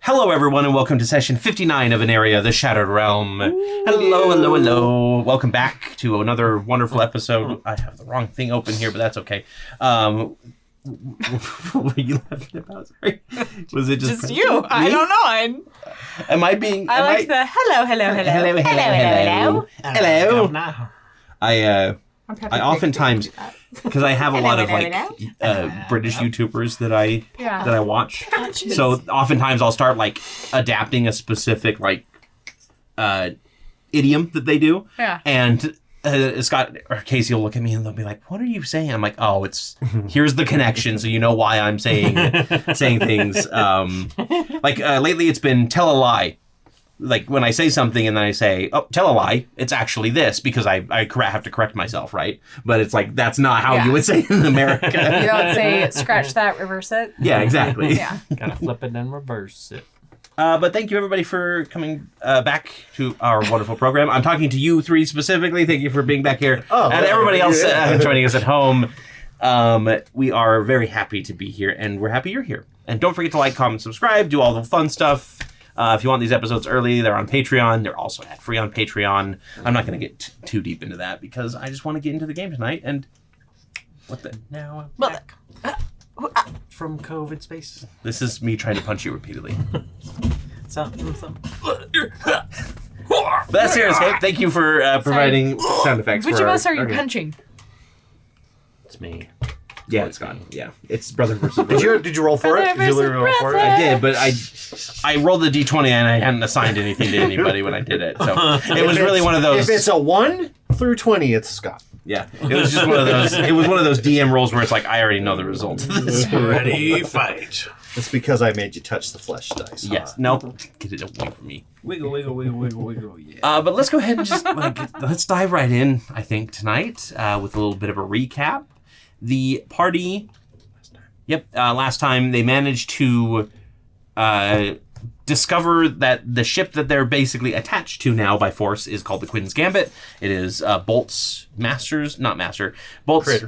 Hello, everyone, and welcome to session 59 of Aneria, the Shattered Realm. Hello. Welcome back to another wonderful episode. I have the wrong thing open here, but that's okay. What were you laughing about? Sorry. Was it just you? Me? I don't know. Am I being... I like the hello. I oftentimes, because I have a lot of British YouTubers that I watch, so oftentimes I'll start adapting a specific idiom that they do, and Scott or Casey will look at me and they'll be like, "What are you saying?" I'm like, "Oh, here's the connection, so you know why I'm saying things." Lately, it's been tell a lie. Like when I say something and then I say, "Oh, tell a lie," it's actually this because I have to correct myself, right? But it's that's not how you would say it in America. You don't say scratch that, reverse it. Yeah, exactly. Yeah, gotta flip it and reverse it. But thank you everybody for coming back to our wonderful program. I'm talking to you three specifically. Thank you for being back here, and everybody else joining us at home. We are very happy to be here, and we're happy you're here. And don't forget to like, comment, subscribe, do all the fun stuff. If you want these episodes early, they're on Patreon. They're also ad-free on Patreon. I'm not going to get too deep into that because I just want to get into the game tonight. And what the? Now I'm back from COVID space. This is me trying to punch you repeatedly. But that's Syrinscape. Thank you for providing sound effects. Which of us are you punching? It's me. Yeah, it's gone. Yeah, it's brother versus brother. Did you roll for it? Did you literally roll for it? I did, but I rolled the d20 and I hadn't assigned anything to anybody when I did it. So it was really one of those. If it's a 1 through 20, it's Scott. Yeah, it was just one of those. It was one of those DM rolls where it's I already know the result of this. Ready, fight. It's because I made you touch the flesh dice. Yes. No. Get it away from me. Wiggle, yeah. But let's go ahead and just let's dive right in. I think tonight with a little bit of a recap. The party, last time they managed to discover that the ship that they're basically attached to now by force is called the Quinn's Gambit. It is Bolt's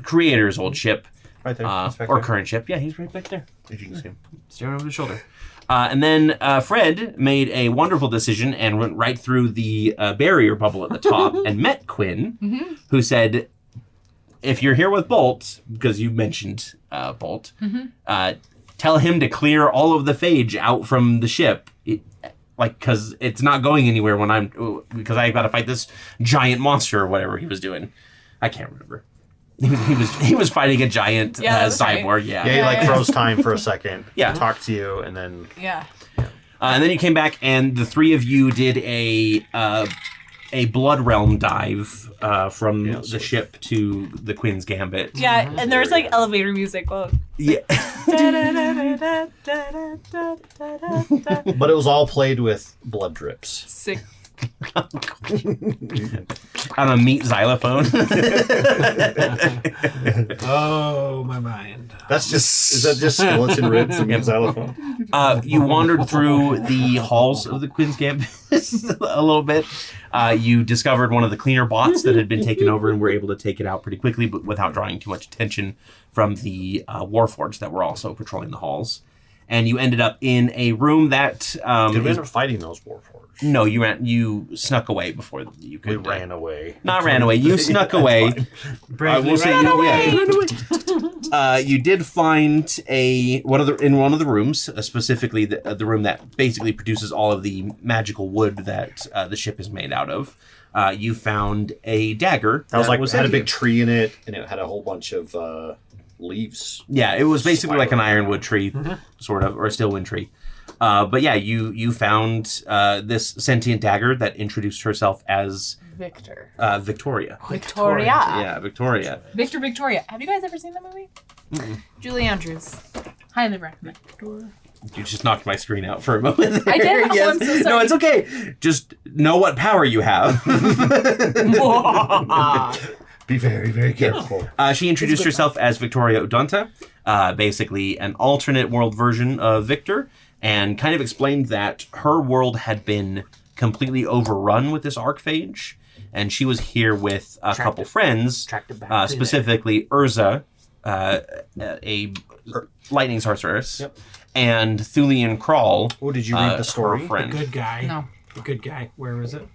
creator's old ship. Right there. Or current ship. Yeah, he's right back there. If you can see him. Staring over the shoulder. And then Fred made a wonderful decision and went right through the barrier bubble at the top and met Quinn, who said, if you're here with Bolt, because you mentioned Bolt, tell him to clear all of the phage out from the ship, because it's not going anywhere because I got to fight this giant monster or whatever he was doing. I can't remember. He was fighting a giant cyborg. Right. Yeah, he froze time for a second. Yeah, talked to you and then and then you came back and the three of you did a blood realm dive from the ship to the Quinn's Gambit. Yeah, and there was elevator music. Yeah. But it was all played with blood drips. Sick. On a meat xylophone. Oh, my mind. Is that just skeleton ribs and xylophone? You wandered through the halls of the Quinn's Gambit a little bit. You discovered one of the cleaner bots that had been taken over and were able to take it out pretty quickly, but without drawing too much attention from the Warforged that were also patrolling the halls. And you ended up in a room that... Did we end up fighting those Warforged? No, you snuck away before you could... We ran away. Not ran away. You snuck away. Bravely ran away. You did find in one of the rooms, specifically the room that basically produces all of the magical wood that the ship is made out of. You found a dagger. That had a big tree in it, and it had a whole bunch of leaves. Yeah, it was basically like an ironwood tree, sort of, or a stillwind tree. But yeah, you found this sentient dagger that introduced herself as Victoria. Yeah, Victoria. Victoria. Have you guys ever seen that movie? Mm-mm. Julie Andrews. Highly recommend. You just knocked my screen out for a moment there. I did? Yes. Oh, I'm so sorry. No, it's okay. Just know what power you have. Be very, very careful. She introduced herself as Victoria Udunta, basically an alternate world version of Victor, and kind of explained that her world had been completely overrun with this archphage, and she was here with a couple friends, specifically Urza, a lightning sorceress, and Thulian Crawl. Oh, did you read the story? Her friend. The good guy. No. The good guy. Where is it?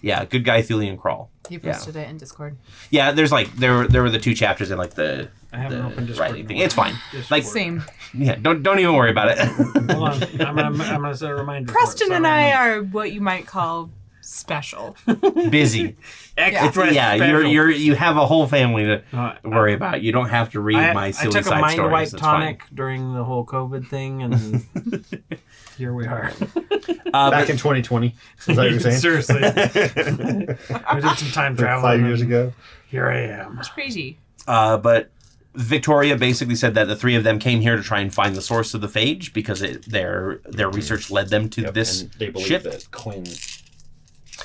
Yeah, good guy Thulian Crawl. You posted it in Discord. Yeah, there's like there were the 2 chapters in like the I haven't opened Discord. writing thing. It's fine. Discord. Like Same. yeah, don't even worry about it. Hold on. I'm gonna set a reminder. Preston and I are what you might call special. Busy. Extra special. You have a whole family to Uh, worry about. You don't have to read my silly I took a side mind stories. wipe It's tonic during the whole COVID thing, and here we are. Back in 2020. Is that what you're saying? Seriously. I did some time travel. 5 years ago. Here I am. It's crazy. But Victoria basically said that the 3 of them came here to try and find the source of the phage because their research led them to this and they believe ship. that Quinn.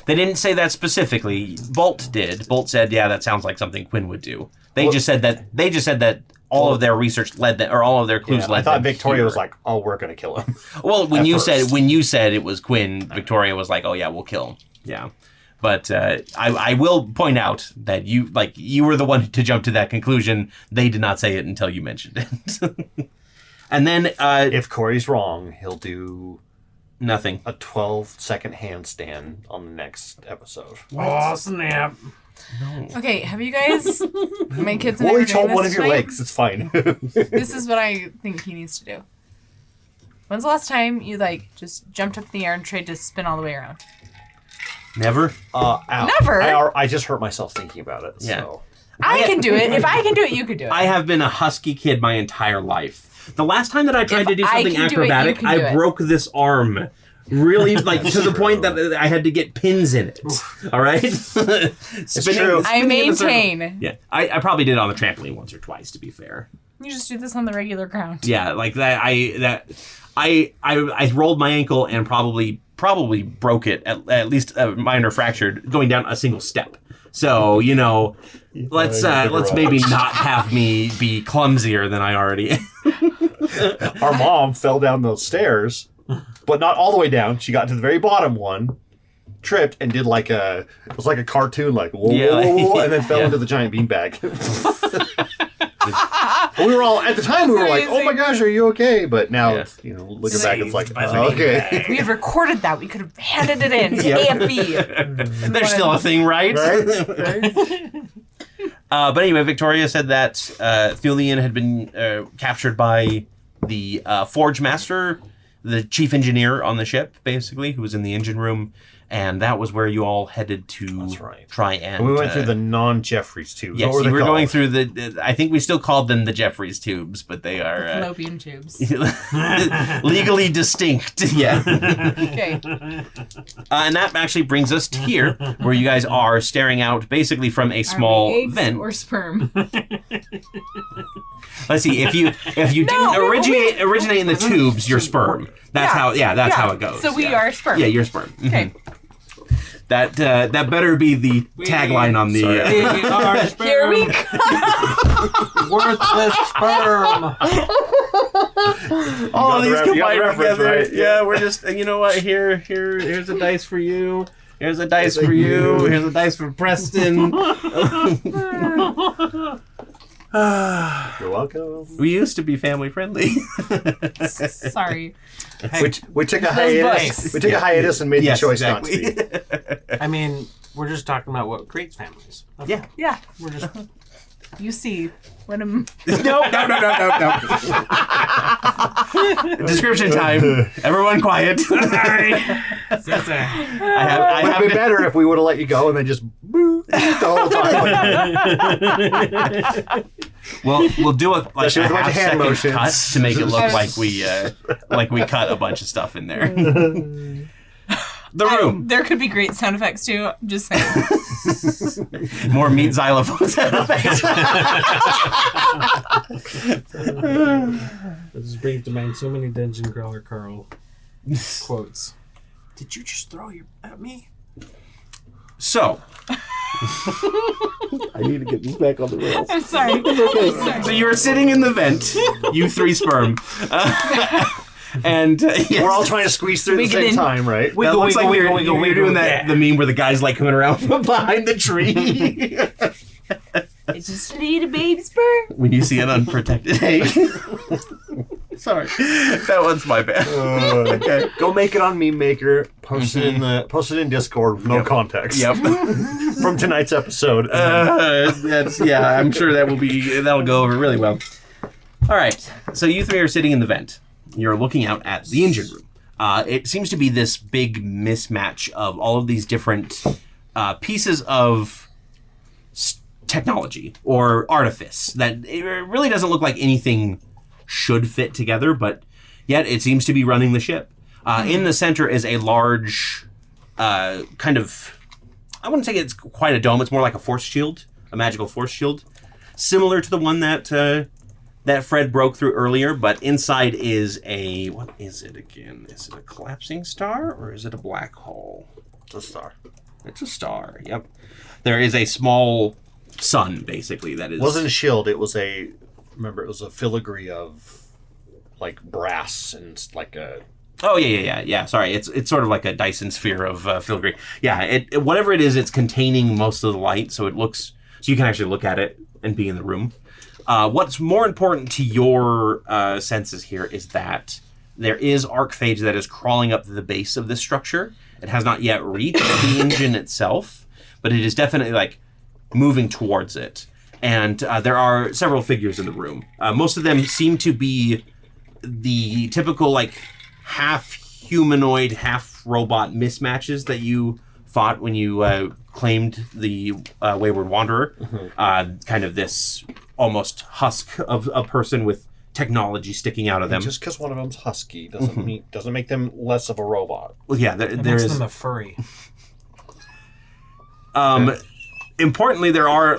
They didn't say that specifically. Bolt did. Bolt said, "Yeah, that sounds like something Quinn would do." They just said that all of their research led them, or all of their clues led I thought them Victoria here. was like, "Oh, we're gonna kill him." Well, when at you first. said it was Quinn, Victoria was like, "Oh yeah, we'll kill him." Yeah, but I will point out that you were the one to jump to that conclusion. They did not say it until you mentioned it. And then If Cory's wrong, he'll do nothing. a 12-second handstand on the next episode. Oh, snap. Okay, have you guys... My kids and I Well, were each hold doing one this of your tonight. legs. It's fine. This is what I think he needs to do. When's the last time you, just jumped up in the air and tried to spin all the way around? Never. Ow. Never? I just hurt myself thinking about it. Yeah. So. I can do it. If I can do it, you could do it. I have been a husky kid my entire life. The last time that I tried If to do I something can do it, you acrobatic, can do I it. broke this arm. Really, to the point that I had to get pins in it. All right? Spinning, true. I spinning in a circle. maintain. Yeah, I probably did it on the trampoline once or twice, to be fair. You just do this on the regular ground. Yeah, like that. I rolled my ankle and probably broke it at least minor fractured going down a single step. So let's maybe not have me be clumsier than I already am. Our mom fell down those stairs, but not all the way down. She got to the very bottom one, tripped, and did it was like a cartoon, like whoa, Yeah, whoa, whoa, like- and then fell yeah. into the giant beanbag. We were all at the time. We were like, "Oh my gosh, are you okay?" But now, Yeah. looking back, it's like, Saved by the oh, okay. We had recorded that. We could have handed it in to Yep. AFB. There's still a thing, right? But anyway, Victoria said that Thulian had been captured by the Forge Master, the chief engineer on the ship, basically, who was in the engine room. And that was where you all headed to That's right. try and... And we went through the non-Jeffries tubes. Yes, What were you they were called? going through the... I think we still called them the Jeffries tubes, but they are... Fallopian tubes. legally distinct, yeah. Okay. And that actually brings us to here, where you guys are staring out basically from a small Are we eggs vent. or sperm? Let's see, if you didn't originate in the tubes, you're sperm. That's how it goes. So we yeah. are sperm. Yeah, you're sperm. Okay. Mhm. That better be the tagline on the. We are sperm. Here we go. Worthless sperm. All got of these the combined reference, together. right? Yeah, we're just. You know what? Here's a dice for you. Here's a dice for you. Here's a dice for Preston. You're welcome. We used to be family friendly. Sorry. We took a Those hiatus. books. We took a hiatus and made Yes, the choice exactly. not to be. I mean, we're just talking about what creates families. Yeah. Yeah. We're just You see what am No. Description time. Everyone quiet. sorry. I It have would have been better if we would have let you go and then just boo the whole time. We'll do a Let's do a bunch of half hand second motions. cut to make it look like we cut a bunch of stuff in there. The room. There could be great sound effects too. I'm just saying. More meat xylophone sound effects. This just brings to mind so many Dungeon Crawler Carl quotes. Did you just throw your at me? So, I need to get this back on the rails. I'm sorry. so you were sitting in the vent, you 3 sperm, and yes, We're all trying to squeeze through at the Wiggle same in. time, right? that Wiggle, looks wiggle, like wiggle, you're wiggle, doing wiggle. the meme where the guy's like coming around from behind the tree It's just a little baby sperm. when you see an unprotected egg. Sorry. That one's my bad. Okay. Go make it on Meme Maker. Post it in Discord with no context. Yep. From tonight's episode. I'm sure that'll go over really well. All right. So you three are sitting in the vent. You're looking out at the engine room. It seems to be this big mismatch of all of these different pieces of technology or artifice that it really doesn't look like anything should fit together, but yet it seems to be running the ship. In the center is a large kind of, I wouldn't say it's quite a dome, it's more like a force shield, a magical force shield, similar to the one that Fred broke through earlier, but inside is what is it again? Is it a collapsing star or is it a black hole? It's a star. It's a star, yep. There is a small sun, basically, that is... It wasn't a shield, it was a filigree of, like, brass and, like, a... Oh, yeah. Sorry, it's sort of like a Dyson sphere of filigree. Yeah, whatever it is, it's containing most of the light, so it looks... So you can actually look at it and be in the room. What's more important to your senses here is that there is phage that is crawling up the base of this structure. It has not yet reached the engine itself, but it is definitely, like, moving towards it. And there are several figures in the room. Most of them seem to be the typical, like, half-humanoid, half-robot mismatches that you fought when you claimed the Wayward Wanderer. Kind of this almost husk of a person with technology sticking out of them. Just because one of them's husky doesn't make them less of a robot. Well, yeah, there makes is them a furry. Importantly, there are.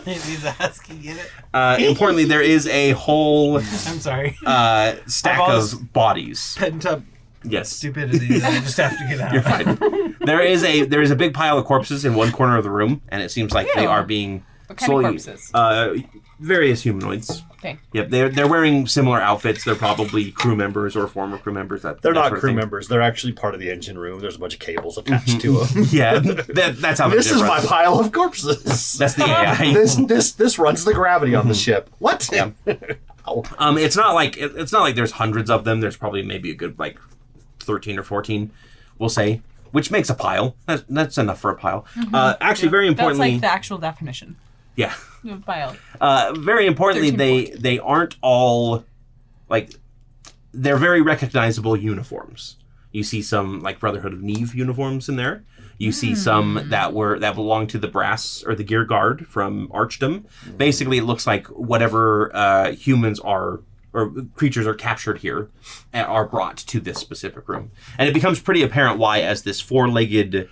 He's a husky, get it? Importantly, there is a whole I'm sorry. stack always- of bodies. Pent up Yes, stupidity that I just have to get out. you're fine. There is a big pile of corpses in one corner of the room, and it seems like they are being What kind of corpses? Various humanoids. Okay. Yep, they're wearing similar outfits. They're probably crew members or former crew members. They're that not sort of crew thing. members. They're actually part of the engine room. There's a bunch of cables attached to them. Yeah, that's how. This is my pile of corpses. That's the AI. This runs the gravity on the ship. What? Yeah. It's not like there's hundreds of them. There's probably maybe a good 13 or 14, we'll say, which makes a pile. That's enough for a pile. Actually, very importantly, That's like the actual definition yeah. of pile. Very importantly, 13, they aren't all they're very recognizable uniforms. You see some like Brotherhood of Neve uniforms in there. You see some that belong to the brass or the gear guard from Archdom. Basically, it looks like whatever humans are or creatures are captured here are brought to this specific room. And it becomes pretty apparent why as this four-legged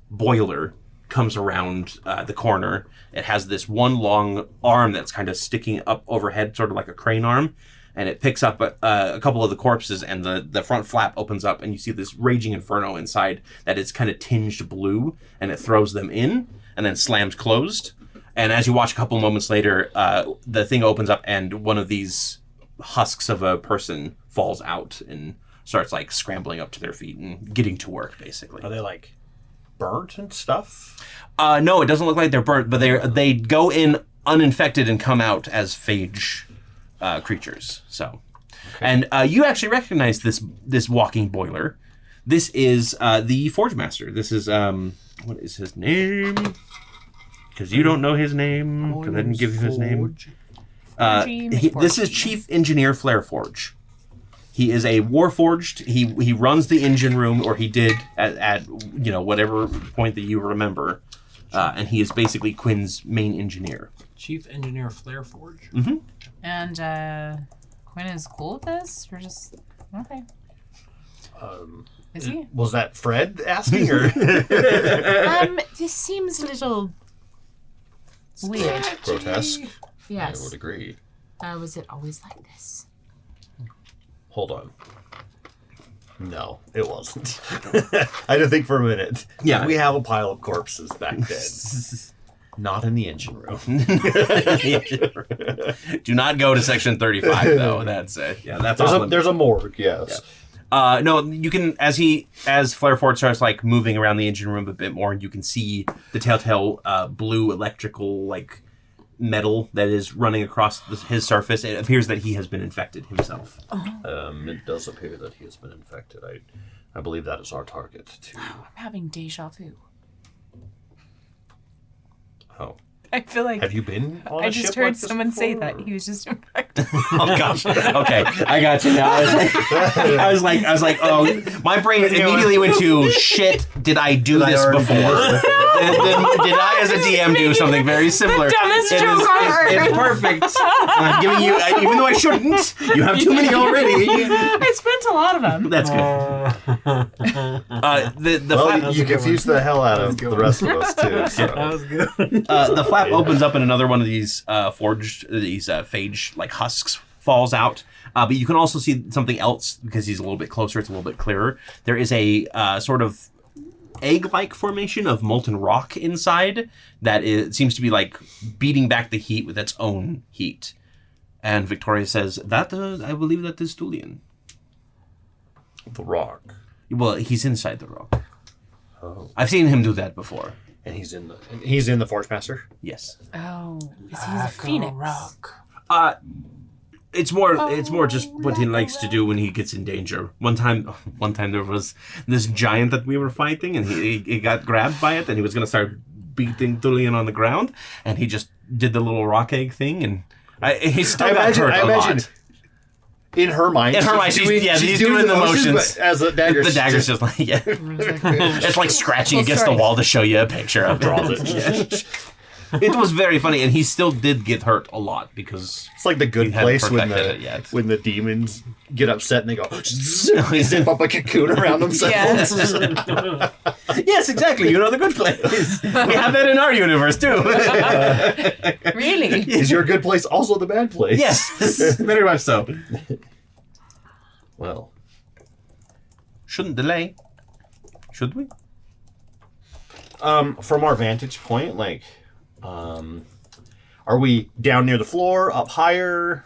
boiler comes around the corner. It has this one long arm that's kind of sticking up overhead, sort of like a crane arm. And it picks up a couple of the corpses, and the front flap opens up, and you see this raging inferno inside that is kind of tinged blue, and it throws them in, and then slams closed. And as you watch a couple moments later, the thing opens up, and one of these husks of a person falls out and starts like scrambling up to their feet and getting to work, basically. Are they like burnt and stuff? No, it doesn't look like they're burnt, but they go in uninfected and come out as phage creatures. So, and you actually recognize this walking boiler. This is the Forge Master. This is what is his name? Because you don't know his name. Because I didn't give you his name. This is Chief Engineer Flareforge. He is a Warforged. He runs the engine room, or he did at whatever point that you remember. And he is basically Quinn's main engineer. Chief Engineer Flareforge. Mm-hmm. And Quinn is cool with this? We're just okay. Is he? Was that Fred asking her? This seems a little weird. Grotesque. Yes. I would agree. Was it always like this? Hold on. No, it wasn't. I had to think for a minute. Yeah. We have a pile of corpses back then. Not in the engine room. Do not go to section 35, though. That's it. Yeah, that's there's a morgue, yes. Yeah. No, you can, as Flareford starts like moving around the engine room a bit more, you can see the telltale blue electrical metal that is running across his surface. It appears that he has been infected himself. It does appear that he has been infected. I believe that is our target, too. I'm having deja vu. Oh. I feel like Have you been on I a just ship heard like this someone say before, that or- he was just infected. Oh gosh. Okay, I got you now. I was like, oh, my brain immediately went to shit. Did I do I this already before? do this Did I, as a DM, do something very similar? dumbest It joke is- I've heard. It's perfect. I'm giving you, even though I shouldn't. You have too many already. I spent a lot of them. That's good. The Well, flap, you confused the hell out of good the rest of us, too. So. That was good. the flap opens up and another one of these phage like husks falls out. But you can also see something else because he's a little bit closer. It's a little bit clearer. There is a sort of egg-like formation of molten rock inside that seems to be like beating back the heat with its own heat. And Victoria says, that I believe that is Thulian. The rock. Well, he's inside the rock. Oh. I've seen him do that before. And he's in the Forge Master? Yes. Oh, he's a phoenix. It's more just what he likes to do when he gets in danger. One time there was this giant that we were fighting, and he got grabbed by it, and he was gonna start beating Thulian on the ground, and he just did the little rock egg thing, and he still got hurt a lot. In her mind, she's doing the motions. But as a dagger, The dagger's just like, yeah. It's like scratching against the wall to show you a picture of it. draws it. It was very funny, and he still did get hurt a lot because It's like the good he hadn't place when perfected it yet. when the demons get upset and they go zip up a cocoon around themselves. Yes. Yes, exactly. You know the good place. We have that in our universe too. Really? Is your good place also the bad place? Yes, very much so. Well, Shouldn't delay. Should we? from our vantage point, like, are we down near the floor, up higher?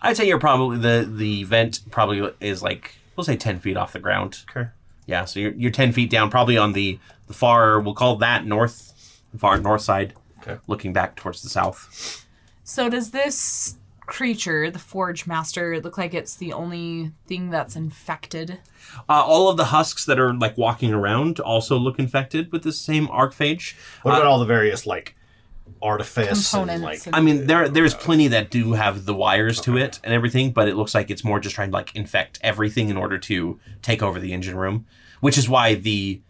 I'd say you're probably the vent probably is like, we'll say 10 feet off the ground. Okay. Yeah, so you're 10 feet down, probably on the far, we'll call that far north side, Okay. looking back towards the south. So does this creature, the Forge Master, look like it's the only thing that's infected? All of the husks that are like walking around also look infected with this same archphage. What about all the various, like, artifice and, Components like... and- I mean, there's plenty that do have the wires to it and everything, but it looks like it's more just trying to like infect everything in order to take over the engine room, which is why the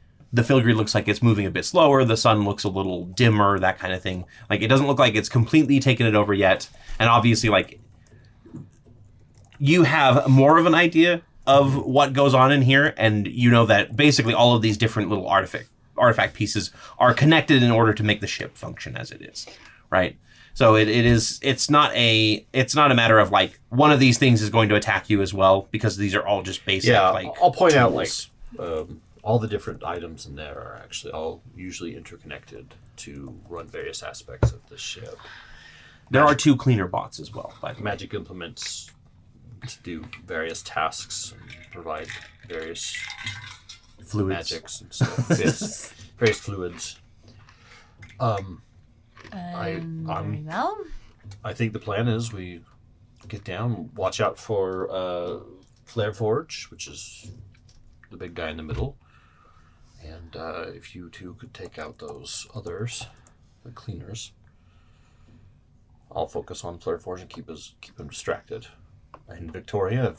filigree looks like it's moving a bit slower. The sun looks a little dimmer, that kind of thing. Like, it doesn't look like it's completely taken it over yet. And obviously, like, you have more of an idea of what goes on in here, and you know that basically all of these different little artifact pieces are connected in order to make the ship function as it is, right? So it's not a matter of like one of these things is going to attack you as well, because these are all just basic. Yeah, like, I'll point out, like, tools. all the different items in there are actually all usually interconnected to run various aspects of the ship. There are 2 cleaner bots as well, by the way. Magic implements to do various tasks and provide various Fluids. magics and stuff. Yes, various fluids. I'm- Very well. I think the plan is we get down, watch out for Forge, which is the big guy in the middle. And if you two could take out those others, the cleaners, I'll focus on Forge and keep him distracted. And Victoria,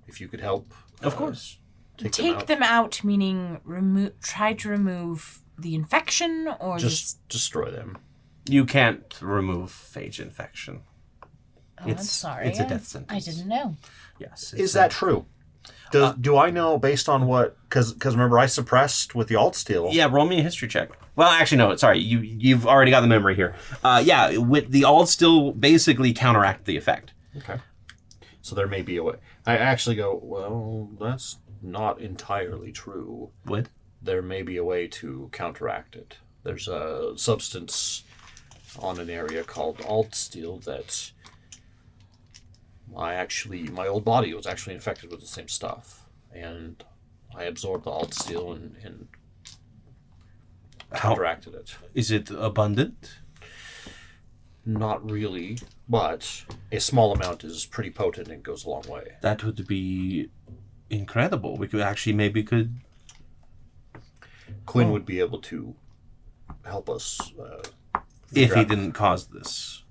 if you could help, Of course. Take them out, meaning try to remove the infection, or Just destroy them. You can't remove phage infection. Oh, I'm sorry. It's a death sentence. I didn't know. Yes. Is that true? Do I know based on what? Because remember, I suppressed with the alt steel. Yeah, roll me a history check. Well, actually, no. Sorry, you've already got the memory here. Yeah, with the all still basically counteract the effect. Okay. So there may be a way. I actually go, well, that's not entirely true. What? There may be a way to counteract it. There's a substance on an area called alt steel that my old body was actually infected with the same stuff, and I absorbed the alt steel and counteracted it. Is it abundant? Not really, but a small amount is pretty potent and goes a long way. That would be incredible. We could actually Quinn would be able to help us. if figure he out- didn't cause this.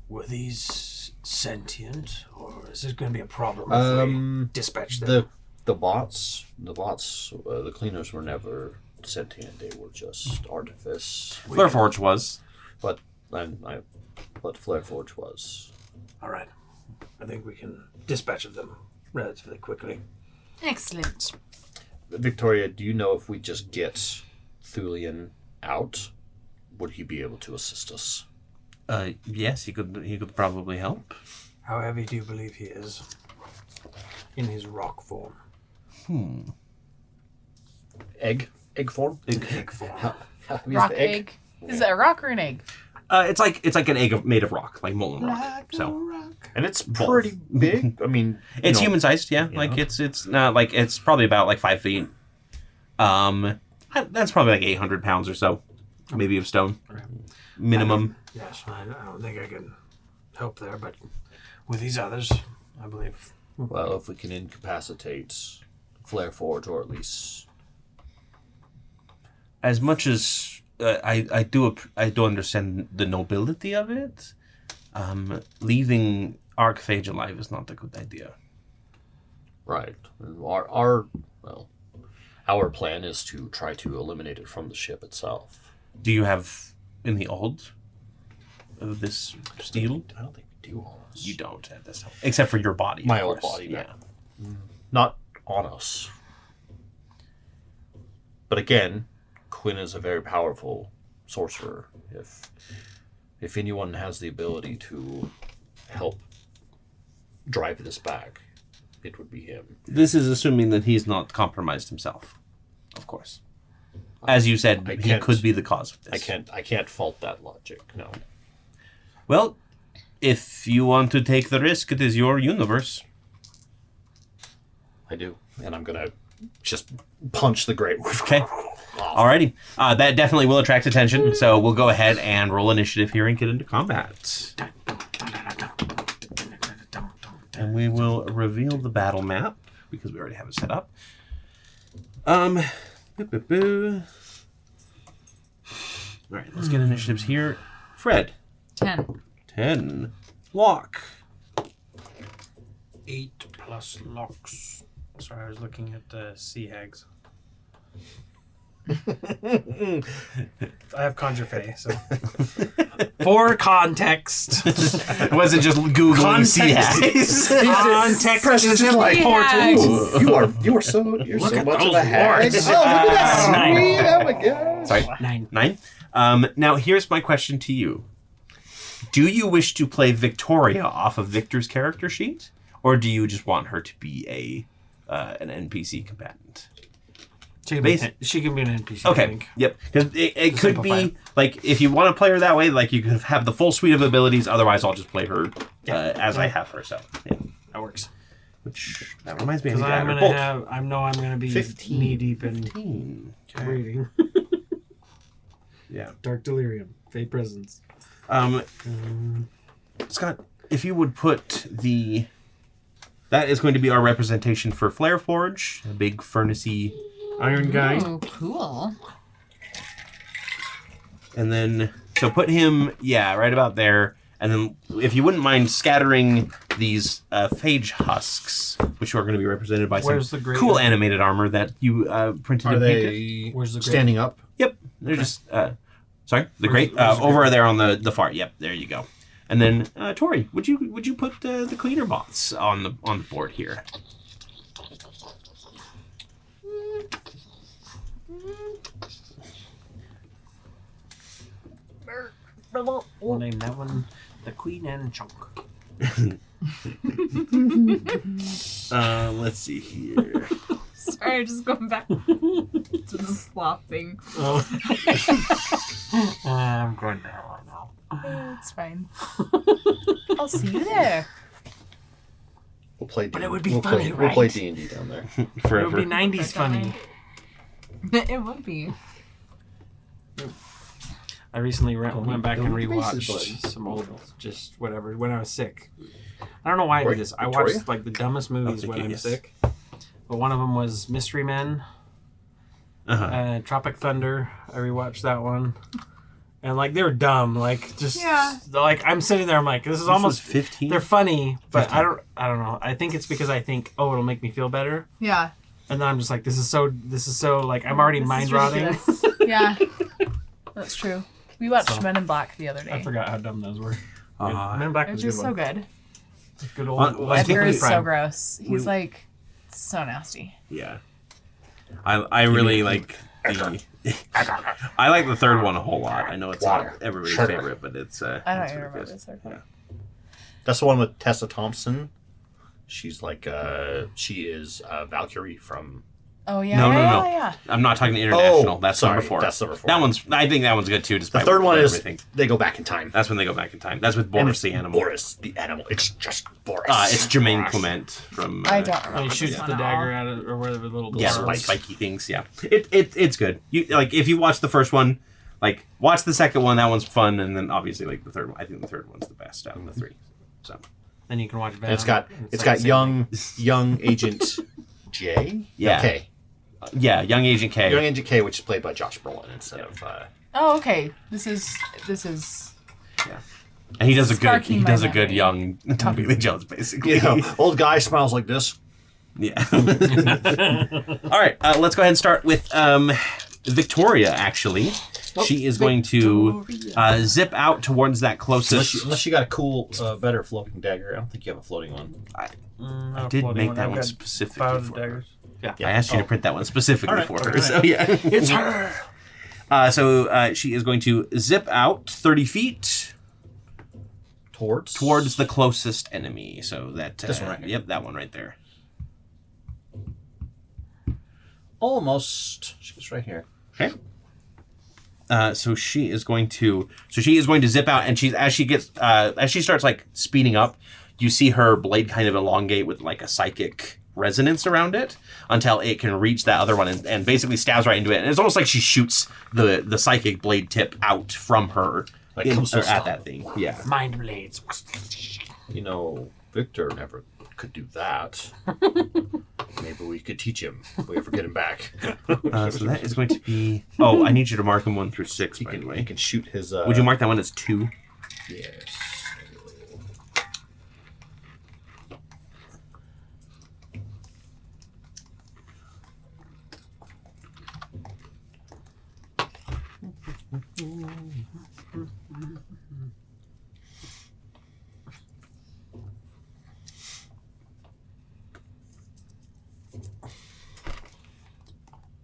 Were these sentient, or is it going to be a problem if we dispatch them? The bots, the cleaners were never sentient. They were just artifice. Warforged was. But Flareforge was. All right. I think we can dispatch of them relatively quickly. Excellent. Victoria, do you know if we just get Thulian out, would he be able to assist us? Yes, he could probably help. How heavy do you believe he is in his rock form? Egg form? Egg form. How heavy is Rock the egg. Is it a rock or an egg? It's like an egg made of rock, like molten rock. And it's pretty big. I mean, It's human sized, yeah. Like it's not like it's probably about like 5 feet. That's probably like 800 pounds or so, maybe of stone, minimum. Yes, I don't think I can help there, but with these others, I believe. Well, if we can incapacitate Flareforge, or at least As much as I do understand the nobility of it, leaving Archphage alive is not a good idea. right. Our plan is to try to eliminate it from the ship itself. Do you have any old of this steel? I don't think we do on us. You don't at this time, except for your body. My of old course. body, yeah. Not on us. But again, Quinn is a very powerful sorcerer. If anyone has the ability to help drive this back, it would be him. This is assuming that he's not compromised himself, of course. As you said, he can't- could be the cause of this. I can't fault that logic. No. Well, if you want to take the risk, it is your universe. I do, and I'm gonna just punch the Great Wolf. Okay. Alrighty. That definitely will attract attention, so we'll go ahead and roll initiative here and get into combat. And we will reveal the battle map, because we already have it set up. Alright, let's get initiatives here. Fred. 10. 10. Lock. 8 plus locks. Sorry, I was looking at the sea hags. I have Conjure Fae, so. For context. It wasn't just Googling sea hags. Context is Sea important. hags. You're so Look at much of those a hag. lords. Oh, look at that 9. sweet! Oh my god! Sorry. 9. 9. Now, here's my question to you. Do you wish to play Victoria off of Victor's character sheet? Or do you just want her to be an NPC combatant? She can be an NPC, I Okay. think. Yep. Because it could simplify be, like, if you want to play her that way, like, you could have the full suite of abilities. Otherwise, I'll just play her as I have her. So, yeah. That works. Which, that reminds me, I Because need to add I'm her gonna bolt. have. I know I'm gonna be 15. knee deep in 15. Okay. reading. Yeah. Dark Delirium, Fate Presence. Scott, if you would put that is going to be our representation for Flareforge, a big furnacey iron guy. Oh, cool. And then, so put him, right about there. And then, if you wouldn't mind scattering these phage husks, which are going to be represented by Where's some the great cool one? animated armor that you printed Are and painted. they Where's the great- standing up? Yep, they're just, sorry, the Where's- great, where's the over great? there on the far, yep, there you go. And then, Torrey, would you put the cleaner bots on the board here? We'll name that one the Queen and Chunk. Let's see here. Sorry, just going back to the sloth thing. Oh. I'm going down right now. It's fine. I'll see you there. We'll play. But D&D. it would be we'll funny, play, We'll play right? D&D down there. It Forever. would be 90s funny. It would be. I recently went back and don't be racist, rewatched bud. some old, just whatever, when I was sick. I don't know why I did this. I Victoria? watched like the dumbest movies Oh, when I'm yes. sick. But one of them was Mystery Men, Tropic Thunder. I rewatched that one. And like they were dumb, like just like I'm sitting there, I'm like, this is almost 15. They're funny, but 15. I don't know. I think it's because I think, oh, it'll make me feel better. Yeah. And then I'm just like, this is so like I'm already mind rotting. Yeah. That's true. We watched Men in Black the other day. I forgot how dumb those were. Uh, Men in Black It was was a just good so one. good. Good old. Well, I think Edgar we- is so gross. He's like so nasty. Yeah. I really like the. I like the third one a whole lot. I know it's not everybody's favorite, but it's. I don't it's even really remember good. this third one. That's the one with Tessa Thompson. She's like, she is Valkyrie from. Oh yeah. No, yeah, no, no. yeah. I'm not talking international. Oh, that's sorry, number 4. that's number 4. That one's. I think that one's good too. The Despite third one what is everything. they go back in time. That's when they go back in time. That's with And Boris it's the animal. Boris the animal. It's just Boris. It's Jermaine Clement from. I don't When remember. he shoots this the one at dagger all. at it, or whatever little. Yeah, barbs. spiky things. Yeah, it's good. You like if you watch the first one, like watch the second one. That one's fun, and then obviously like the third one. I think the third one's the best out of the 3. So Then you can watch Venom. And it's got and it's like got the same young Agent J. Yeah. K. yeah, Young Agent K. Young Agent K, which is played by Josh Brolin instead of. Oh, okay. This is. And he does a Sparking my good memory. young Tommy Lee Jones basically. You know, old guy smiles like this. Yeah. All right, let's go ahead and start with Victoria. Actually, she is going to zip out towards that closest. Unless you got a cool, better floating dagger. I don't think you have a floating one. I not did floating make that I've one got specifically 5 for her. daggers. Yeah. I asked you to print that one specifically All right, for her. all right. So yeah, It's her. So she is going to zip out 30 feet towards the closest enemy. So that This one right here. Yep, that one right there. Almost. She's right here. Okay. So she is going to zip out, and as she starts like speeding up, you see her blade kind of elongate with like a psychic resonance around it until it can reach that other one and basically stabs right into it. And it's almost like she shoots the psychic blade tip out from her Like comes to a at stop. that thing. Yeah. Mind blades. You know, Victor never could do that. Maybe we could teach him if we ever get him back. So that is going to be. Oh, I need you to mark him 1 through 6. By the He way, can shoot his. would you mark that one as 2? Yes.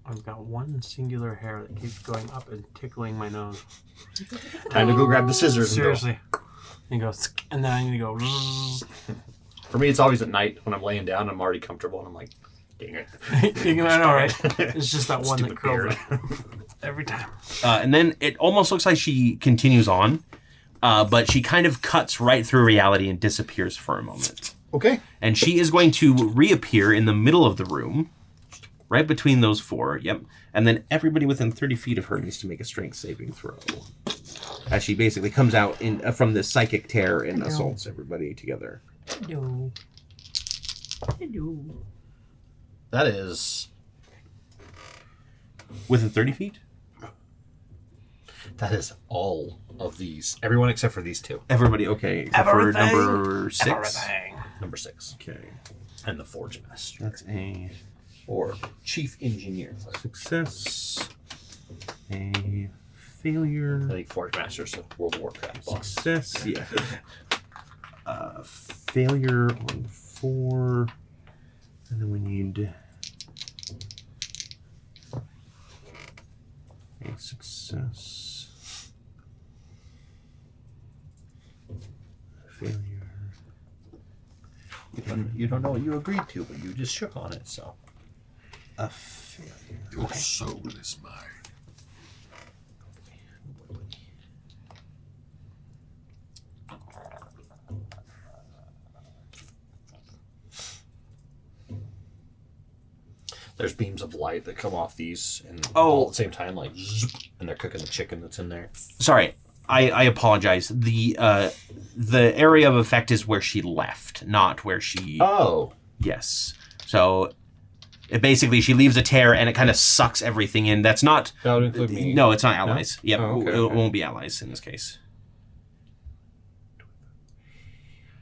I've got one singular hair that keeps going up and tickling my nose. Time to go grab the scissors. Seriously. And go, and then I need to go. For me, it's always at night when I'm laying down. I'm already comfortable, and I'm like, dang it. I know, right? It's just that one that Stupid curls beard. up every time. And then it almost looks like she continues on, but she kind of cuts right through reality and disappears for a moment. Okay. And she is going to reappear in the middle of the room, right between those 4. Yep. And then everybody within 30 feet of her needs to make a strength saving throw. As she basically comes out from this psychic tear and assaults everybody together. Hello. Hello. That is. Within 30 feet? That is all of these. Everyone except for these 2. Everybody, okay. Except for number 6. Everything. Number 6. Okay. And the Forge Master. That's a Or Chief Engineer. success. A I failure. think Forge Master's a World of Warcraft boss. Success, yeah. Failure on 4. And then we need a success. Failure. You don't know what you agreed to, but you just shook on it, so. A failure. Your soul is mine. there's beams of light that come off these, and Oh. all at the same time, like, zoop, and they're cooking the chicken that's in there. Sorry, I apologize. The area of effect is where she left, not where she. Oh. Yes. So, basically, she leaves a tear and it kind of sucks everything in. That's not. That would include me. No, it's not allies. Yep, Oh, okay, it okay. won't be allies in this case.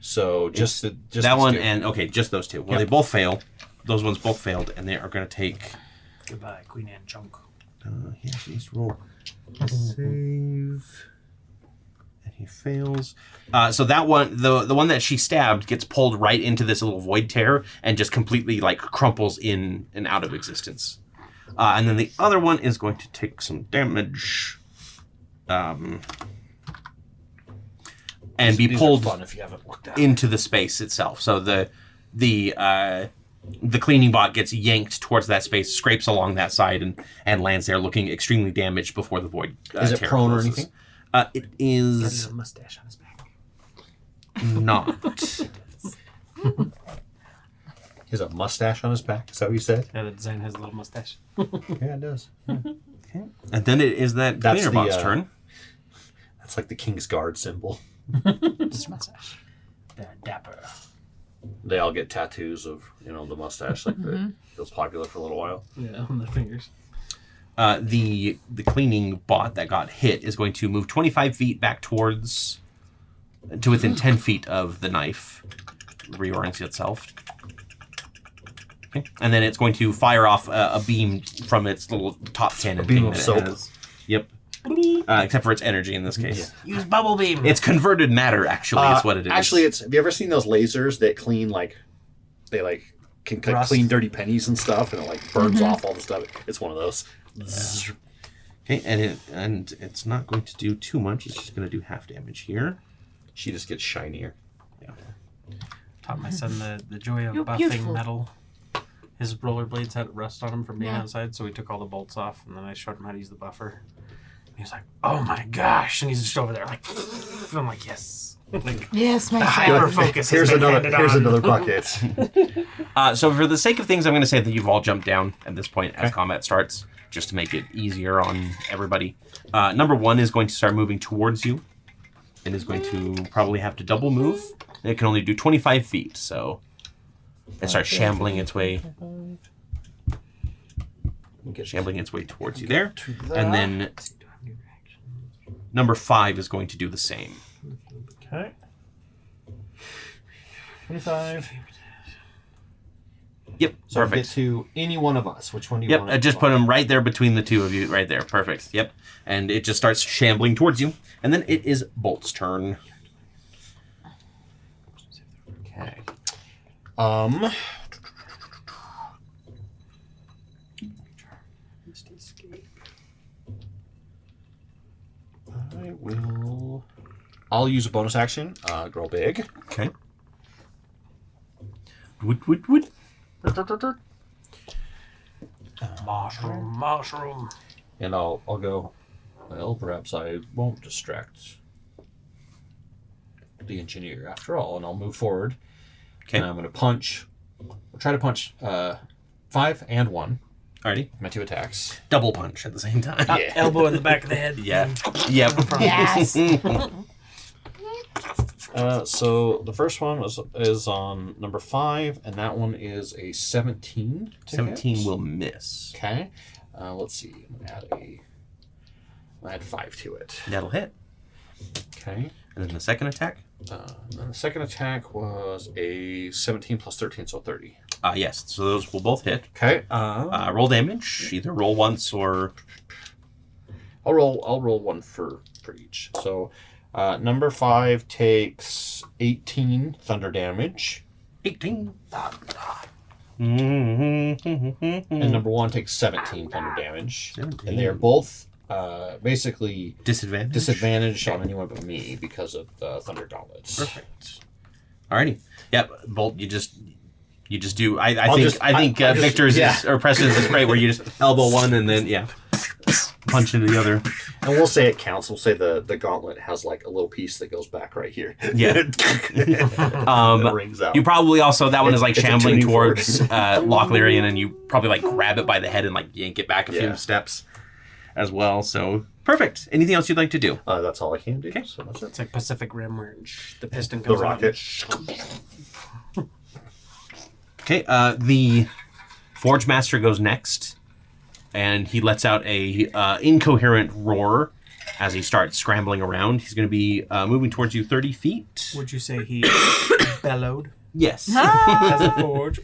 So just that these one two. and okay, just those two. Well, Yep. they both fail. Those ones both failed, and they are going to take. Goodbye, Queen Anne Chunk. He actually needs to roll save, and he fails. So that one, the one that she stabbed, gets pulled right into this little void tear and just completely like crumples in and out of existence. And then the other one is going to take some damage. And be These are pulled fun if you haven't looked at it. into the space itself. So the cleaning bot gets yanked towards that space, scrapes along that side, and lands there, looking extremely damaged before the void. Is it tear prone or closes. anything? It He has is a mustache on his back. not. He has a mustache on his back. Is that what you said? Yeah, the design has a little mustache. Yeah, it does. And then it is that That's cleaner the, bot's turn. That's like the King's Guard symbol. Just mustache. The dapper. They all get tattoos of, the mustache, like that was popular for a little while. Yeah, on their fingers. The cleaning bot that got hit is going to move 25 feet back to within 10 feet of the knife, reorients itself. Okay. And then it's going to fire off a beam from its little top cannon. beam thing of that it soap. has. Yep. Except for its energy in this case. Use bubble beam. It's converted matter, actually, is what it is. Actually, have you ever seen those lasers that clean, can Rust. clean dirty pennies and stuff, and it, burns off all the stuff? It's one of those. Okay, and it's not going to do too much. It's just going to do half damage here. She just gets shinier. Taught my son the joy of You're buffing beautiful. metal. His rollerblades had rust on them from being Yeah. outside, so we took all the bolts off, and then I showed him how to use the buffer. He was like, "Oh my gosh!" And he's just over there like, I'm like, "Yes." Like, Yes, my hyper son. focus. Here's another bucket. So for the sake of things, I'm going to say that you've all jumped down at this point as combat starts, just to make it easier on everybody. Number one is going to start moving towards you. It is going to probably have to double move. It can only do 25 feet, so it starts shambling its way towards you there. And then number 5 is going to do the same. Okay. 25. Yep, So perfect. get to any one of us. Which one do you Yep, want? I just put him right there between the two of you, right there. Perfect. Yep. And it just starts shambling towards you. And then it is Bolt's turn. Okay. I'll use a bonus action. Grow big. Okay. Wood. Mushroom. And I'll go. Well, perhaps I won't distract the engineer after all, and I'll move forward. Okay. And I'm going to punch. I'll try to punch 5 and 1. Alrighty. My 2 attacks. Double punch at the same time. Yeah. Elbow in the back of the head. Yeah. Yep. Yes. So the first one is on number 5, and that one is a 17. to 17 hit. will miss. Okay. Let's see. I'm gonna add 5 to it. That'll hit. Okay. And then the second attack? Then the second attack was a 17 plus 13, so 30. Yes. So those will both hit. Okay. Roll damage. Either roll once or... I'll roll one for each. So number 5 takes 18 thunder damage, 18. and number 1 takes 17 thunder damage. 17. And they are both basically Disadvantage. disadvantaged on anyone but me because of the thunder gauntlets. Perfect. Alrighty. Yep. Bolt. You just do. I I'll think just- I think I'll just- Victor's yeah. or Preston's is great, where you just elbow one and then yeah. punch into the other. And we'll say it counts. We'll say the gauntlet has like a little piece that goes back right here. Yeah. It rings out. You probably also, that one is like It's a shambling tuning towards fork. Lochlarian, and you probably like grab it by the head and like yank it back a few Yeah. steps as well. So perfect. Anything else you'd like to do? That's all I can do. Okay. So that's it. It's like Pacific Rim where the piston The comes rocket. out. Okay, the Forge Master goes next, and he lets out a incoherent roar as he starts scrambling around. He's going to be moving towards you 30 feet. Would you say he bellowed Yes. as a forge?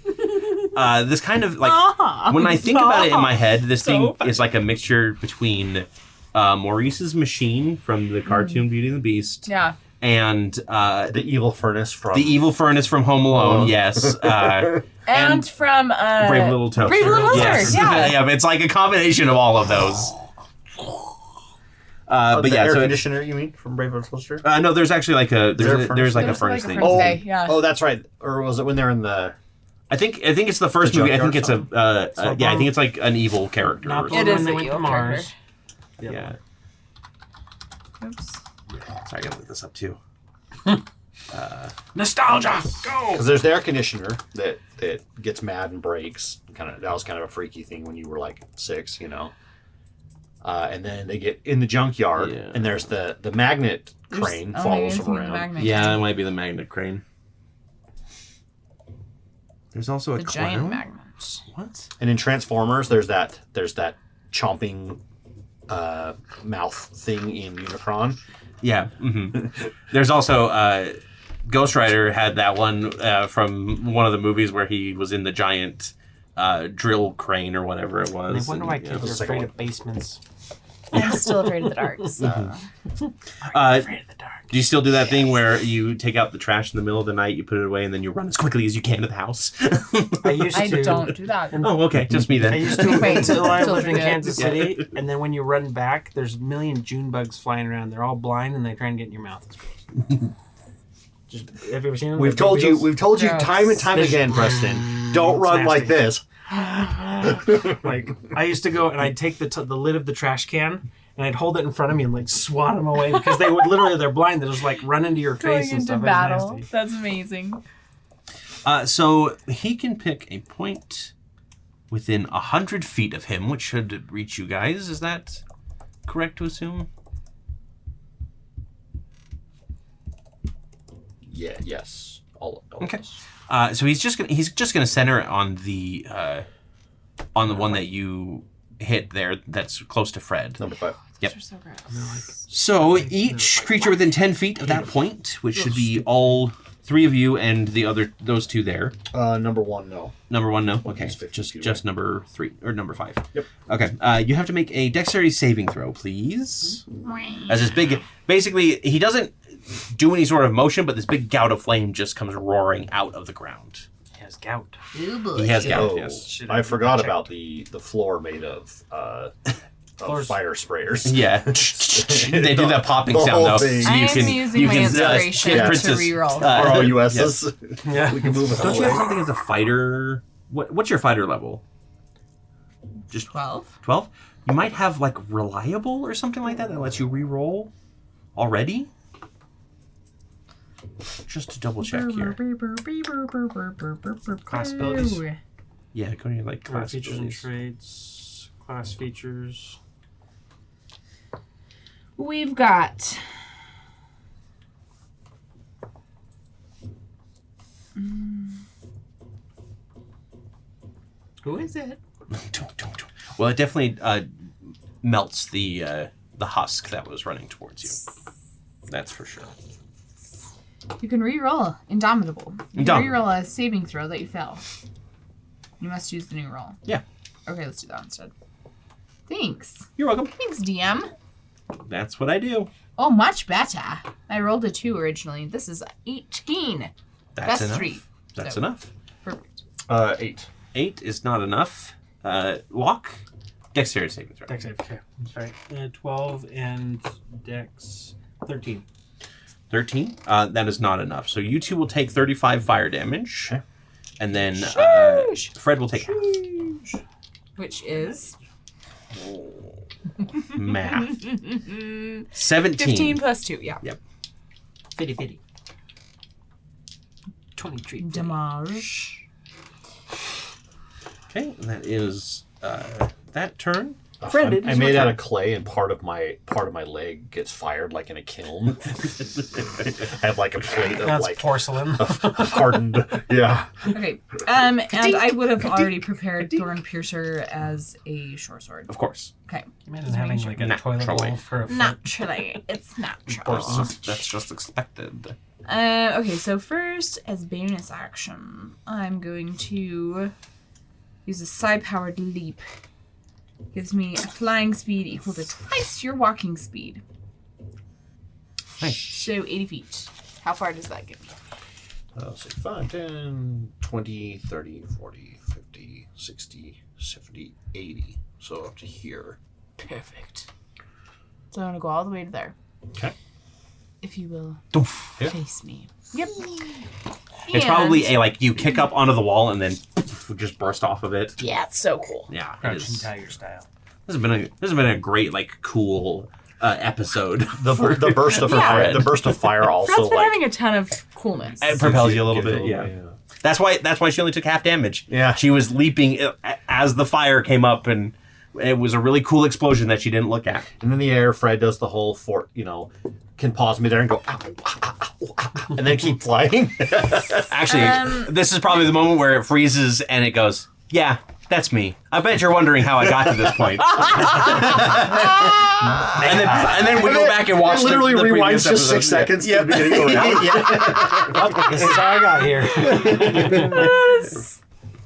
This kind of, like, when I think about it in my head, this thing is like a mixture between Maurice's machine from the cartoon Beauty and the Beast Yeah. and The evil furnace from the evil furnace from Home Alone, yes. And from Brave Little Toaster. Brave Little Toaster, Yes. yeah. Yeah, it's like a combination of all of those. But the yeah, air so conditioner. You mean from Brave Little Toaster? no, there's actually like a there a there's like a There's furnace like a thing. furnace. Oh, Okay, yeah. oh, that's right. Or was it when they're in the? I think it's the first The movie. I think junkyard it's a song? yeah. I think it's like an evil character. Not Or the something. It one is when they a went to evil Mars. Yeah. Oops. Sorry, I gotta look this up too. Nostalgia, go! Because there's the air conditioner that gets mad and breaks. That was kind of a freaky thing when you were like 6, you know. And then they get in the junkyard, Yeah. and there's the magnet crane follows them around. Yeah, it might be the magnet crane. There's also a The giant clown? magnet. What? And in Transformers, there's that chomping mouth thing in Unicron. Yeah. There's also Ghost Rider had that one from one of the movies where he was in the giant drill crane or whatever it I was. wonder why and, kids the are second afraid one. of basements. I'm still afraid of the dark, so. Afraid of the dark. Do you still do that thing where you take out the trash in the middle of the night, you put it away, and then you run as quickly as you can to the house? I used I to. don't do that. Oh, okay. Just me then. I used to Wait, until I still lived in pretty good. Kansas City, and then when you run back, there's a million June bugs flying around. They're all blind, and they try and get in your mouth. It's gross. Just, have you ever seen them? We've told you Gross. time and time again, Preston. Don't run It's like nasty. this. Like, I used to go and I'd take the lid of the trash can and I'd hold it in front of me and like swat them away because they would literally, they're blind. They'll just like run into your Going face and into stuff. battle. It's nasty. That's amazing. So he can pick a point within 100 feet of him, which should reach you guys. Is that correct to assume? Yeah. Yes. All Okay. of us. So he's just gonna center it on the one that you hit there. That's close to Fred. Number 5. Yep. Those are so gross. So each creature within 10 feet of that point, which should be all 3 of you and those 2 there. Number 1, no. Number 1, no. Okay, He's 50 feet just number 3 or number 5. Yep. Okay. You have to make a dexterity saving throw, please. As this big, basically, he doesn't do any sort of motion, but this big gout of flame just comes roaring out of the ground. He has gout. He has gout. Oh, Yes. Shit, I forgot checked. about the floor made of Floors- fire sprayers. Yeah. They do that popping The sound whole though. thing. So I you am can using you my can inspiration give to Princess, reroll. Or all USs. Yeah. We can move it Don't you have away. something as a fighter? What's your fighter level? Just 12. 12? You might have like reliable or something like that lets you re-roll already. Just to double check here. Class abilities. Yeah, go to your like Class class features and abilities. traits. Class features. We've got. Who is it? Don't. Well, it definitely melts the husk that was running towards you. That's for sure. You can re-roll Indomitable. You can Indomitable. re-roll a saving throw that you fail. You must use the new roll. Yeah. Okay, let's do that instead. Thanks. You're welcome. Thanks, DM. That's what I do. Oh, much better. I rolled a 2 originally. This is 18. That's Best enough. 3. That's So, enough. Perfect. 8. 8 is not enough. Lock. Dexterity saving throw. Dex save. Okay. Sorry. 12 and Dex 13. 13. That is not enough. So you 2 will take 35 fire damage. Okay. And then Fred will take half. Which is Math. 17. 15 plus 2, yeah. Yep. Fitty. 23. Damage. Okay, and that is that turn. Friend, it I is made your out turn. of clay, and part of my leg gets fired like in a kiln. I have like a plate of That's like porcelain. hardened. Yeah. Okay. And I would have already prepared Thorn Piercer as a short sword. Of course. Okay. Imagine having like a toilet Naturally. bowl for a foot. Naturally. It's natural. That's just expected. Okay, so first, as bonus action, I'm going to use a psi-powered leap. Gives me a flying speed equal to twice your walking speed. Nice. So 80 feet. How far does that get me? Let's see, 5, 10, 20, 30, 40, 50, 60, 70, 80. So up to here. Perfect. So I'm going to go all the way to there. Okay. If you will Doof. Yeah. face me. Yep. It's probably a like you kick up onto the wall and then just burst off of it. Yeah, it's so cool. Yeah, it Crouching is. tiger style. This has been a great like cool episode. The burst of fire. The burst of fire also Fred's been like having a ton of coolness. It propels you a little gives bit. Yeah. That's why she only took half damage. Yeah. She was leaping as the fire came up, and it was a really cool explosion that she didn't look at. And in the air, Fred does the whole can pause me there and go, ow, ow, ow, ow, ow, and then keep flying. Actually, this is probably the moment where it freezes and it goes, yeah, that's me. I bet you're wondering how I got to this point. and then we go back and watch It literally the rewinds previous just 6 episode. seconds to the beginning of the round. This is how I got here.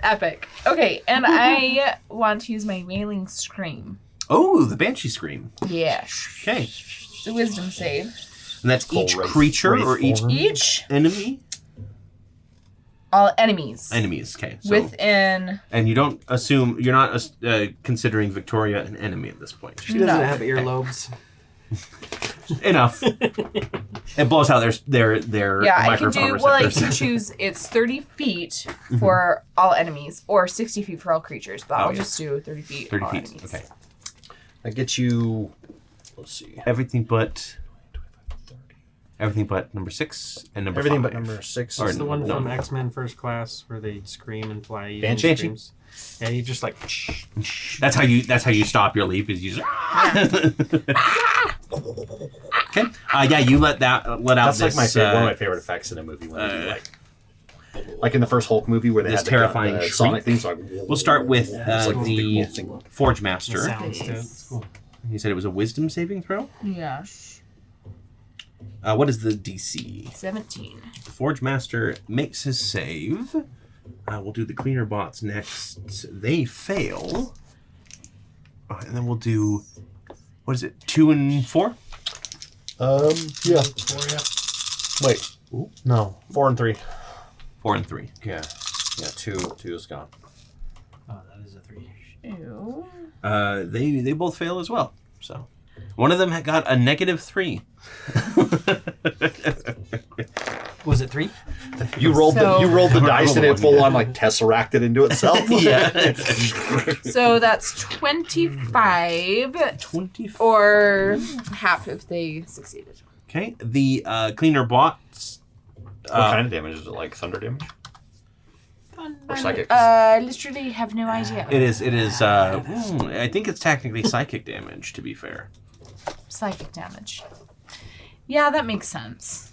Epic. Okay, and I want to use my Wailing Scream. Oh, the Banshee Scream. Yeah. Okay. It's a wisdom save. And that's Full each wraith- creature wraith or each form. Each, enemy? all enemies. Enemies, okay. So, Within. and you don't assume, you're not considering Victoria an enemy at this point. She doesn't No. have earlobes. Enough. It blows out their Yeah, I can microphone do. Well, I receptors. can choose. It's 30 feet for all enemies, or 60 feet for all creatures. But I'll yeah. just do 30 feet. 30 all feet. enemies. Okay. That gets you, let's see, Everything but number 6 and number everything 5. but number 6. Or It's the one no. from X-Men First Class where they scream and fly. using Banshee? screams. Yeah, you just like. That's how you stop your leap is you just Okay. Yeah, you let out That's this like one of my favorite effects in a movie when they do like in the first Hulk movie where they this had terrifying the shriek. Sonic thing. So We'll start with It's like the big thing. Forge The Master. sounds too. It's cool. You said it was a wisdom saving throw? Yeah. What is the DC? 17. The Forge Master makes his save. We'll do the cleaner bots next. They fail. And then we'll do, what is it, 2 and 4? Yeah. Wait. No. 4 and 3. 4 and 3. Yeah. Yeah, 2 is gone. Oh, that is a 3. Ew. They both fail as well. So one of them had got a -3. Was it 3? You rolled the dice and it one, full yeah. on like tesseracted into itself. Yeah. So that's 25, 24. or half if they succeeded. Okay. The cleaner bots. What kind of damage is it? Like thunder damage? Or psychic? Literally have no idea. It is. I think it's technically psychic damage. To be fair. Psychic damage. Yeah, that makes sense.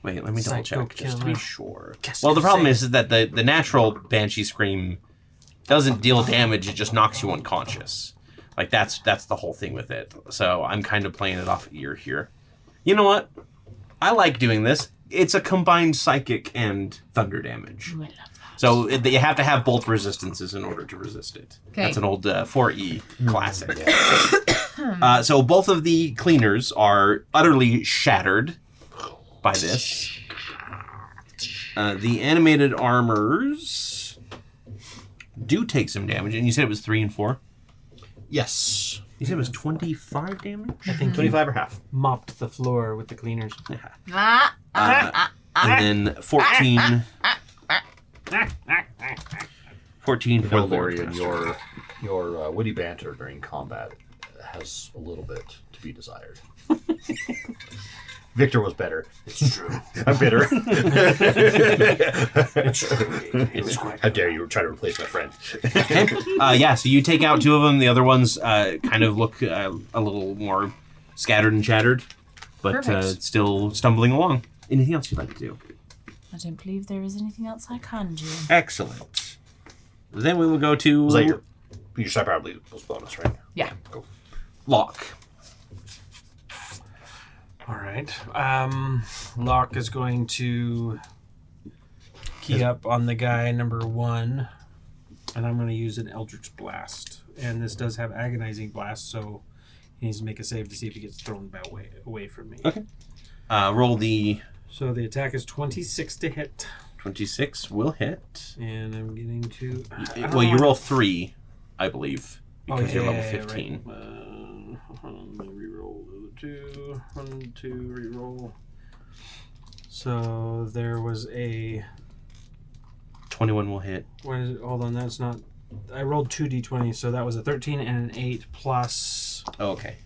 Wait, let me double Psycho check just to be killer. sure. Well, the problem is that the natural Banshee Scream doesn't deal damage; it just knocks you unconscious. Like that's the whole thing with it. So I'm kind of playing it off ear here. You know what? I like doing this. It's a combined psychic and thunder damage. Ooh, I love that. So you have to have both resistances in order to resist it. Okay. That's an old 4E classic. So both of the cleaners are utterly shattered by this. The animated armors do take some damage, and you said it was 3 and 4. Yes. You said it was 25 damage. I think 25 or half. mopped the floor with the cleaners. And then 14. 14 for the Lord. Valerian, your Your witty banter during combat has a little bit to be desired. Victor was better. It's true. I'm bitter. It's true. It was quite How dare you try to replace my friend? Okay. Yeah, so you take out 2 of them. The other ones kind of look a little more scattered and shattered, but Perfect. still stumbling along. Anything else you'd like to do? I don't believe there is anything else I can do. Excellent. Then we will go to Was that your side power bleed was bonus, right? Yeah. Cool. Lock. All right. Locke is going to key up on the guy number 1, and I'm going to use an Eldritch Blast. And this does have Agonizing Blast, so he needs to make a save to see if he gets thrown away from me. Okay. Roll the So the attack is 26 to hit, 26 will hit. and I'm getting to... Well, you roll 3, I believe, Oh, because you're level yeah, 15. Right. Let me reroll the 2. 1, 2, reroll. So there was a... 21 will hit. What is it? Hold on, that's not... I rolled 2d20, so that was a 13 and an 8 plus Oh, okay.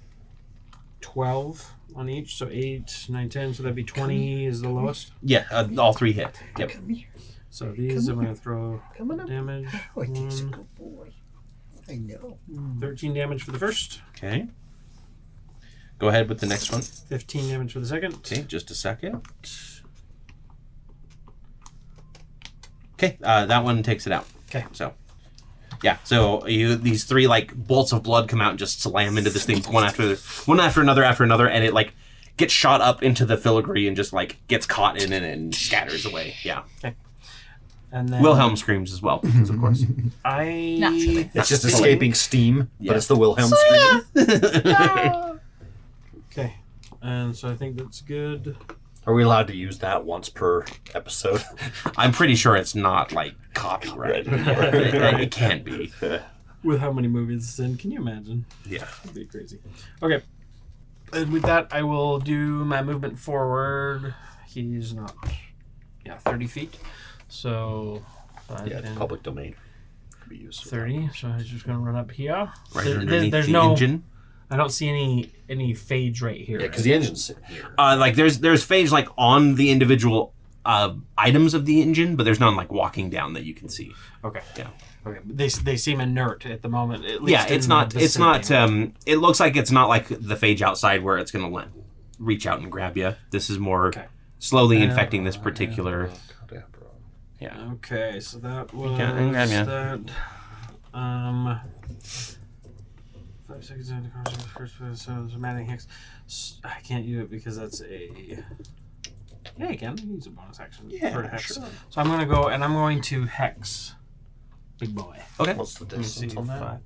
12 on each. So 8, 9, 10. So that'd be 20 is the lowest. Yeah, all 3 hit. Yep. Come here. So these I'm going to throw Come on up. damage. Oh, he's a 1, good boy. I know. 13 damage for the first. Okay. Go ahead with the next one. 15 damage for the second. Okay, just a second. Okay, that one takes it out. Okay. So, yeah. So these 3 like bolts of blood come out and just slam into this thing one after another, and it like gets shot up into the filigree and just like gets caught in it and scatters away. Yeah. And then Wilhelm screams as well, because of course. Naturally. It's just escaping steam, Yeah. but it's the Wilhelm scream. Okay. And so I think that's good. Are we allowed to use that once per episode? I'm pretty sure it's not like copyright. It can't be. With how many movies it's in, can you imagine? Yeah. It'd be crazy. Okay. And with that, I will do my movement forward. He's not, 30 feet. So, 5, Yeah, 10, public domain. Could be used. 30. So he's just going to run up here. Right There- underneath there's the no, engine. I don't see any phage right here. Yeah, because the engine's sitting here. Like there's phage like on the individual items of the engine, but there's none like walking down that you can see. Okay. Yeah. Okay. They seem inert at the moment. At least Yeah, it's in not. the It's not. vicinity. It looks like it's not like the phage outside where it's gonna reach out and grab you. This is more Okay. slowly infecting this particular. Yeah. Okay, so that was can't grab ya. that. 5 seconds into the first so dramatic hex. I can't use it because that's a. Yeah, I can. Use a bonus action for a hex. sure. So I'm gonna go and I'm going to hex. Big boy. Okay. What's the Let me see. distance on that?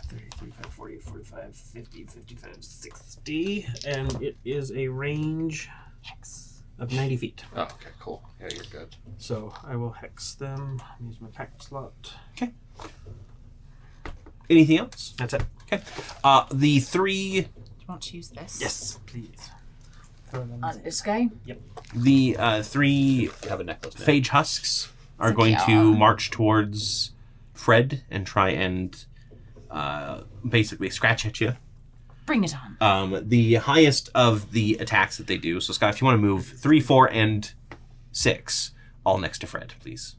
30, 35, 40, 45, 50, 55, 60. And it is a range of 90 feet. Oh, okay, cool. Yeah, you're good. So I will hex them. Use my pack slot. Anything else? That's it. Okay. The 3. Do you want to use this? Yes, please. On this guy? The 3 You have a necklace now. phage husks are It's going okay. to march towards Fred and try and basically scratch at you. Bring it on. The highest of the attacks that they do. So Scott, if you want to move 3, 4, and 6, all next to Fred, please.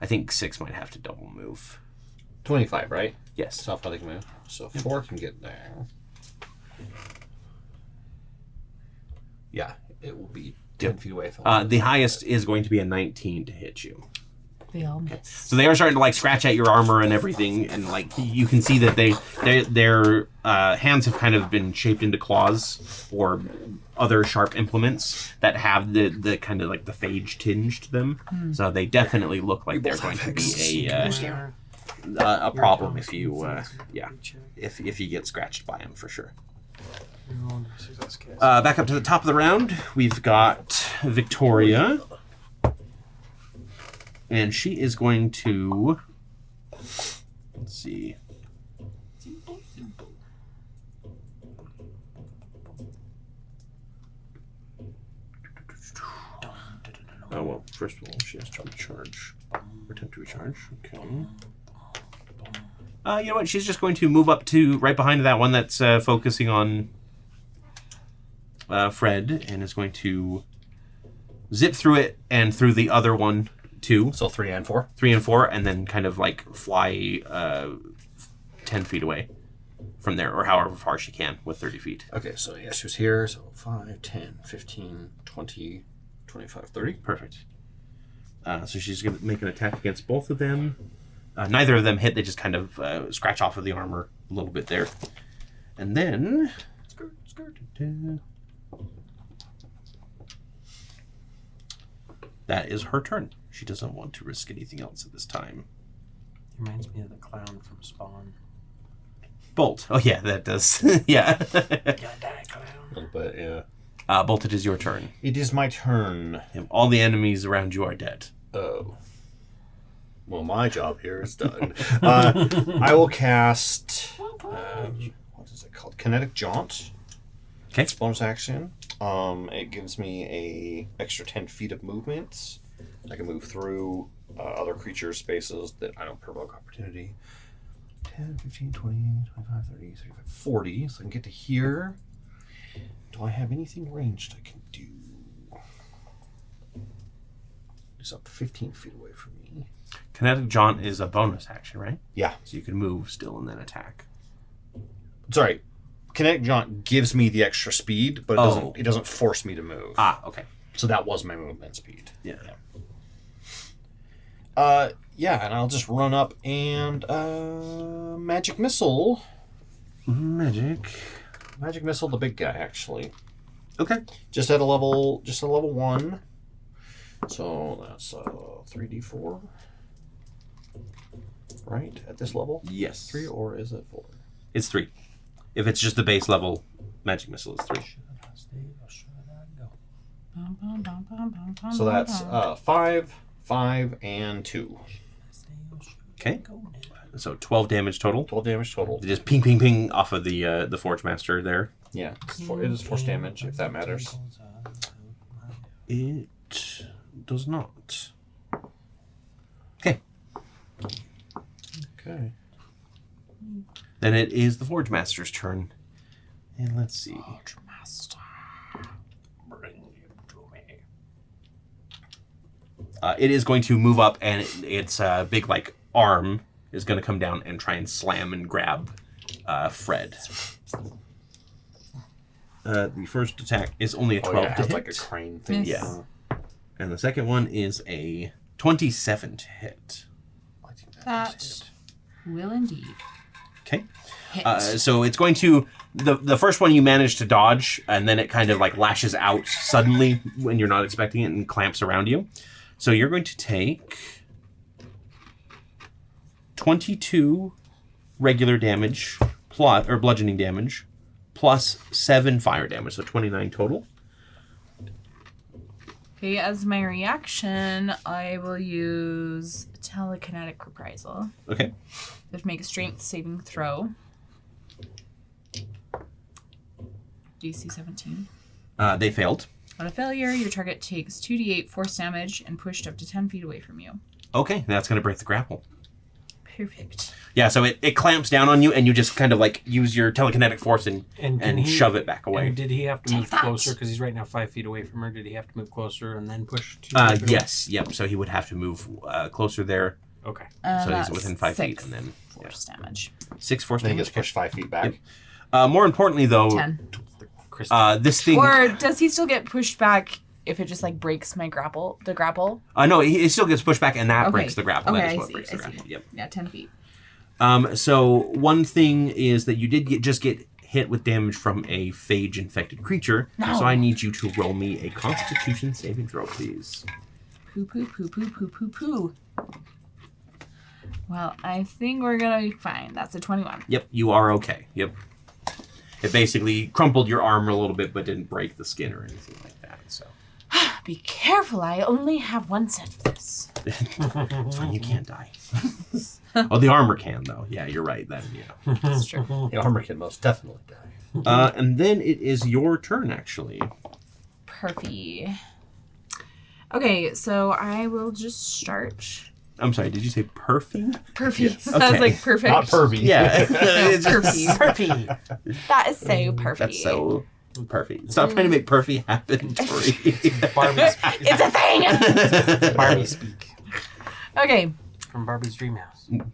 I think 6 might have to double move. 25, right? Yes. It's athletic move. So 4 can get there. Yeah, it will be 10 feet away from The highest is going to be a 19 to hit you. They all miss. So they are starting to like scratch at your armor and everything, and like you can see that their hands have kind of been shaped into claws or other sharp implements that have the kind of like the phage tinge to them. So they definitely look like they're going to be a problem if you if you get scratched by them for sure. Back up to the top of the round, we've got Victoria. And she is going to, let's see. Oh, well. First of all, she has to recharge. Attempt to recharge. Okay. You know what? She's just going to move up to right behind that one that's focusing on Fred, and is going to zip through it and through the other one too. So 3 and 4. 3 and 4, and then kind of like fly 10 feet away from there, or however far she can with 30 feet. Okay, so yeah, she was here. So 5, 10, 15, 20, 25, 30. Perfect. So she's going to make an attack against both of them. Neither of them hit. They just kind of scratch off of the armor a little bit there. And then... That is her turn. She doesn't want to risk anything else at this time. Reminds me of the clown from Spawn. Bolt. Oh, yeah, that does. Yeah. Gotta die, clown. A little bit, yeah. Bolt, it is your turn. It is my turn. And all the enemies around you are dead. Oh. Well, my job here is done. I will cast... what is it called? Kinetic Jaunt. Okay. It's bonus action. It gives me a extra 10 feet of movement. I can move through other creature spaces that I don't provoke opportunity. 10, 15, 20, 25, 30, 35, 40. So I can get to here. Do I have anything ranged I can do? It's up 15 feet away from me. Kinetic Jaunt is a bonus action, right? Yeah. So you can move still and then attack. Sorry. Kinetic Jaunt gives me the extra speed, but it doesn't force me to move. Ah, okay. So that was my movement speed. Yeah. Yeah, and I'll just run up and magic missile. Magic Missile the big guy actually. Okay. Just at a level 1. So that's 3d4. Right? At this level? Yes. 3 or is it 4? It's 3. If it's just the base level, magic missile is 3. So that's 5, 5, and 2. Okay. So 12 damage total. 12 damage total. Just ping, ping, ping off of the Forge Master there. Yeah, it is force damage, if that matters. It does not. Okay. Okay. Then it is the Forge Master's turn. And let's see. Forge Master, bring him to me. It is going to move up, and its big, like, arm is going to come down and try and slam and grab Fred. The first attack is only a 12 it to has hit. like a crane thing. Yes. Yeah. And the second one is a 27 to hit. I think That is it. will indeed Okay. hit. So it's going to... The first one you manage to dodge, and then it kind of like lashes out suddenly when you're not expecting it and clamps around you. So you're going to take 22 regular damage, plus, or bludgeoning damage, plus 7 fire damage, so 29 total. Okay, as my reaction, I will use telekinetic reprisal. Okay. Let's make a strength saving throw. DC 17. They failed. On a failure, your target takes 2d8 force damage and pushed up to 10 feet away from you. Okay, that's going to break the grapple. Perfect. Yeah, so it clamps down on you, and you just kind of like use your telekinetic force and can he- shove it back away. And did he have to Take move that. closer? Because he's right now 5 feet away from her. Did he have to move closer and then push? 2 feet away? Yes, yep. So he would have to move closer there. Okay. So he's That's within 5 feet, 6 and then force damage. 6 force Then he damage. gets pushed 5 feet back. More importantly, though, 10. this thing. Or does he still get pushed back if it just like breaks my grapple? The grapple? No, he still gets pushed back, and that Okay. breaks the grapple. Okay, That is I what see, breaks I the see. grapple. Yep. Yeah, 10 feet. So one thing is that you did just get hit with damage from a phage infected creature. No. So I need you to roll me a Constitution saving throw, please. Poo poo poo poo poo poo poo. Well, I think we're gonna be fine. That's a 21. Yep, you are okay. Yep. It basically crumpled your armor a little bit, but didn't break the skin or anything like that. So Be careful, I only have one set of this. it's fine. You can't die. Oh, the armor can though. Yeah, you're right. Then yeah. That's true. The armor can most definitely die. And then it is your turn, actually. Perfy. Okay, so I will just start. I'm sorry, did you say perfy? Perfect. Yes. That was Okay. like perfect. Not pervy. Yeah. Perfect. That is so perfect. That's so perfect. Stop trying to make perfy happen, Torrey. Barbie speak. It's a thing! Barbie speak. Okay, From Barbie's Dreamhouse.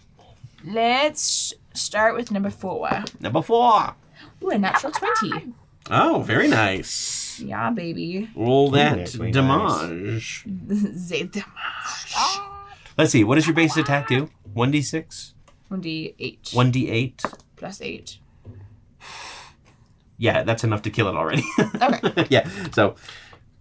let's start with number 4. Number 4. Ooh, a natural 20. Oh, very nice. Yeah, baby. Roll that that's very damage. The damage. Let's see, what does your base attack do? 1d6? 1d8 1d8? plus 8. Yeah, that's enough to kill it already. Okay. Yeah, so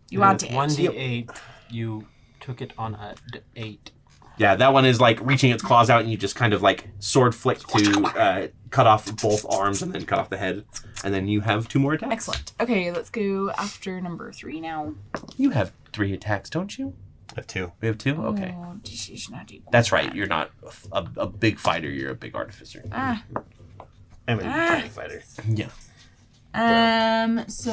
You want it. 1d8. You took it on a 8. yeah, that one is like reaching its claws out and you just kind of like sword flick to cut off both arms and then cut off the head. And then you have 2 more attacks. Excellent. Okay, let's go after number 3 now. You have 3 attacks, don't you? I have 2. We have 2? Okay. Oh, this is not equal. That's right, you're not a big fighter, you're a big artificer. Ah. I'm a tiny fighter. Yeah. So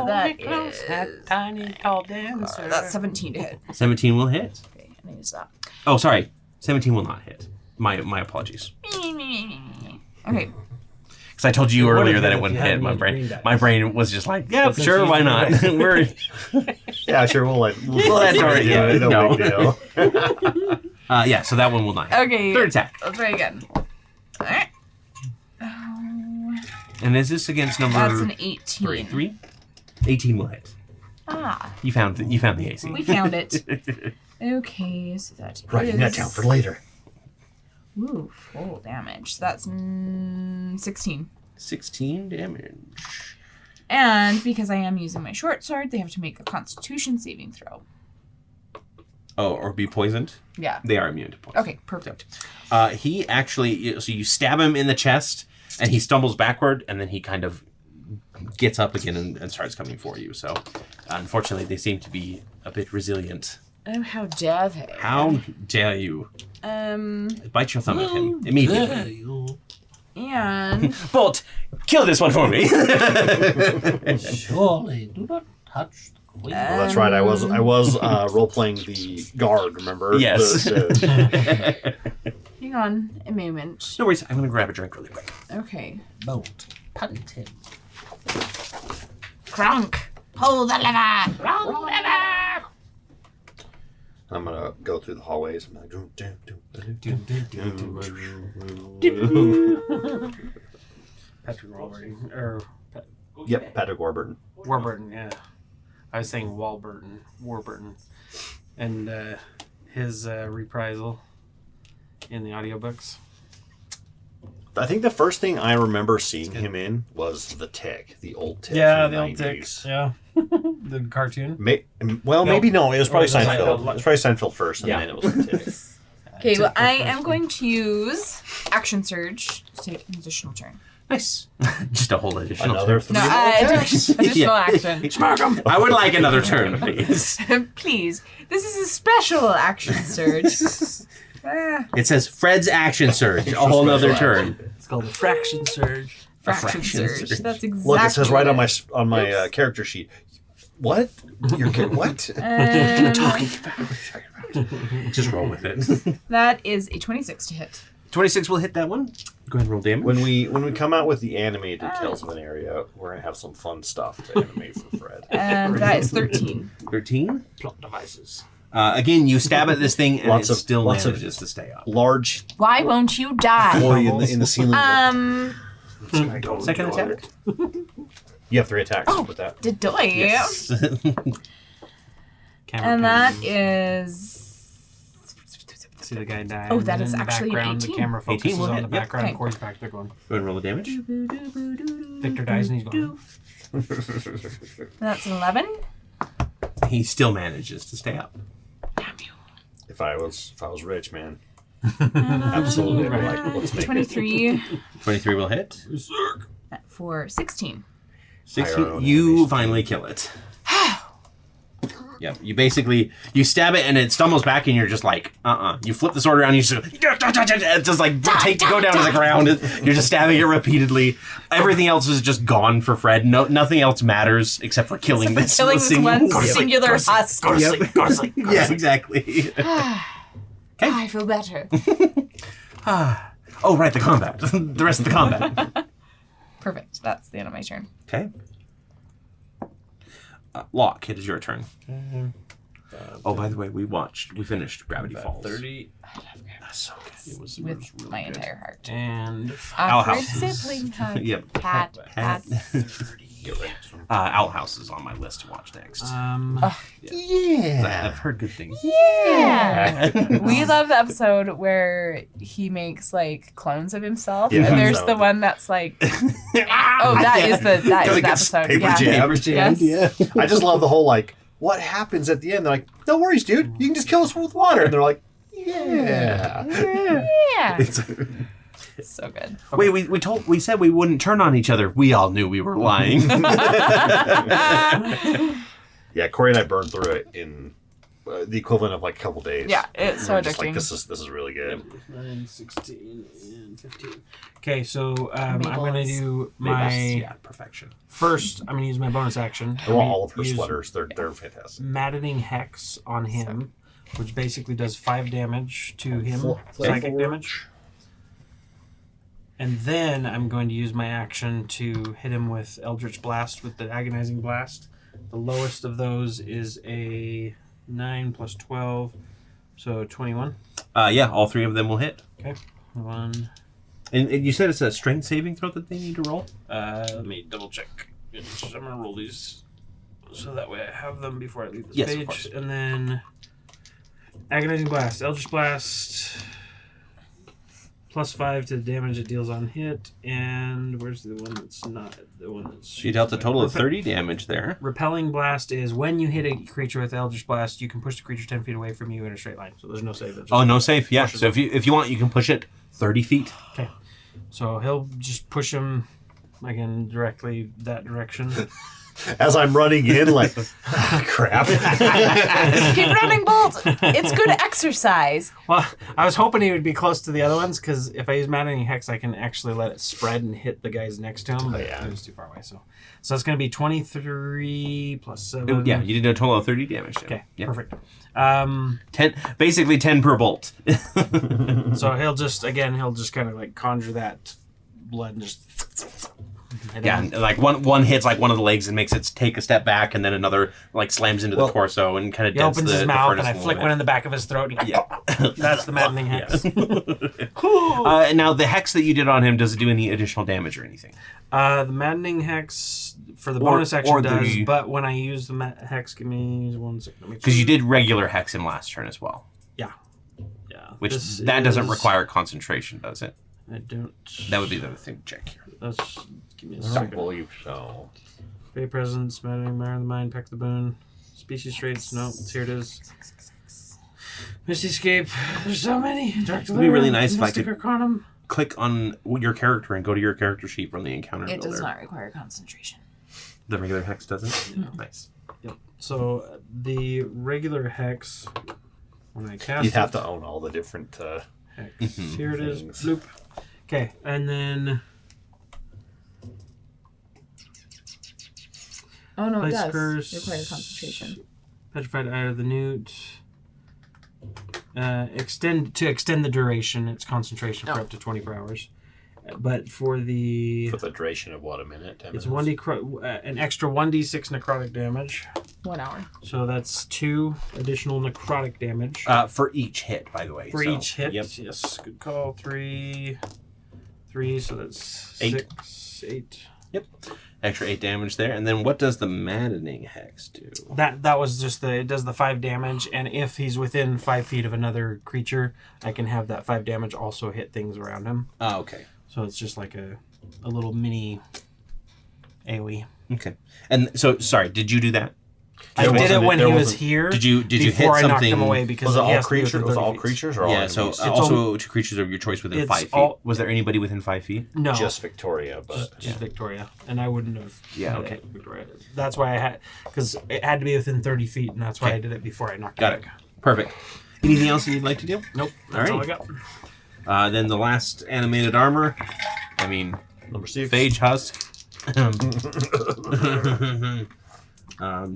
that close, is... that tiny tall dancer. That's 17 to hit. 17 will hit. Okay, I use that. Oh, sorry. 17 will not hit. My apologies. Okay. Because I told you It would've earlier that hit it if wouldn't you hit. hadn't My used brain, green dice. my brain was just like, yeah, But since sure, you why used not? green We're Yeah, sure. We'll let Torrey do it. No No. big deal. yeah. So that one will not hit. Okay. Third attack. Let's try again. Alright. Oh, And is this against number that's an 18. 3? 18 will hit. Ah, You found the AC. we found it. Okay, so that Writing that down for later. Ooh, full damage. So that's 16. 16 damage. And because I am using my short sword, they have to make a Constitution saving throw. Oh, or be poisoned? Yeah. They are immune to poison. Okay, perfect. He actually, so you stab him in the chest, and he stumbles backward, and then he kind of gets up again and starts coming for you. So, unfortunately, they seem to be a bit resilient. Oh, how dare they? How dare you? Bite your thumb at him immediately. And Bolt, kill this one for me. Surely, do not touch the queen. Well, that's right. I was role playing the guard. Remember? Yes. hang on a moment. No worries, I'm going to grab a drink really quick. Okay. Bolt, punt him. Crunk! Pull the lever! Pull the lever! I'm gonna go through the hallways. I'm like, Patrick Warburton. Or yep, Patrick Warburton. Warburton, yeah. I was saying Warburton. And his reprisal in the audiobooks. I think the first thing I remember seeing him in was the Tick, the old Tick. Yeah, from the old Tick. 90s. Yeah. The cartoon. Maybe no. It was probably Or was it Seinfeld. Seinfeld? It was probably Seinfeld first, and Yeah. then it was the Tick. Okay, well, I am going to use Action Surge to take an additional turn. Nice. Just a whole additional Another turn. No, three. additional action. Smack him. I would like another turn, please. Please. This is a special Action Surge. It says Fred's action surge. A whole nother turn. It's called a fraction surge. Fraction fraction Surge. surge. That's exactly Look, it says right what on my character sheet. What? What? talking Just roll with it. That is a 26 to hit. 26 will hit that one. Go ahead and roll damage. When we come out with the animated Tales of Aneria, we're gonna have some fun stuff to animate for Fred. And that is 13. 13. Plot devices. Again, you stab at this thing and Lots it of- still lots of- manages to stay up. Large Why won't you die? boy in the ceiling. Second attack? You have 3 attacks with that. Did I? Yes. Camera And that pan. is... See the guy die. Oh, that and is in the actually an background, 18. The camera 18 focuses will on hit, the yep. background. Okay. Corey's back there going. Go ahead and roll the damage. Victor dies and he's gone. That's an 11. He still manages to stay up. If I was rich, man. Absolutely. Like, let's make it. 23 23 will hit. for 16. 16. Higher You animation. finally kill it. Yeah, you stab it and it stumbles back and you're just like, You flip the sword around and you just like go down to the ground. You're just stabbing it repeatedly. Everything else is just gone for Fred. Nothing else matters except for killing this one single singular husk. Go to sleep. Go to sleep. Yeah, exactly. I feel better. Oh, right, the combat. The rest of the combat. Perfect. That's the end of my turn. Okay. Locke, it is your turn. Oh, by the way, we finished Gravity Falls. 30. That's so good. It was With really my good. entire heart. And Owl Awkward House. sibling hug. Yep. Pat. 30. Owl House is on my list to watch next. Yeah. I've heard good things. Yeah. We love the episode where he makes like clones of himself, Yeah, and there's so- the one that's like, that is the episode. Paper Yeah. jam. Yes. I just love the whole like, what happens at the end? They're like, no worries, dude. You can just kill us with water. And they're like, yeah. Yeah. It's, So good. Wait, we said we wouldn't turn on each other. We all knew we were lying. Yeah, Cory and I burned through it in the equivalent of like a couple days. Yeah, it's so We were just like, addicting. this is really good. 9, 16, and 15. Okay, so I'm Mabel going to is- do my perfection. first. I'm going to use my bonus action. I want all of her Use sweaters. They're fantastic. Maddening Hex on him, which basically does 5 damage to him, Flip psychic forward. damage. And then I'm going to use my action to hit him with Eldritch Blast with the Agonizing Blast. The lowest of those is a 9 plus 12, so 21. Yeah, all 3 of them will hit. Okay, 1. And you said it's a strength saving throw that they need to roll? Let me double check. I'm going to roll these so that way I have them before I leave this Yes, of page. course. And then Agonizing Blast, Eldritch Blast, plus 5 to the damage it deals on hit. And where's the one that's not the one that's... She dealt a total of 30 damage there. Repelling Blast is when you hit a creature with Eldritch Blast, you can push the creature 10 feet away from you in a straight line. So there's no save. It just Oh, no safe. Yeah. pushes So it. if you want, you can push it 30 feet. Okay. So he'll just push him again directly that direction. As I'm running in, like, crap. Keep running, Bolt. It's good exercise. Well, I was hoping he would be close to the other ones because if I use Maddening Hex, I can actually let it spread and hit the guys next to him. But yeah. it was too far away. So it's going to be 23 plus 7. Oh, yeah, you did a total of 30 damage. To him. Okay, Yeah. perfect. 10 per bolt. So he'll just kind of like conjure that blood and just... hit Yeah, him. and like one hits like one of the legs and makes it take a step back, and then another like slams into the Well, torso and kind of He dents opens the his mouth furnace and I a little flick bit. one in the back of his throat. And Yeah. That's the Maddening Hex. And now the hex that you did on him, does it do any additional damage or anything? The Maddening Hex for the Or- bonus action or does, the- but when I use the Hex, give me 1 second. Let me Because you check. did regular hex him last turn as well, Yeah. which This that doesn't is- require concentration, does it? I don't. That would be the other thing to check here. Let's give me a I don't second. believe so. Fey Presence, Maddening Mire of the Mind, Peck the Boon, Species Traits. No, here it is. Misty Escape. There's so many. Dark It'd be really Deliverance, nice if I Mystic could- Arcanum. Click on your character and go to your character sheet from the encounter It builder. does not require concentration. The regular hex doesn't? No. Nice. Yep. So the regular Hex, when I cast You'd have it, to own all the different. Hex. Mhm. Here it is. Things. Bloop. Okay, and then Oh no, it Place does. Curse. It requires concentration. Petrified Eye of the Newt. Extend the duration. It's concentration for Oh. up to 24 hours. But for the For the duration of what, a minute? 10 it's minutes? an extra 1d6 necrotic damage. 1 hour. So that's 2 additional necrotic damage For each hit, by the way. for so, each hit. Yep. Yes, good call. 3, so that's 8. 6, 8. Extra 8 damage there. And then what does the maddening hex do? That was just it does the 5 damage, and if he's within 5 feet of another creature, I can have that 5 damage also hit things around him. Oh, okay. So it's just like a little mini AoE. Okay. And so, sorry, did you do that? I did wasn't it when there he was wasn't- here. Did you before hit I knocked him something? away because Was it he all has to be creatures? within Was it 30 all feet. creatures or all Yeah, so enemies? also two creatures of your choice within It's 5 feet. all- Was there anybody within 5 feet? No, Just Victoria, but just Victoria, and I wouldn't have. Yeah, hit okay. it with Victoria. That's why I had, because it had to be within 30 feet, and that's why Okay. I did it before I knocked Got him it. back. Perfect. Anything else you'd like to do? Nope, that's all I Alright. got. Then the last animated armor. I mean, number 6. phage husk.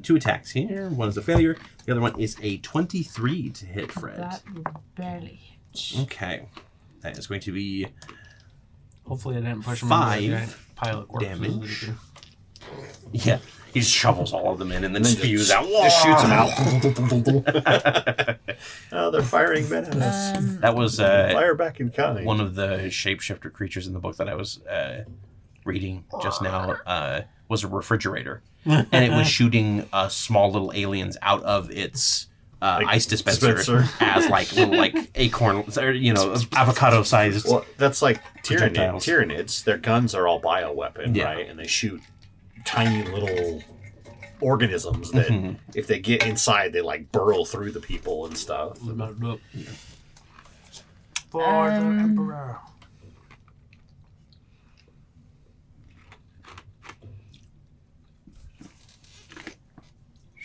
2 attacks here. One is a failure. The other one is a 23 to hit Fred. That will barely hit. Okay. That is going to be Hopefully, I didn't push him 5 into a giant pile of corpses. damage. that he can- yeah. He just shovels all of them in and then spews out. Just shoots them out. Oh, they're firing men at us. That was Fire back in kind. one of the shapeshifter creatures in the book that I was reading just now. Was a refrigerator, and it was shooting small little aliens out of its ice dispenser as like little like acorn or avocado sized. Well, that's like Projectiles. Tyranids. Their guns are all bioweapon, Yeah. right? And they shoot tiny little organisms that, if they get inside, they like burrow through the people and stuff. For the Emperor.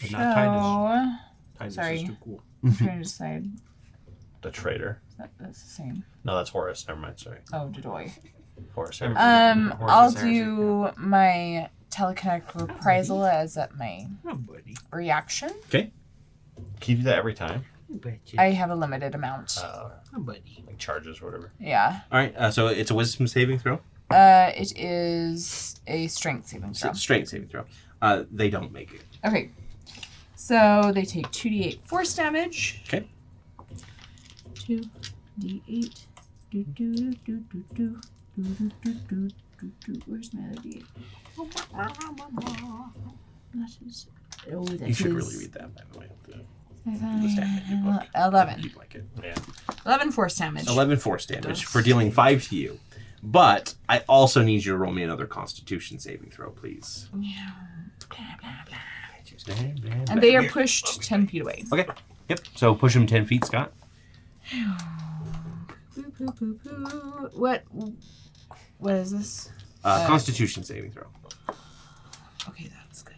But not Titus. Titus sorry. is too cool. I'm trying to decide. The traitor. That's the same. No, that's Horus. Never mind. Sorry, Oh, Dedoy. Horus. Horus I'll is heresy. do my telekinetic reprisal as my Oh, buddy. reaction. Okay. Can you do that every time? I have a limited amount. Oh, buddy. Like charges or whatever. Yeah. All right. So it's a wisdom saving throw. It is a strength saving throw. Strength saving throw. They don't make it. Okay. So they take 2d8 force damage. Okay. 2d8. Do, do, do, do, do, do. Do, do, do, do, do, do. Where's my other d8? That is. Oh, that You should is really read that, by the way. The stat in your book. 11. You'd like it. Yeah. 11 force damage. 11 force damage for dealing 5 to you. But I also need you to roll me another Constitution saving throw, please. And they are pushed 10 feet away. Okay. Yep. So push him 10 feet, Scott. Poo, poo, poo, poo. What is this? Constitution saving throw. Okay, that was good.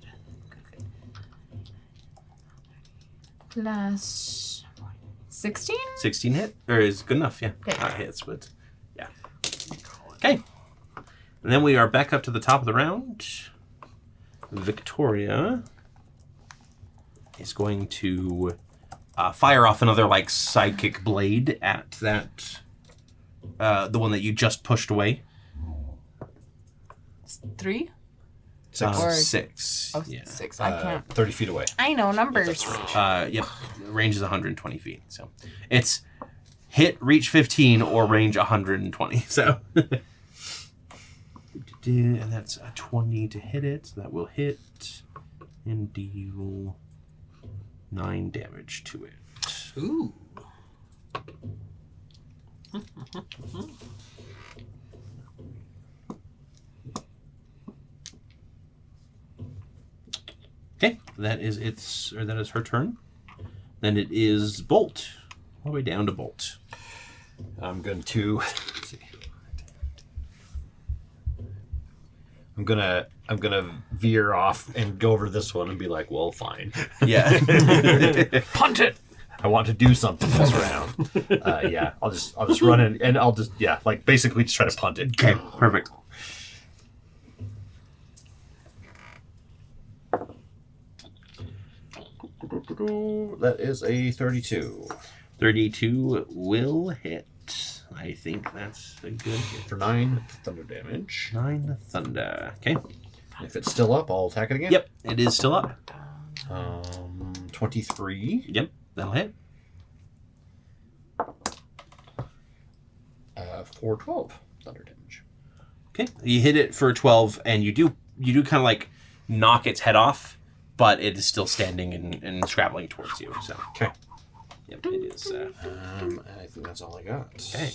Good. Plus 16? 16 hit? Or is good enough, yeah. Okay. Hits, but yeah. Okay. And then we are back up to the top of the round. Victoria is going to fire off another like sidekick blade at that the one that you just pushed away. 3? 6. Or- 6. Oh, Yeah. 6. I can't. 30 feet away. I know numbers. Yep. Range is 120 feet. So it's hit, reach 15, or range 120. So. And that's a 20 to hit it. So that will hit and deal 9 damage to it. Ooh. Okay, that is her turn. Then it is Bolt. All the way down to Bolt. I'm going to. Let's see. I'm gonna veer off and go over to this one and be like, well, fine. Yeah. Punt it! I want to do something this round. Yeah, I'll just run in and I'll just like basically just try to punt it. Okay, perfect. That is a 32 32 will hit. I think that's a good hit. for 9 thunder damage. 9 thunder. Okay. If it's still up, I'll attack it again. Yep, it is still up. 23. Yep, that'll hit. For 12 thunder damage. Okay, you hit it for 12, and you do kind of like knock its head off, but it is still standing and scrabbling towards you. So Okay. yep, it is. I think that's all I got. Okay.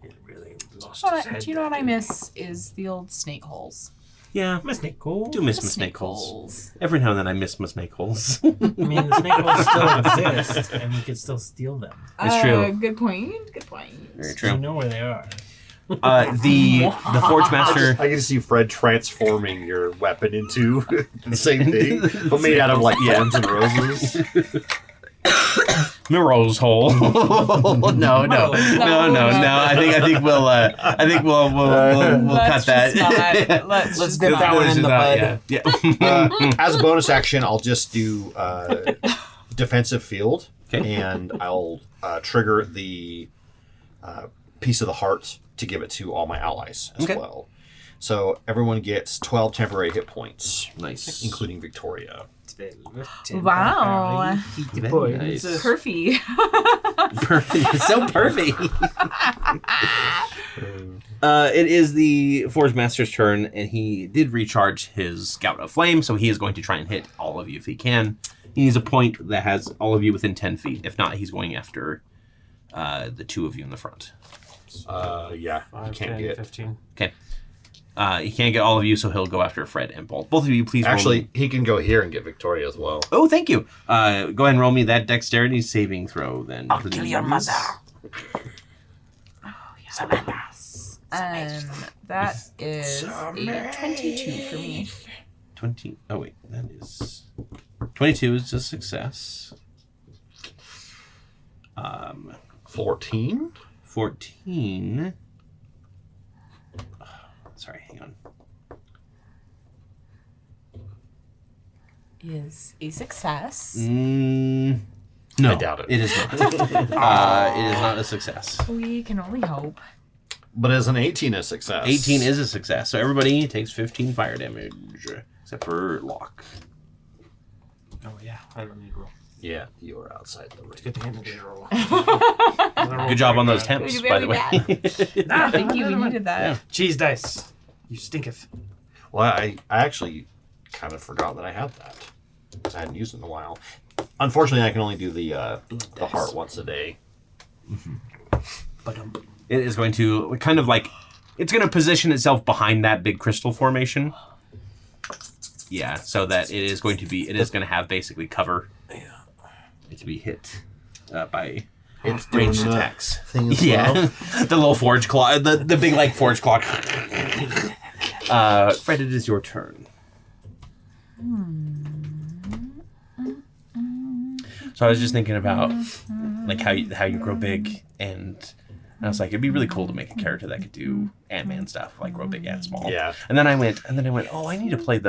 It really lost Oh, his head. do you know what I miss is the old snake holes. Yeah. My snake hole. Do miss my Snake snake holes. holes. Every now and then I miss my snake holes. I mean, the snake holes still exist, and we could still steal them. It's true. Good point. Good point. Very We true. know where they are. The Forge Master. I can see Fred transforming your weapon into the same thing, but made out of like thorns and roses. Mirror's hole. no. I think we'll cut that. Let's nip that one in the bud. Yeah. As a bonus action, I'll just do defensive field, Okay. and I'll trigger the piece of the heart to give it to all my allies as Okay. well. So everyone gets 12 temporary hit points, Nice. including Victoria. Wow. Very nice. Perfy. Perfect. So perfect. It is the Forge Master's turn, and he did recharge his Gout of Flame, so he is going to try and hit all of you if he can. He needs a point that has all of you within 10 feet. If not, he's going after the two of you in the front. Yeah, 5, you can't 10, get. 15. Okay. He can't get all of you, so he'll go after Fred and Bolt. Both of you, please roll Actually, me. he can go here and get Victoria as well. Oh, thank you. Go ahead and roll me that dexterity saving throw, then. I'll kill your mother. That is a 22 for me. 20. Oh, wait. That is. 22 is a success. 14? 14. Sorry, hang on. Is a success. No, I doubt it. It is not. It is not a success. We can only hope. But as an 18 a success. 18 is a success. So everybody takes 15 fire damage, except for Locke. Oh, yeah. I don't need to roll. Yeah, you're outside the range. Get the hand to roll. Good job on those temps, Very by the way. Thank you. We needed that. Yeah. Cheese dice. You stinketh. Well, I actually kind of forgot that I had that. 'Cause I hadn't used it in a while. Unfortunately, I can only do the heart once a day. But It is going to kind of like, it's going to position itself behind that big crystal formation. Yeah, so that it is going to have basically cover to be hit by It's ranged doing the attacks. thing as Yeah, well. the little forge claw, the big like forge claw. Fred, it is your turn. So I was just thinking about like how you grow big, and I was like, it'd be really cool to make a character that could do Ant-Man stuff, like grow big and small. Yeah. And then I went, oh, I need to play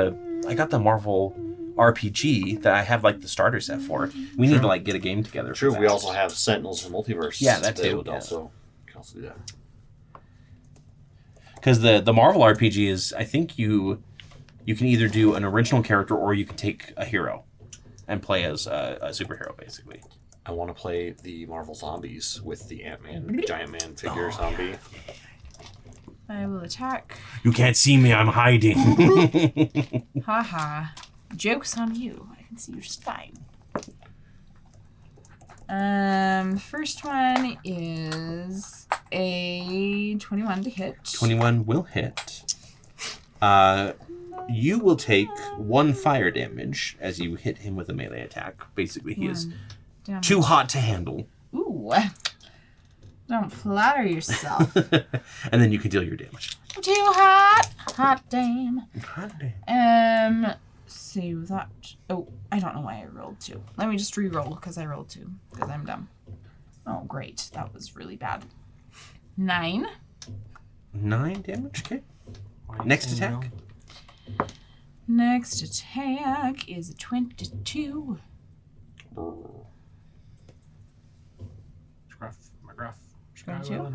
I got the Marvel RPG that I have like the starter set for. We need to like get a game together. True, for we that. also have Sentinels of the Multiverse. Yeah, that too, Would yeah. also, can also do that. Because the Marvel RPG is, I think you can either do an original character or you can take a hero and play as a superhero, basically. I want to play the Marvel Zombies with the Ant-Man, Giant Man figure zombie. I will attack. You can't see me, I'm hiding. Haha. Joke's on you. I can see you just fine. First one is a 21 to hit. 21 will hit. You will take 1 fire damage as you hit him with a melee attack. Basically, he is Damage. too hot to handle. Ooh. Don't flatter yourself. And then you can deal your damage. Too hot. Hot damn. Hot damn. So that. Oh, I don't know why I rolled 2. Let me just re-roll because I rolled 2 because I'm dumb. Oh, great. That was really bad. 9. 9 damage, okay. Next attack. Next attack is a 22. McGruff. 22?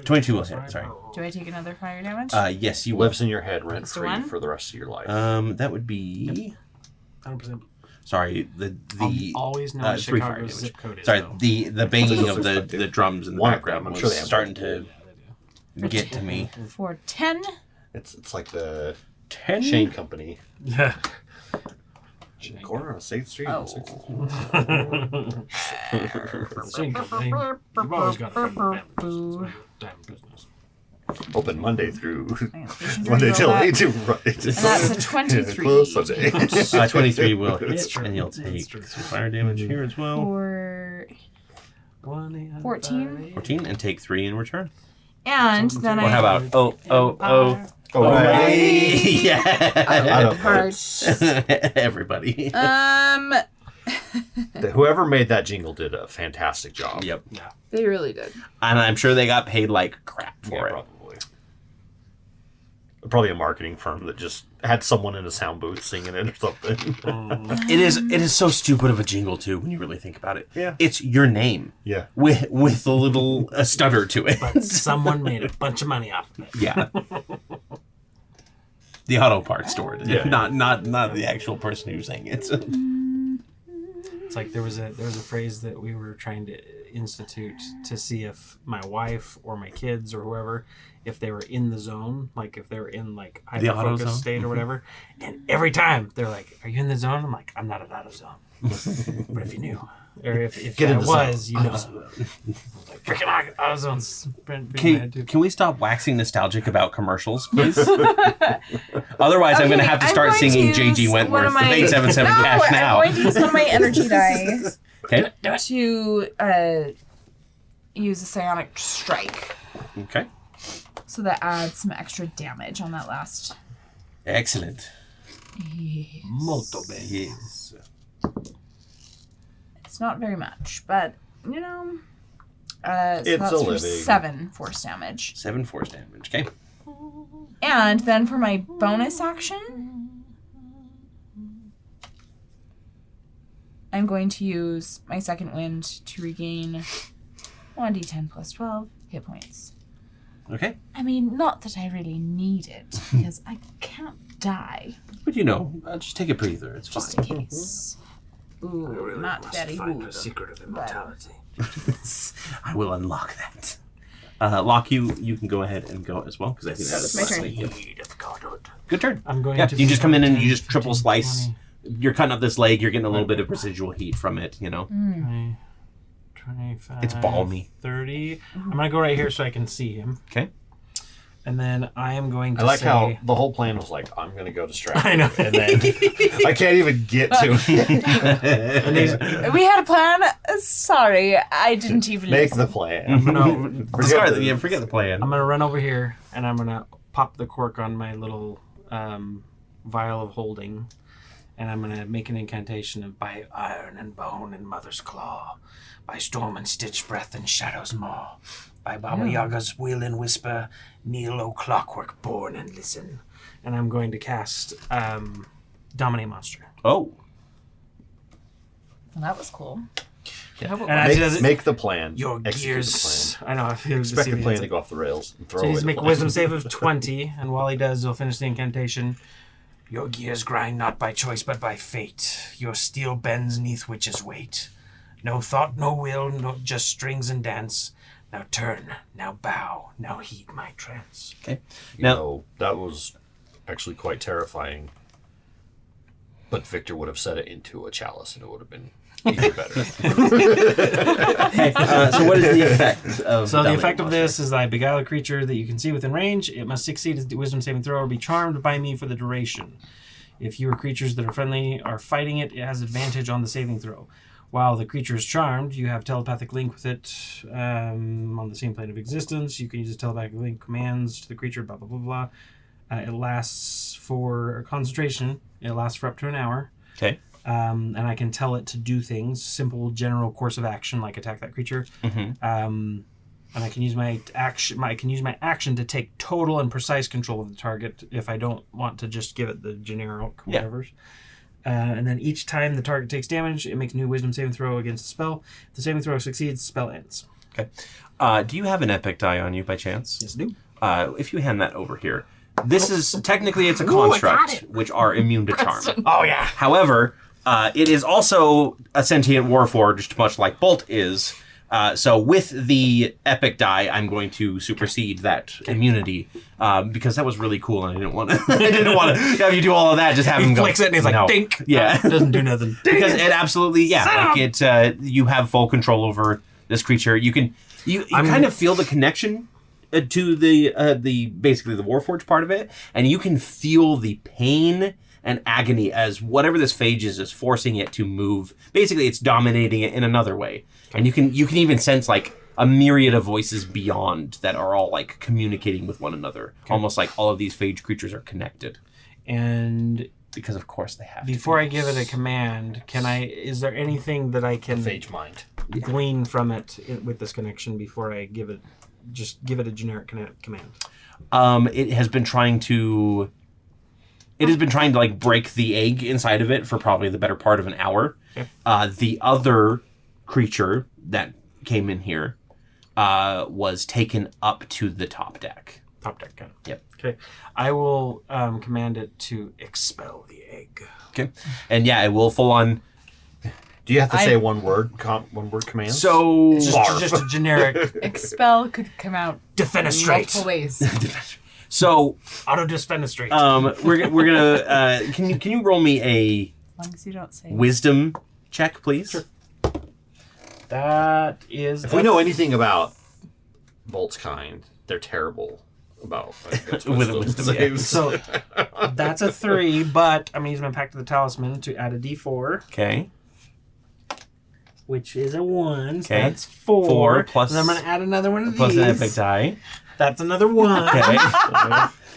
22 will hit, sorry. Do I take another fire damage? Yes, you will. Lives in your head rent Just free one? for the rest of your life. That would be... 100%. Sorry, the Always know 3 fire Chicago's damage. zip code is. Sorry, though. the banging of the drums in the One of background them, I'm was sure they have starting Yeah, to they do. get to me. For 10. It's like the 10? Shane Company. Yeah. Corner on 6th Street. Oh. Same company. You've always got a friend and family. It's your damn business. Open Monday through Patience, Monday roll till that. 8 to right. And that's a 23. Close Sunday. 23 will That's hit, true. and you'll That's take true. some fire damage here as well. For 14. 14, and take 3 in return. And then Or how about oh. Yeah. I don't Hard. Everybody. Whoever made that jingle did a fantastic job. Yep. They really did. And I'm sure they got paid like crap for Yeah, it. probably. Probably a marketing firm that just had someone in a sound booth singing it or something. It is so stupid of a jingle too when you really think about it. Yeah. It's your name Yeah. with a little stutter to it. But someone made a bunch of money off of it. Yeah. The auto parts store did. Yeah. Not the actual person who sang it. It's like there was a phrase that we were trying to institute to see if my wife or my kids or whoever, if they were in the zone, like if they were in like The auto hyper zone? focus state or whatever, and every time they're like, "Are you in the zone?" I'm like, "I'm not in auto zone." But if you knew, or if Get in I the was, zone. you know, like freaking auto zones. Pretty bad, too. Can we stop waxing nostalgic about commercials, please? Otherwise, I'm going to have to start singing J.G. Wentworth, the big 7/7 cash now. I'm going to use one of my energy die Okay. to use a psionic strike. Okay. So that adds some extra damage on that last. Excellent. Molto bene. Yes. It's not very much, but you know. So It's that's a for living. 7 force damage. 7 force damage. Okay. And then for my bonus action, I'm going to use my second wind to regain 1d10 plus 12 hit points. Okay. I mean, not that I really need it, because I can't die, But you know, just take a breather. It's just fine. in case. Ooh, not very good. secret of immortality. I will unlock that. Lock, you can go ahead and go as well, because I think that is My turn. Seed of godhood. Good turn. I'm going Yeah, to. you just come in and you just 10, triple 15, slice. 20, You're cutting up this leg. You're getting a little bit of residual heat from it. You know, 20, 25. It's balmy. 30. I'm going to go right here so I can see him. Okay. And then I am going to I like say... how the whole plan was like, I'm going to go distract I know. him, and then I can't even get to him. We had a plan. Sorry, I didn't even Make listen. the plan. No, Discard the, forget the plan. I'm going to run over here and I'm going to pop the cork on my little vial of holding. And I'm going to make an incantation of by iron and bone and mother's claw, by storm and stitch breath and shadow's maw, by Baba Yaga's will and whisper, kneel o clockwork born and listen. And I'm going to cast Dominate Monster. Oh. Well, that was cool. Yeah. I hope it And works. I does it, Make the plan. your Execute gears. the I know. I feel plan. Expect the plan to go off the rails and throw So he away needs to the make a plan. wisdom save of 20, and while he does, he'll finish the incantation. Your gears grind not by choice, but by fate. Your steel bends neath witch's weight. No thought, no will, no just strings and dance. Now turn, now bow, now heed my trance. Okay. You Now, know, that was actually quite terrifying. But Victor would have set it into a chalice and it would have been even better. so what is the effect of So the Dominate effect of Monster? this is I beguile a creature that you can see within range. It must succeed its wisdom saving throw or be charmed by me for the duration. If you or creatures that are friendly are fighting it, it has advantage on the saving throw. While the creature is charmed, you have telepathic link with it on the same plane of existence. You can use telepathic link commands to the creature, blah, blah, blah, blah. It lasts for concentration. It lasts for up to an hour. Okay. And I can tell it to do things, simple general course of action, like attack that creature. Mm-hmm. And I can use my action. I can use my action to take total and precise control of the target if I don't want to just give it the generic whatever. And then each time the target takes damage, it makes a new wisdom saving throw against the spell. If the saving throw succeeds, the spell ends. Okay. Do you have an epic die on you by chance? Yes, I do. If you hand that over here. This is technically it's a construct which are immune to charm. Oh yeah. However, it is also a sentient warforged, much like Bolt is. So with the epic die, I'm going to supersede that immunity because that was really cool, and I didn't want to. I didn't want to have you do all of that. Just have He him go. flicks it and he's like, No. dink. Yeah. Doesn't do nothing. Because it absolutely, like it. You have full control over this creature. You can, you kind of feel the connection to the basically the Warforged part of it, and you can feel the pain and agony as whatever this phage is forcing it to move. Basically, it's dominating it in another way, and you can even sense like a myriad of voices beyond that are all like communicating with one another, almost like all of these phage creatures are connected. And because of course they have. Before I give it a command, is there anything that I can Phage mind. glean from it with this connection before I give it a generic command? It has been trying to like break the egg inside of it for probably the better part of an hour. Okay. The other creature that came in here was taken up to the top deck. Top deck, got it. Yep. Okay. I will command it to expel the egg. Okay. And yeah, it will full on. Do you have to say one word command? So Just a generic Expel could come out defenestrate. multiple ways. So Auto defenestrate. we're gonna can you roll me a As long as you don't say. wisdom check, please? Sure. That is. If we know anything about Bolt's kind, they're terrible about With a wisdom saves. So that's a 3, but I'm gonna use my Pact of the Talisman to add a D4, Okay. which is a 1. So Okay. that's 4. 4 plus- And I'm gonna add another one of Plus these. an epic die. That's another 1. Okay.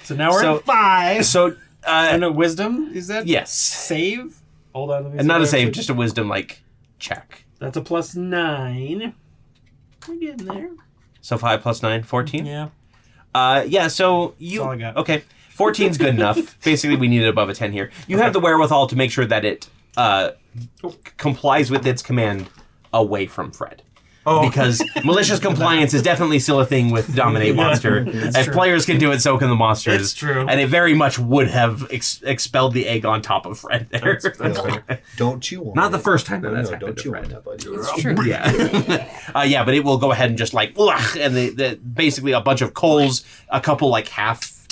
So now we're So- at 5. So And a wisdom, is that? yes. Save? Hold on. Let me And see not a what I save, actually- just a wisdom like check. That's a +9. We're getting there. So 5 plus 9, 14? Yeah. Yeah, so you... That's all I got. Okay, 14's good enough. Basically, we need it above a 10 here. You have the wherewithal to make sure that it complies with its command away from Fred. Oh. Because malicious compliance is definitely still a thing with Dominate Monster. If true. players can do it, so can the monsters. It's true. And it very much would have expelled the egg on top of Fred there. That's fair. Don't you want Not the it? first time that No, that's no, happened don't to you Fred. want that, buddy? It's true. Yeah. Yeah, but it will go ahead and just like, ugh, and the basically a bunch of coals, a couple like half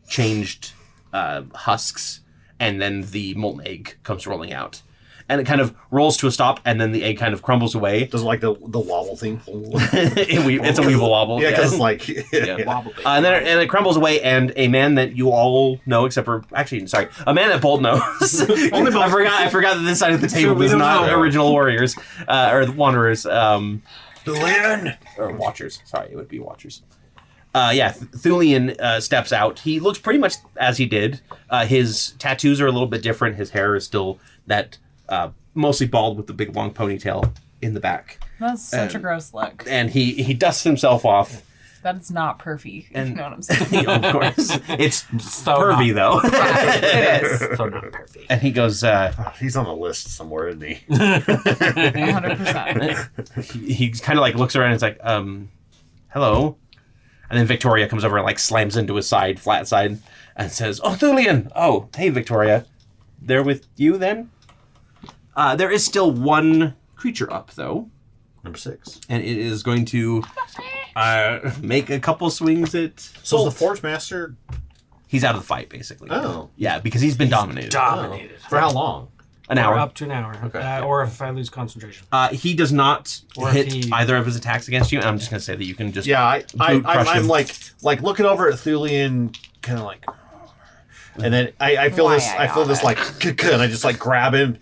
changed husks, and then the molten egg comes rolling out. And it kind of rolls to a stop, and then the egg kind of crumbles away. Does it like the wobble thing? It's a weevil wobble. Yeah, because it's like Yeah. Wobble bit. And then it crumbles away, and a man that you all know, except for a man that Bolt knows. I forgot that this side of the table we is don't not know. original warriors or wanderers. Thulian! Or watchers. Sorry, it would be watchers. Thulian steps out. He looks pretty much as he did. His tattoos are a little bit different. His hair is still that mostly bald with the big long ponytail in the back. That's such a gross look. And he dusts himself off. That is not perfy. And- You know what I'm saying? Of course. It's So pervy, though. It is. So not perfect. And he goes, He's on the list somewhere, isn't he? 100%. he kind of like looks around and is like, hello. And then Victoria comes over and like slams into his side, flat side, and says, oh, Thulian. Oh, hey, Victoria. They're with you then? There is still one creature up, though. Number 6. And it is going to make a couple swings at... So is the Forge Master... He's out of the fight, basically. Oh. Yeah, because he's been dominated. Dominated. For how long? An Or hour. up to an hour. Okay. Or if I lose concentration. He does not Or if hit he- either of his attacks against you, and I'm just going to say that you can just... Yeah, Boot crush I'm him. like looking over at Thulian, kind of like... And then I feel this, I feel this like... And I just like grab him...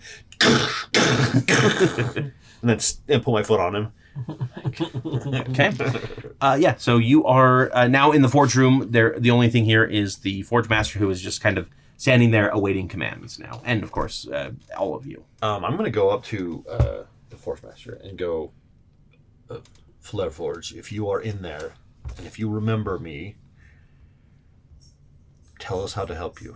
and then put my foot on him. Okay. So you are now in the forge room. The only thing here is the forge master, who is just kind of standing there awaiting commands now. And, of course, all of you. I'm going to go up to the Forge Master and go, Flare Forge, if you are in there, and if you remember me, tell us how to help you.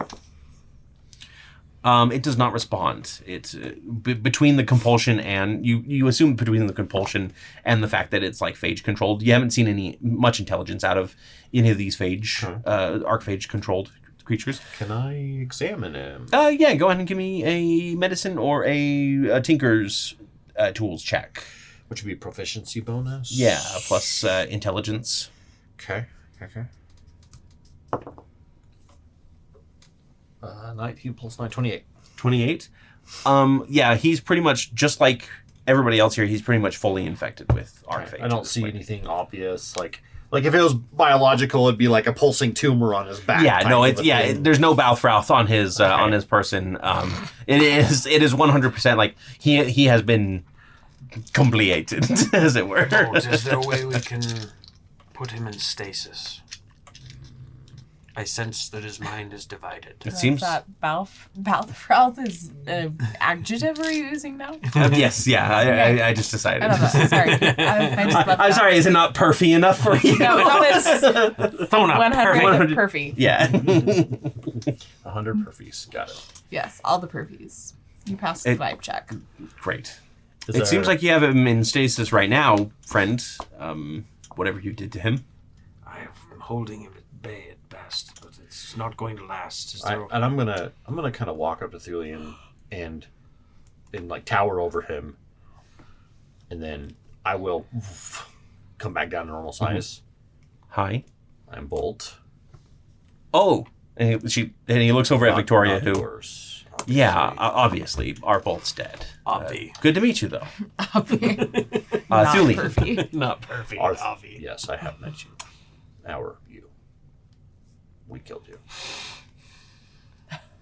It does not respond. It's between the compulsion and you assume between the compulsion and the fact that it's like phage controlled. You haven't seen much intelligence out of any of these phage, archphage controlled creatures. Can I examine him? Yeah. Go ahead and give me a medicine or a tinker's tools check. Which would be proficiency bonus? Yeah, plus intelligence. Okay. 19 plus 9, 28. 28. Yeah, he's pretty much just like everybody else here. He's pretty much fully infected with archphage. I don't see anything obvious, like Like if it was biological, it'd be like a pulsing tumor on his back. Yeah, no, type of it's a thing. there's no Balfrouth on his person. It is 100% like he has been completed, as it were. Oh, is there a way we can put him in stasis? I sense that his mind is divided. It seems. That Balfrouth is an adjective we're using now? Yes, yeah. I just decided. I don't know. Sorry. I just left I'm that. sorry. Is it not perfy enough for you? No, it's Phone up. 100 perfy. Yeah. 100 perfees. Got it. Yes, all the perfys. You passed the vibe check. Great. Is It there- seems like you have him in stasis right now, friend. Whatever you did to him. I'm holding him at bay at best, but it's not going to last. Is I, there... and I'm gonna kind of walk up to Thulian and like tower over him, and then I will come back down to normal size. Hi. I'm Bolt. Oh, and he looks over at Victoria, Not who. yours, Yeah, obviously. obviously, our Bolt's dead. Obvi. Good to meet you, though. Not Thulian. perfy. Not perfect. Arth- Obvi. Yes, I have met you. You. We killed you.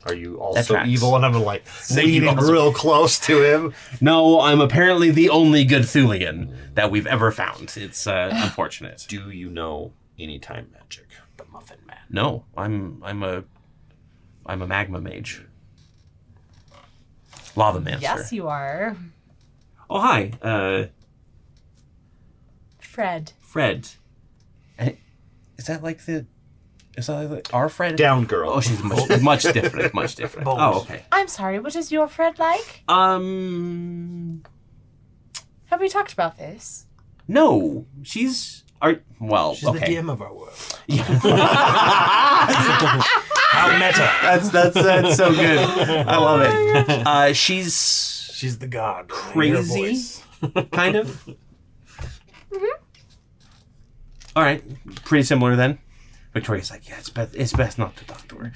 Are you also tracks. evil? And I'm like Say you leaning also- real close to him. No, I'm apparently the only good Thulian that we've ever found. It's unfortunate. Do you know any time magic? The Muffin Man. No, I'm a magma mage. Lava Mancer. Yes, you are. Oh, hi. Fred. Fred. Is that like our Fred? Down girl. Oh, she's much different. Much different. Bold. Oh, okay. I'm sorry, what is your Fred like? Have Have we talked about this? no, she's She's okay. the DM of our world. How meta. That's so good. I love it. She's She's the god. crazy, kind of. All right, pretty similar then. Victoria's like, yeah, it's best not to talk to her.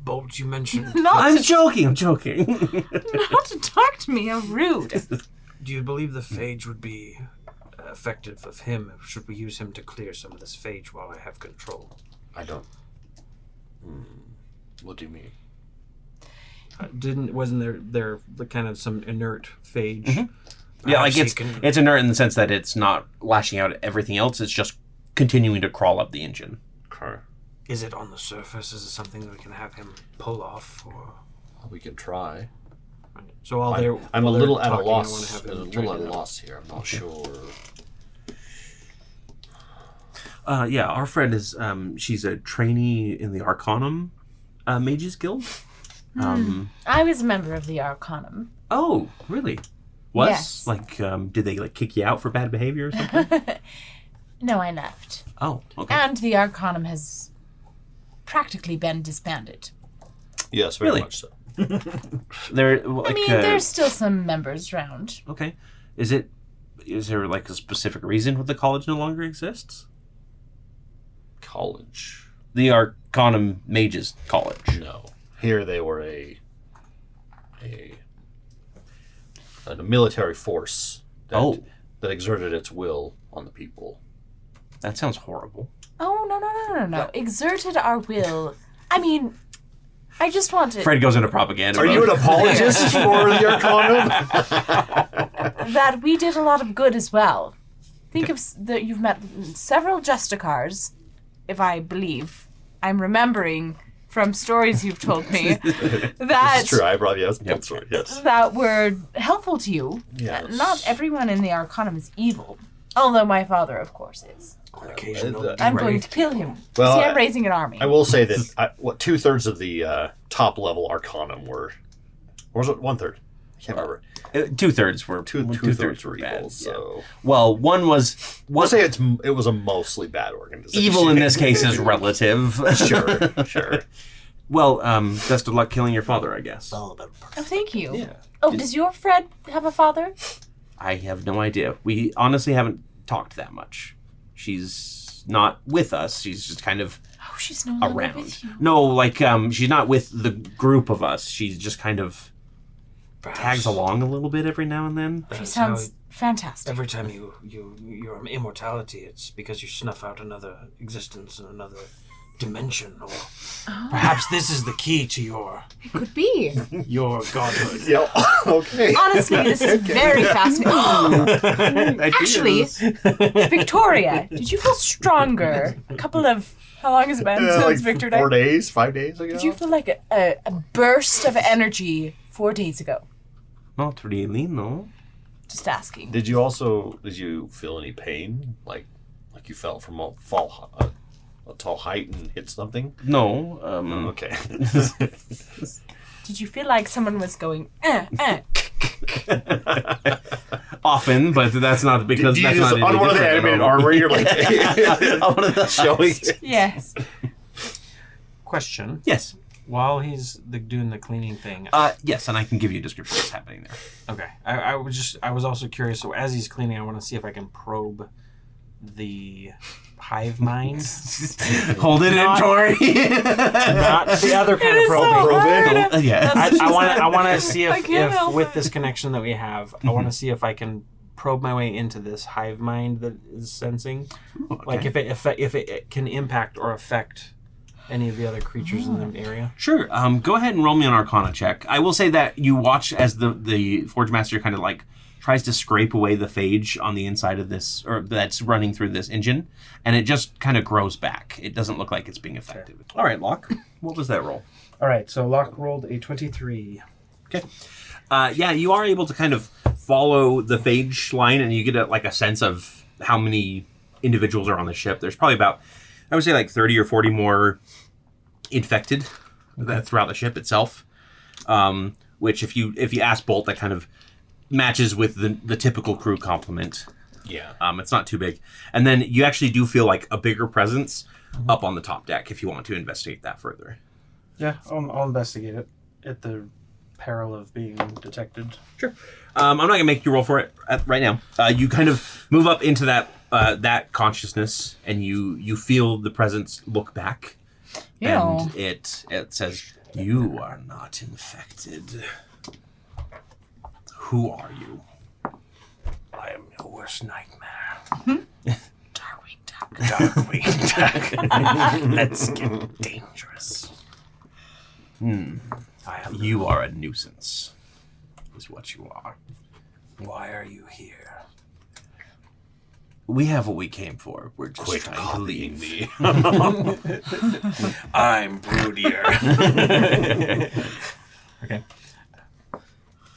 Bolt, you mentioned. I'm joking. Not to talk to me, how rude. Do you believe the phage would be effective of him? Should we use him to clear some of this phage while I have control? I don't. What do you mean? Wasn't there kind of some inert phage? Yeah, like Perhaps he it's inert in the sense that it's not lashing out at everything else. It's just continuing to crawl up the engine. Car. Is it on the surface? Is it something that we can have him pull off? Or We can try. so while they're I'm a while they're little at a talking, I wanna loss. have A him little try at a to- loss here. I'm not sure. Yeah, our friend is she's a trainee in the Arcanum Mages Guild. I was a member of the Arcanum. Oh, really? Was Yes. like did they like kick you out for bad behavior or something? No, I left. Oh, okay. And the Arcanum has practically been disbanded. Yes, very Really? much so. There, like, I mean, there's still some members around. okay. Is there like a specific reason why the college no longer exists? College. The Arcanum Mages College. No. Here they were a military force that exerted its will on the people. That sounds horrible. Oh, no. Exerted our will. I mean, I just want to... Fred goes into propaganda. Are you an apologist for the Arcanum? that we did a lot of good as well. Think of that you've met several Justicars, if I believe. I'm remembering from stories you've told me that That's true. I brought yes. Yep. That's right. Yes. that were helpful to you. Yes. Not everyone in the Arcanum is evil, although my father, of course, is. On occasion, I'm going to kill him. Well, See, I'm raising an army. I will say that 2/3 of the top level Arcanum were, or was it 1/3? I can't remember. 2/3 were Two-thirds were bad, evil. So yeah. Well, one was we'll say it was a mostly bad organization. evil in this case is relative. Sure. Well, best of luck killing your father, I guess. Oh, thank you. Yeah. Oh, does your Fred have a father? I have no idea. We honestly haven't talked that much. She's not with us. She's just kind of Oh, she's no longer around. with you. No, like she's not with the group of us. She's just kind of tags along a little bit every now and then. She sounds Fantastic. Every time your immortality, it's because you snuff out another existence in another dimension, or perhaps this is the key to It could be. your godhood. Yeah. Okay. Honestly, this is very fascinating. Actually, Victoria, did you feel stronger? How long has it been since like Victor 4 died? days, 5 days ago. Did you feel like a burst of energy 4 days ago? Not really, no. Just asking. Did you feel any pain? Like you fell from a tall height and hit something? No. Okay. Did you feel like someone was going, Often, but that's not because Did you that's just, not on one of the animated armor, you're like on one of the showing. Yes. Question. Yes. While he's doing the cleaning thing. Yes, and I can give you a description of what's happening there. Okay. I was also curious. So as he's cleaning, I want to see if I can probe the hive mind. Hold it in, Torrey. Not the other kind It of is so probing. hard. Yeah. I want to see I can't if help with it. this connection that we have, I want to see if I can probe my way into this hive mind that is sensing, like if it can impact or affect any of the other creatures in the area. Sure. Go ahead and roll me an Arcana check. I will say that you watch as the Forge Master kind of like tries to scrape away the phage on the inside of this, or that's running through this engine, and it just kind of grows back. It doesn't look like it's being affected. Okay. All right, Locke. What was that roll? All right, so Locke rolled a 23. Okay. Yeah, you are able to kind of follow the phage line, and you get a sense of how many individuals are on the ship. There's probably about, I would say, like 30 or 40 more infected throughout the ship itself. Which, if you ask Bolt, that kind of matches with the typical crew complement. Yeah. It's not too big. And then you actually do feel like a bigger presence up on the top deck if you want to investigate that further. Yeah, I'll investigate it at the peril of being detected. Sure. I'm not gonna make you roll for it right now. You kind of move up into that consciousness, and you feel the presence look back, and it says, "You are not infected. Who are you?" I am your worst nightmare. Darkwing Duck. Darkwing Duck. Let's get dangerous. You are a nuisance, is what you are. Why are you here? We have what we came for. We're just Quit trying to copying leave. me. I'm broodier. Okay.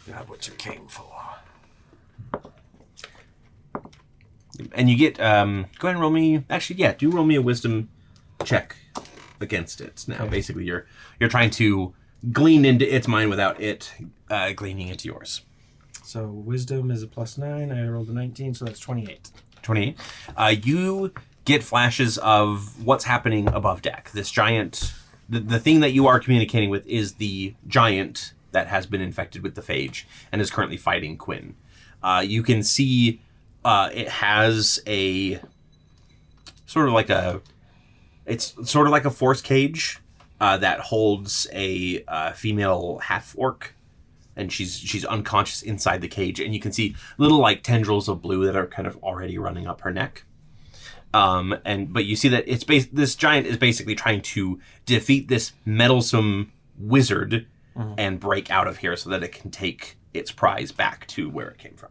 You have what you came for. And you get, go ahead and roll me, actually, yeah, do roll me a wisdom check against it. Now, basically, you're trying to glean into its mind without it gleaning into yours. So wisdom is a +9. I rolled a 19, so that's 28. 28. You get flashes of what's happening above deck. This giant, the thing that you are communicating with is the giant that has been infected with the phage and is currently fighting Quinn. You can see it has a sort of like a force cage that holds a female half orc, and she's unconscious inside the cage, and you can see little like tendrils of blue that are kind of already running up her neck. But you see that this giant is basically trying to defeat this meddlesome wizard and break out of here so that it can take its prize back to where it came from.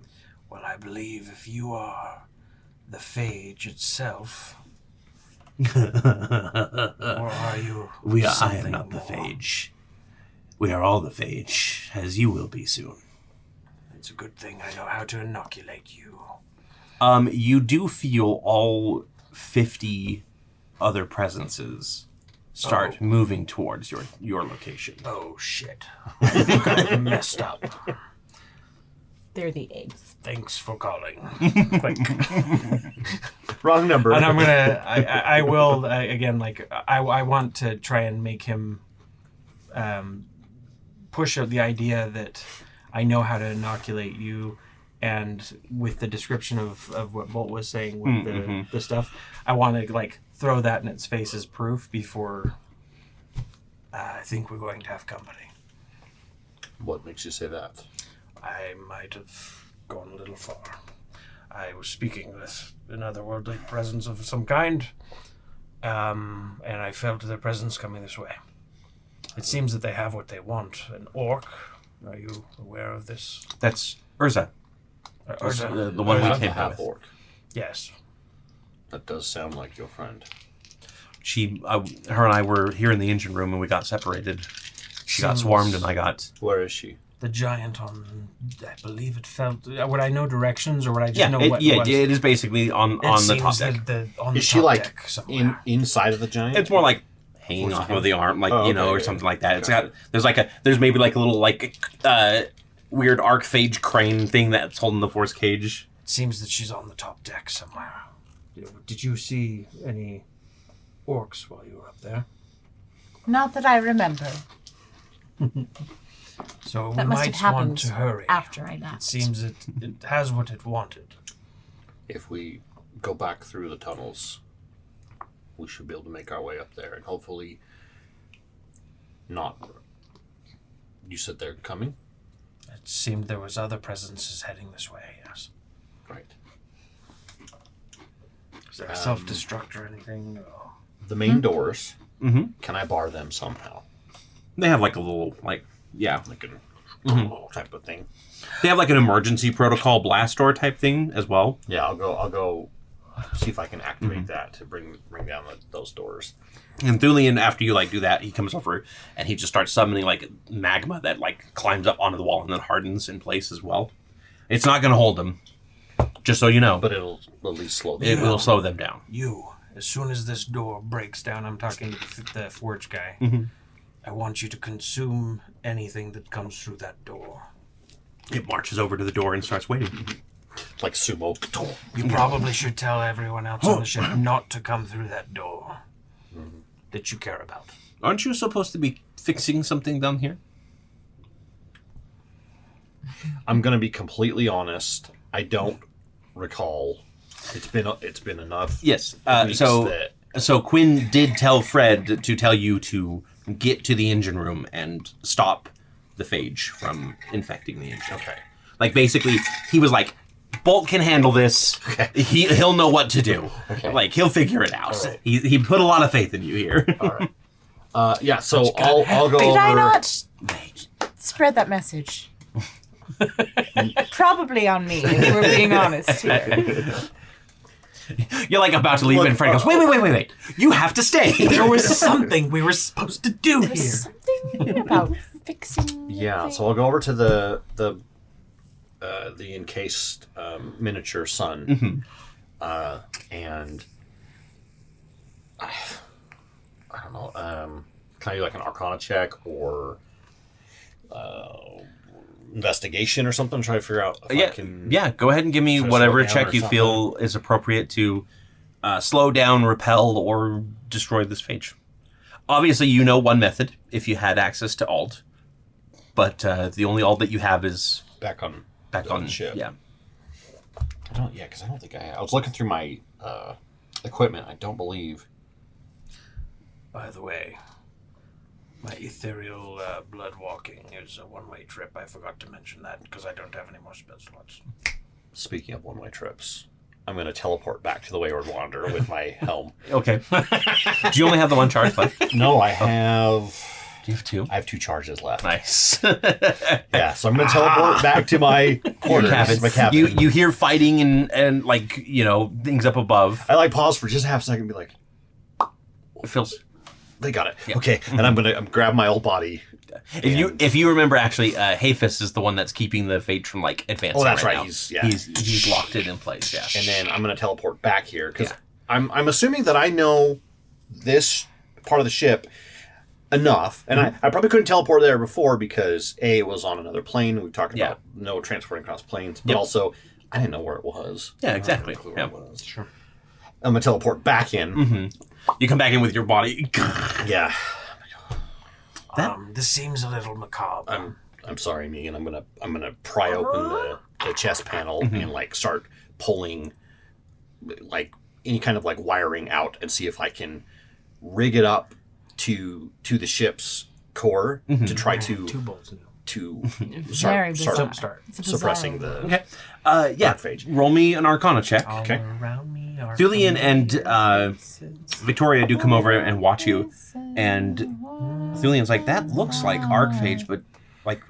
Well, I believe if you are the phage itself, or are you I am not the phage. We are all the phage, as you will be soon. It's a good thing I know how to inoculate you. You do feel all 50 other presences start moving towards your location. Oh, shit. I think I've messed up. They're the eggs. Thanks for calling. Click. Wrong number. And I'm gonna, I will, again, like, I want to try and make him push out the idea that I know how to inoculate you, and with the description of what Bolt was saying with the stuff, I want to, like, throw that in its face as proof before I think we're going to have company. What makes you say that? I might have gone a little far. I was speaking with an otherworldly presence of some kind, and I felt their presence coming this way. It seems that they have what they want. An orc. Are you aware of this? That's Urza. Urza. The one we Urza? came half with. orc. Yes. That does sound like your friend. Her and I were here in the engine room and we got separated. She got swarmed and I got... Where is she? The giant on, I believe it felt... Would I know directions or would I just know what it was? It is basically on the top deck. Is she like inside of the giant? It's more like hanging off of the arm, like or something like that. It's got there's maybe like a little like weird arc-phage crane thing that's holding the force cage. It seems that she's on the top deck somewhere. Did you see any orcs while you were up there? Not that I remember. So That we must have might happened want to hurry. after I left. It seems it has what it wanted. If we go back through the tunnels, we should be able to make our way up there and hopefully not... You said they're coming? It seemed there was other presences heading this way, yes. Right. Is there a self-destruct or anything? Or... The main doors, Mm-hmm. can I bar them somehow? They have like a little like Like a type of thing. they have like an emergency protocol blast door type thing as well. Yeah, I'll go see if I can activate that to bring down those doors. And Thulian, after you like do that, he comes over and he just starts summoning like magma that like climbs up onto the wall and then hardens in place as well. It's not going to hold them, just so you know. But it'll at least slow them It down. will slow them down. As soon as this door breaks down, I'm talking to the forge guy. Mm-hmm. I want you to consume anything that comes through that door. It marches over to the door and starts waiting. Like sumo. You probably should tell everyone else on the ship not to come through that door that you care about. Aren't you supposed to be fixing something down here? I'm gonna be completely honest. I don't recall. It's been enough. Yes. weeks So that- so Quinn did tell Fred to tell you to get to the engine room and stop the phage from infecting the engine. Okay. Like basically, he was like, Bolt can handle this. Okay. He'll know what to do. Okay. Like he'll figure it out. All right. He put a lot of faith in you here. All right. Yeah. So I'll go Did over. I not spread that message? Probably on me, if we're being honest here. You're like about to leave, and Fred goes, "Wait! You have to stay." There was something we were supposed to do There's here. something about fixing. Yeah. things. So I'll go over to the encased miniature sun, and I don't know. Can I do like an Arcana check or investigation or something? Try to figure out if I can. Yeah. Go ahead and give me Try to whatever slow down check or you something. feel is appropriate to slow down, repel, or destroy this phage. Obviously, you know one method if you had access to alt, but the only alt that you have is back on on the ship. Yeah. I don't. Yeah, because I don't think I was looking through my equipment. I don't believe. By the way, my ethereal blood walking is a one-way trip. I forgot to mention that because I don't have any more spell slots. Speaking of one-way trips, I'm going to teleport back to the Wayward Wanderer with my helm. Okay. Do you only have the one charge left? No, I have. Do you have two? I have 2 charges left. Nice. Yeah, so I'm going to teleport back to my quarters, my cabin. You hear fighting and like, you know, things up above. I like pause for just a half a second and be like, It feels. they got it. Yeah. Okay, and I'm grab my old body. If you remember, actually, Hafis is the one that's keeping the phage from like advancing. Oh, that's right. Now. He's locked it in place. Yeah. And then I'm going to teleport back here because I'm assuming that I know this part of the ship enough, and I probably couldn't teleport there before because A, it was on another plane. We've talked about no transporting across planes, but also I didn't know where it was. Yeah, exactly. I didn't know Yeah. where it was. Sure. I'm going to teleport back in. Mm-hmm. You come back in with your body. Yeah. This seems a little macabre. I'm sorry, Megan. I'm gonna pry open the chest panel and like start pulling like any kind of like wiring out and see if I can rig it up to the ship's core to try to 2 bolts now. to Very bizarre. Start. It's a bizarre suppressing one. the Okay. Yeah. phage. Roll me an Arcana check. All Okay. around me are Thulian and Victoria do come over and watch you, and Thulian's like, that looks like Archphage, but like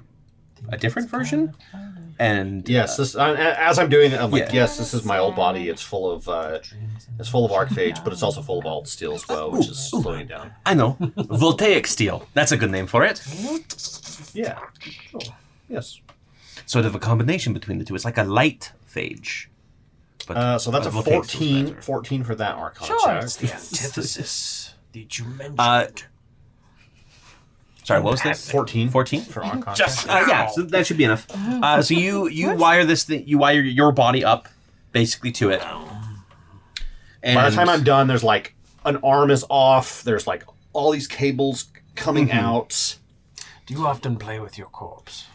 a different version? And Yes, this, as I'm doing it, I'm like, Yeah. yes, this is my old body. It's full of Archphage, but it's also full of Alt Steel as well, which is slowing down. I know. Voltaic Steel. That's a good name for it. Yeah. Oh, yes. Sort of a combination between the two. It's like a light phage. But So that's a Voltaic Steel's 14, better. 14 for that Arcana Sure. check. the antithesis that you mentioned. Sorry, what was this? 14. 14? For Arcana Just check. Yeah, so that should be enough. So you wire this thing, you wire your body up basically to it. And By the time I'm done, there's like an arm is off. There's like all these cables coming out. Do you often play with your corpse?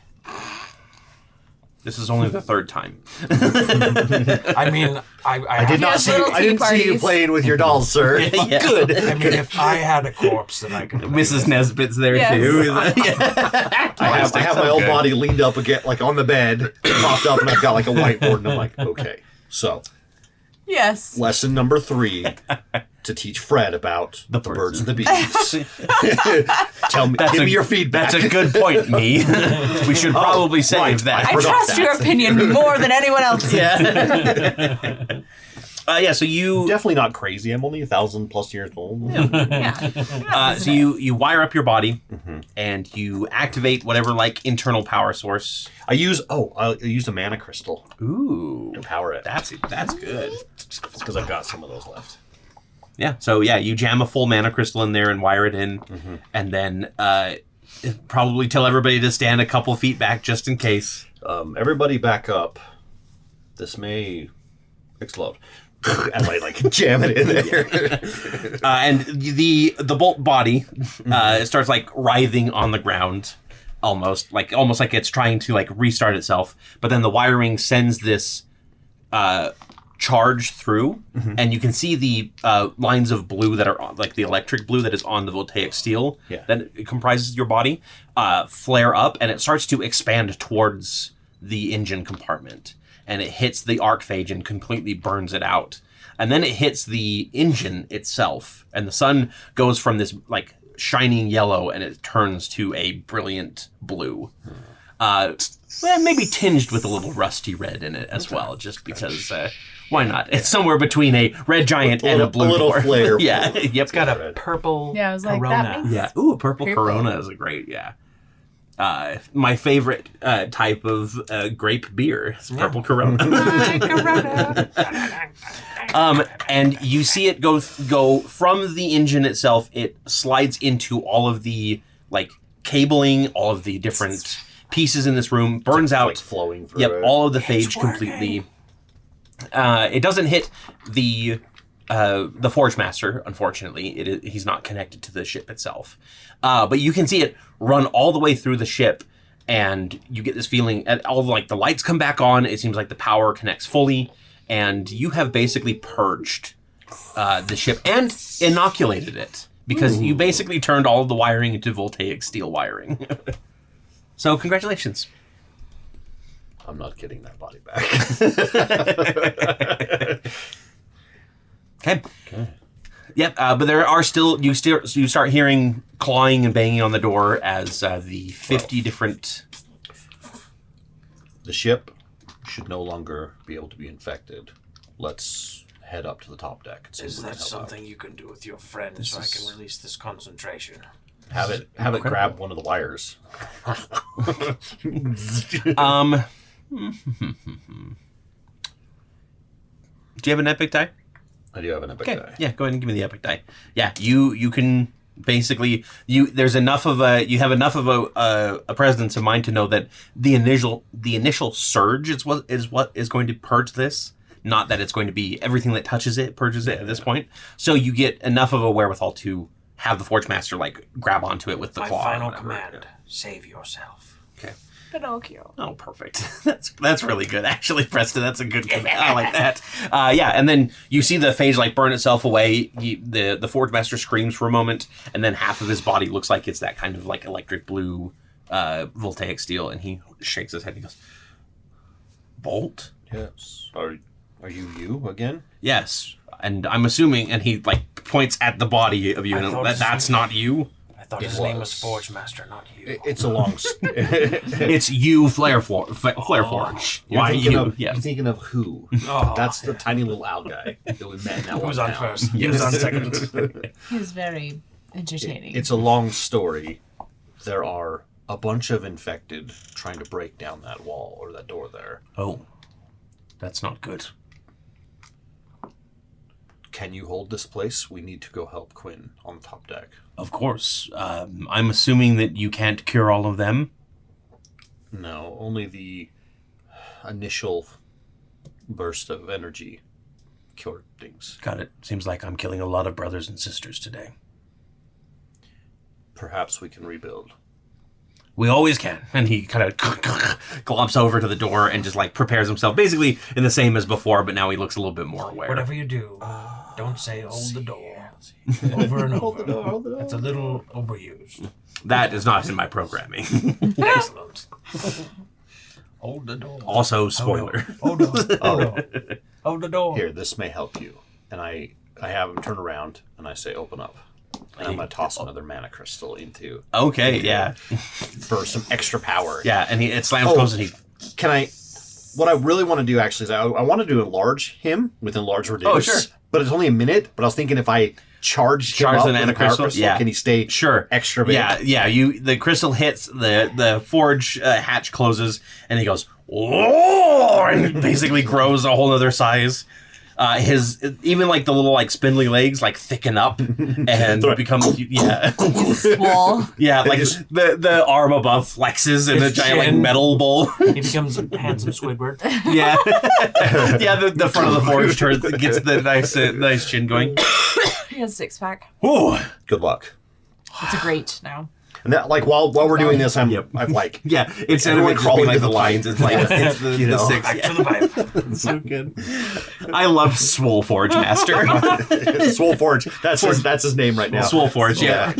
this is only the third time. I mean, I Did not Yes, see. little I didn't tea see you parties. playing with your dolls, sir. Yeah. Good. I mean, if I had a corpse that I could play Mrs. with. Nesbitt's there Yes. too. I have my old body leaned up again, like on the bed, propped up, and I've got like a whiteboard, and I'm like, okay. So, Yes. lesson number 3: to teach Fred about the birds and the bees. Give me your feedback. That's a good point, me. We should probably save right. that. I forgot trust that. your opinion more than anyone else's. Yeah. Yeah. So you Definitely not crazy. I'm only 1,000+ years old. Yeah. so you wire up your body and you activate whatever like internal power source. I use a mana crystal Ooh, to power it. that's good. because I've got some of those left. Yeah. So yeah, you jam a full mana crystal in there and wire it in, and then probably tell everybody to stand a couple feet back just in case. Everybody back up. This may explode. As I like jam it in there. And the bolt body starts like writhing on the ground, almost like it's trying to like restart itself. But then the wiring sends this charge through, and you can see the lines of blue that are on, like the electric blue that is on the voltaic steel that it comprises your body, flare up, and it starts to expand towards the engine compartment. And it hits the archphage and completely burns it out. And then it hits the engine itself, and the sun goes from this like shining yellow, and it turns to a brilliant blue. Well, maybe tinged with a little rusty red in it as well, just because. Why not? It's somewhere between a red giant and a blue little dwarf. flare. Yeah, yep. It's got a purple Yeah, I was like, Corona. that makes Yeah. Ooh, a purple Corona is a great. Yeah. My favorite type of grape beer is purple Corona. And you see it go from the engine itself. It slides into all of the like cabling, all of the different pieces in this room. Burns out. Like flowing through Yep, it. all of the phage completely. It doesn't hit the Forge Master, unfortunately. He's not connected to the ship itself. But you can see it run all the way through the ship, and you get this feeling, and all like the lights come back on. It seems like the power connects fully, and you have basically purged the ship and inoculated it, because you basically turned all of the wiring into voltaic steel wiring. So congratulations. I'm not getting that body back. Okay. Yep, but there are still you start hearing clawing and banging on the door as the 50 different. The ship should no longer be able to be infected. Let's head up to the top deck and see Is if we that can help out. something you can do with your friend so I can release this concentration? Have it grab one of the wires. Do you have an epic die? I do have an epic Okay. die. Yeah, go ahead and give me the epic die. Yeah, you can basically there's enough of a presence of mind to know that the initial surge is what is going to purge this. Not that it's going to be everything that touches it purges it at this point. So you get enough of a wherewithal to have the Forge Master like grab onto it with the My claw. final or whatever. command: save yourself. Okay. Pinocchio. Oh, perfect. That's really good. Actually, Preston, that's a good command. I like that. Yeah, and then you see the phage like burn itself away. The Forge Master screams for a moment, and then half of his body looks like it's that kind of like electric blue voltaic steel, and he shakes his head and he goes, Bolt? Yes. Are you again? Yes. And I'm assuming, and he like points at the body of you, I and thought that's not you. I thought It his name was was. Forge Master, not you. It's a long. It's you, Flare Forge. Why you? You're thinking of who? Oh, That's the tiny little owl guy that we met in that who's one on town. first? Who's on second? He was very entertaining. It's a long story. There are a bunch of infected trying to break down that wall or that door there. Oh, that's not good. Can you hold this place? We need to go help Quinn on the top deck. Of course. I'm assuming that you can't cure all of them. No, only the initial burst of energy cured things. Got it. Seems like I'm killing a lot of brothers and sisters today. Perhaps we can rebuild. We always can. And he kind of glomps over to the door and just like prepares himself, basically in the same as before, but now he looks a little bit more aware. Whatever you do, don't say hold the door over and over. Hold the door. It's a little overused. That is not in my programming. Excellent. Hold the door. Also, spoiler. Hold on. Hold on. Hold the door. Here, this may help you. And I have him turn around and I say, open up. And I'm going to toss another mana crystal into Okay, yeah. for some extra power. Yeah, and it slams close and he... Can I... What I really want to do, actually, is I want to do enlarge him with enlarge reduce. Oh, sure. But it's only a minute. But I was thinking if I charge him up the with mana a power crystal? Yeah. can he stay Sure. extra big? Yeah. The crystal hits, the forge hatch closes, and he goes, oh, and basically grows a whole other size. His even like the little like spindly legs like thicken up and become Swole. yeah like the arm above flexes in a giant like metal bowl. He becomes a handsome Squidward. Yeah. The front of the forge gets the nice chin going. He has a six-pack. Ooh. Good luck. It's a great now. And that, like, while we're doing this, I'm Yep. like, Yeah, instead of it crawling crawling like to the the lines, it's like it's the, You know, six. Back to the pipe. It's so good. I love Swole Forge Master. Swole Forge. That's his name right now. Swole Forge, yeah.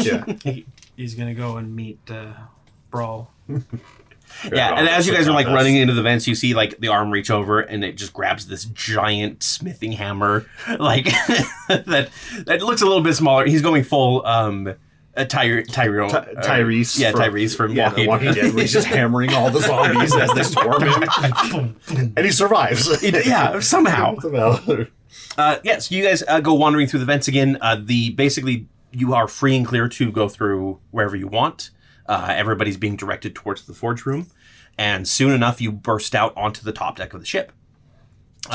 He's gonna go and meet Brawl. Yeah, and as you guys are like running into the vents, you see like the arm reach over and it just grabs this giant smithing hammer, like that looks a little bit smaller. He's going full Tyrese. Yeah, Tyrese from Walking Dead. Where he's just hammering all the zombies as they swarm him, and he survives. Yeah, somehow. Yes, you guys go wandering through the vents again. Basically you are free and clear to go through wherever you want. Everybody's being directed towards the forge room, and soon enough you burst out onto the top deck of the ship.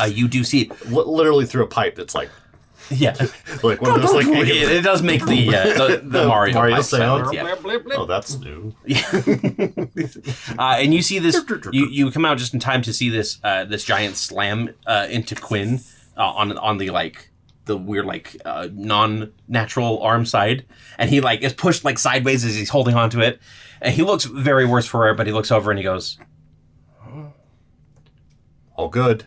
You do see Literally through a pipe that's like, yeah, like one of those like. it does make the Mario pipe sound. Yeah. Oh, that's new. And you see this. You come out just in time to see this this giant slam into Quinn on the like the weird like non-natural arm side, and he like is pushed like sideways as he's holding onto it, and he looks very worse for wear. But he looks over and he goes, All good.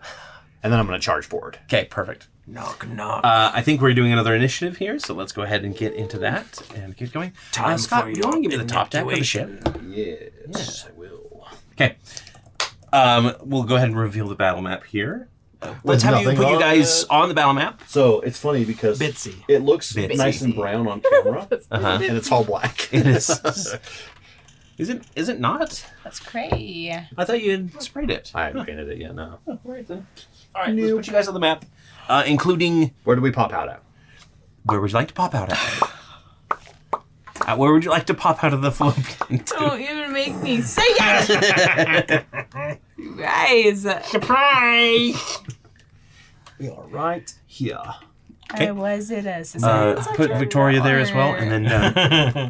And then I'm going to charge forward. "Okay, perfect." Knock, knock. I think we're doing another initiative here, so let's go ahead and get into that and get going. Time Scott, for you want to give me your the top deck of the ship? Yes, I will. Okay. We'll go ahead and reveal the battle map here. Let's have you nothing put you on guys it. on the battle map. So it's funny because Bitsy. it looks Bitsy. nice and brown on camera, Uh-huh. and it's all black. It is. Is it not? That's crazy. I thought you had sprayed it. I haven't painted it yet. No. All right then. All right, let's put you guys on the map, including Where do we pop out at? where would you like to pop out at? Where would you like to pop out of the fallopian tube? Don't even make me say it! You guys. Surprise! We are right here. Okay. Was it a society? Put Victoria there as well, and then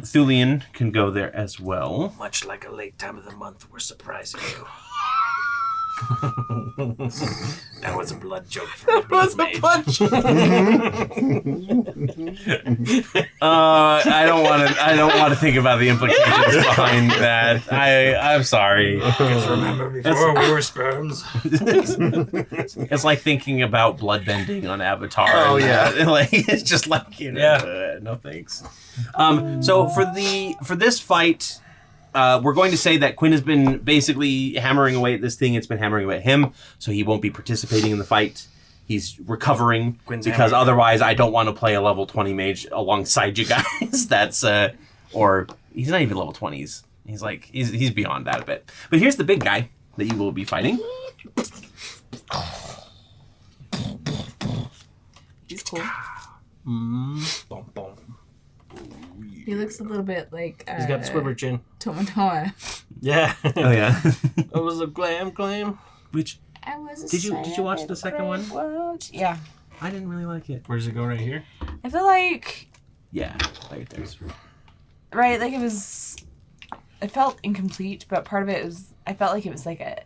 Thulian can go there as well. Much like a late time of the month, we're surprising you. That was a blood joke for the mage. I don't want to think about the implications behind that. I'm sorry. Because remember before we were sperms? It's like thinking about bloodbending on Avatar. Oh, yeah. Like it's just like, you know, no thanks. So for this fight, we're going to say that Quinn has been basically hammering away at this thing. It's been hammering away at him, so he won't be participating in the fight. He's recovering Quinn's because hammering. otherwise I don't want to play a level 20 mage alongside you guys. That's or he's not even level 20s. He's like he's beyond that a bit. But here's the big guy that you will be fighting. He's cool. Bum, bum. He looks a little bit like. He's got the squibber chin. Tomonoa. Yeah. Oh yeah. It was a glam. Which I was. Did you watch the second one? Yeah. I didn't really like it. Where does it go right here? I feel like Yeah, right there. right, like it felt incomplete, but part of it was I felt like it was like a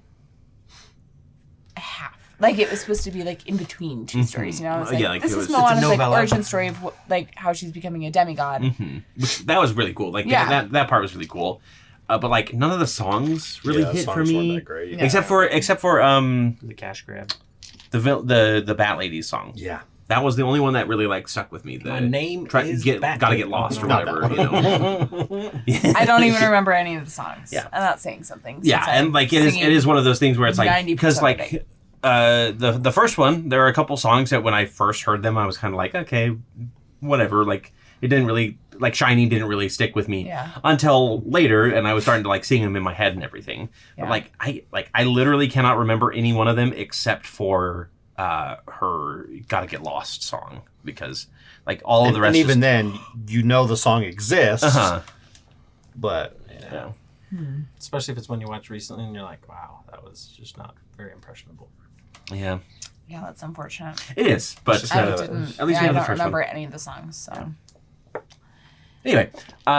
half. Like it was supposed to be like in between two stories, you know? It's like, Yeah, like this it is was- Moana's like novella. origin story of like how she's becoming a demigod. Which, that was really cool. Like Yeah. that part was really cool. But like none of the songs really hit for songs weren't me. that great. Yeah. Except for The cash grab. the Bat Ladies song. Yeah. That was the only one that really like stuck with me. My name is Bat gotta Lady. get lost or Not whatever. that You know? I don't even remember any of the songs. Yeah. I'm not saying something. since Yeah, I'm and like it singing is one of those things where it's like 90% because of like it. the first one, there are a couple songs that when I first heard them I was kind of like, okay, whatever, like it didn't really like Shiny didn't really stick with me Yeah. until later, and I was starting to like sing them in my head and everything. Yeah. But I literally cannot remember any one of them except for her "Gotta Get Lost" song, because like all of the rest. And even then, you know the song exists, but Yeah. Especially if it's one you watched recently and you're like, wow, that was just not very impressionable. Yeah, Yeah, that's unfortunate. it is. But just I Uh, didn't. at least we I have the don't first remember one. any of the songs. So Anyway,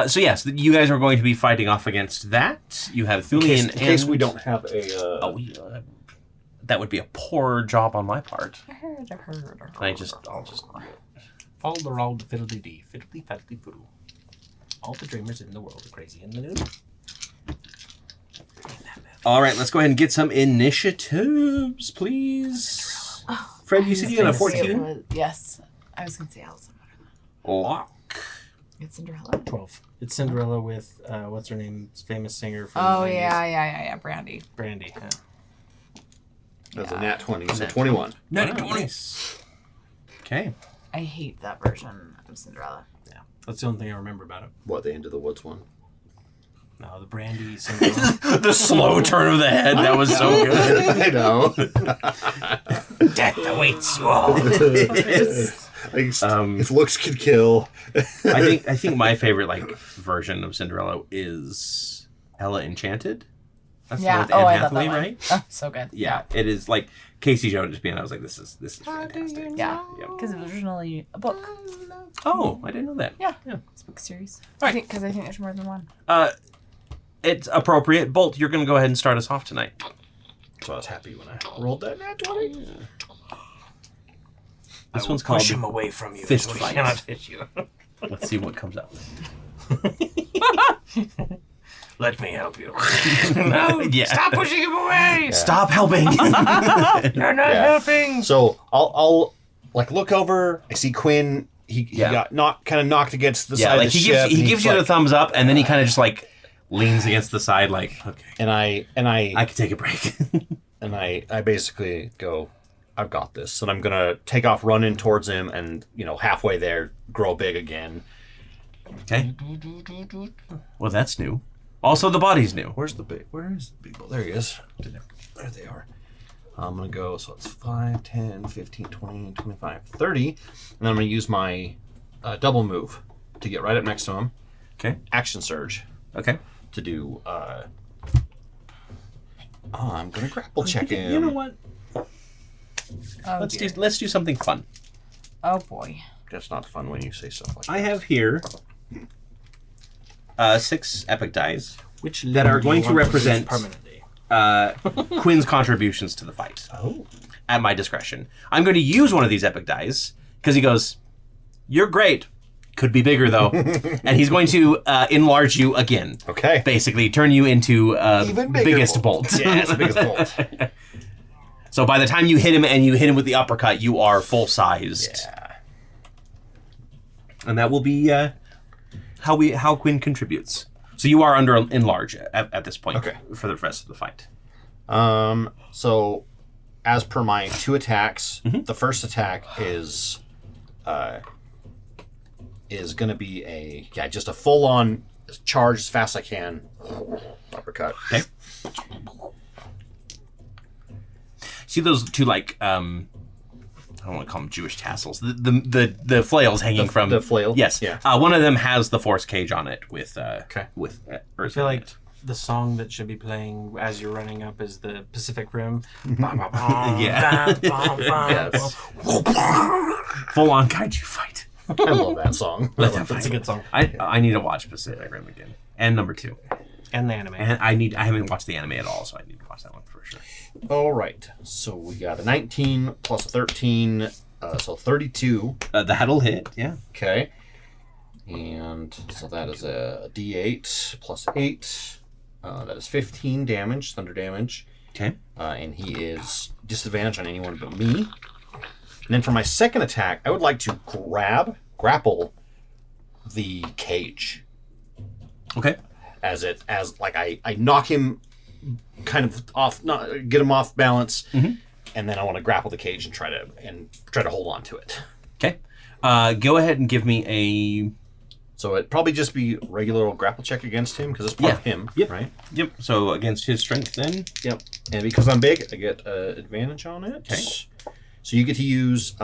so yes, you guys are going to be fighting off against that. You have in Thulian case and we don't have a. that would be a poor job on my part. I heard. I'll just Follow the roll to fiddly-dee, fiddly-faddly-foo. All the dreamers in the world are crazy in the mood. all right. Let's go ahead and get some initiatives, please. Fred, you said you got a 14. Yes, I was gonna say Elsa. Lock. It's Cinderella. 12. It's Cinderella with, what's her name? Famous singer from Oh the 90s. yeah, Brandy. Brandy. Yeah. That's a nat 20, so 21. Nice. Okay. I hate that version of Cinderella. That's the only thing I remember about it. What, the Into the Woods one? No, the Brandy Cinderella. The slow turn of the head. That was so good. I know. Death awaits you all. If looks could kill. I think my favorite like version of Cinderella is Ella Enchanted. That's the one Yeah. with Oh, Anne I love Hathaway, that one. right? Oh, so good. Yeah, it is like Casey showed it to me, and I was like, "This is fantastic." Yeah. Yep. Because it was originally a book. Oh, I didn't know that. Yeah. It's a book series. Right. Because I think there's more than one. It's appropriate. Bolt, you're going to go ahead and start us off tonight. So I was happy when I rolled that nat 20. This one's called Push him away from you. Fist so he Fight. cannot hit you. Let's see what comes up. Let me help you. No, Yeah. stop pushing him away. Stop helping. You're not helping. So I'll like look over. I see Quinn. He Yeah. got kind of knocked against the Yeah, side like of the he ship. gives and you he's the like- thumbs up, and then he kind of just like leans against the side, like, okay, and I I could take a break. and I basically go, I've got this, and I'm gonna take off running towards him, and halfway there, grow big again. Okay. Well, that's new. Also, the body's new. Where is the big ball? There he is. There they are. I'm gonna go, so it's 5, 10, 15, 20, 25, 30, and then I'm gonna use my double move to get right up next to him. Okay. Action surge Okay. to do. I'm gonna grapple check him. You know what? Oh, Let's dear. do something fun. Oh, boy. That's not fun when you say stuff like that. I have here 6 epic dice Which that are limb do going you to want represent use permanently? Quinn's contributions to the fight. Oh. At my discretion. I'm going to use one of these epic dice because he goes, "You're great. Could be bigger though," and he's going to enlarge you again. Okay. Basically, turn you into Even bigger biggest bolt. bolt. Yeah, it's the biggest bolt. So by the time you hit him and you hit him with the uppercut, you are full sized. Yeah. And that will be how Quinn contributes. So you are under enlarge at this point for the rest of the fight. So, as per my 2 attacks, the first attack is going to be just a full-on charge as fast as I can. Uppercut. Okay. See those two I don't want to call them Jewish tassels. The flails hanging from the flail. Yes. Yeah. One of them has the force cage on it with with I feel like the song that should be playing as you're running up is the Pacific Rim. Yeah. Yes. Full on kaiju fight. I love that song. That's a good song. I need to watch Pacific Rim again. And number 2. And the anime. And I haven't watched the anime at all, so I need to watch that one for sure. All right. So we got a 19 plus a 13, so 32. That'll hit, yeah. Okay. And so that is a D8 plus 8. That is 15 damage, thunder damage. Okay. And he is disadvantaged on anyone but me. And then for my second attack, I would like to grapple the cage. Okay. I knock him kind of off, get him off balance, and then I want to grapple the cage and try to hold on to it. Okay. Go ahead and give me a. So it'd probably just be regular old grapple check against him because it's part of him, right? Yep. So against his strength, then. Yep. And because I'm big, I get advantage on it. Okay. So you get to use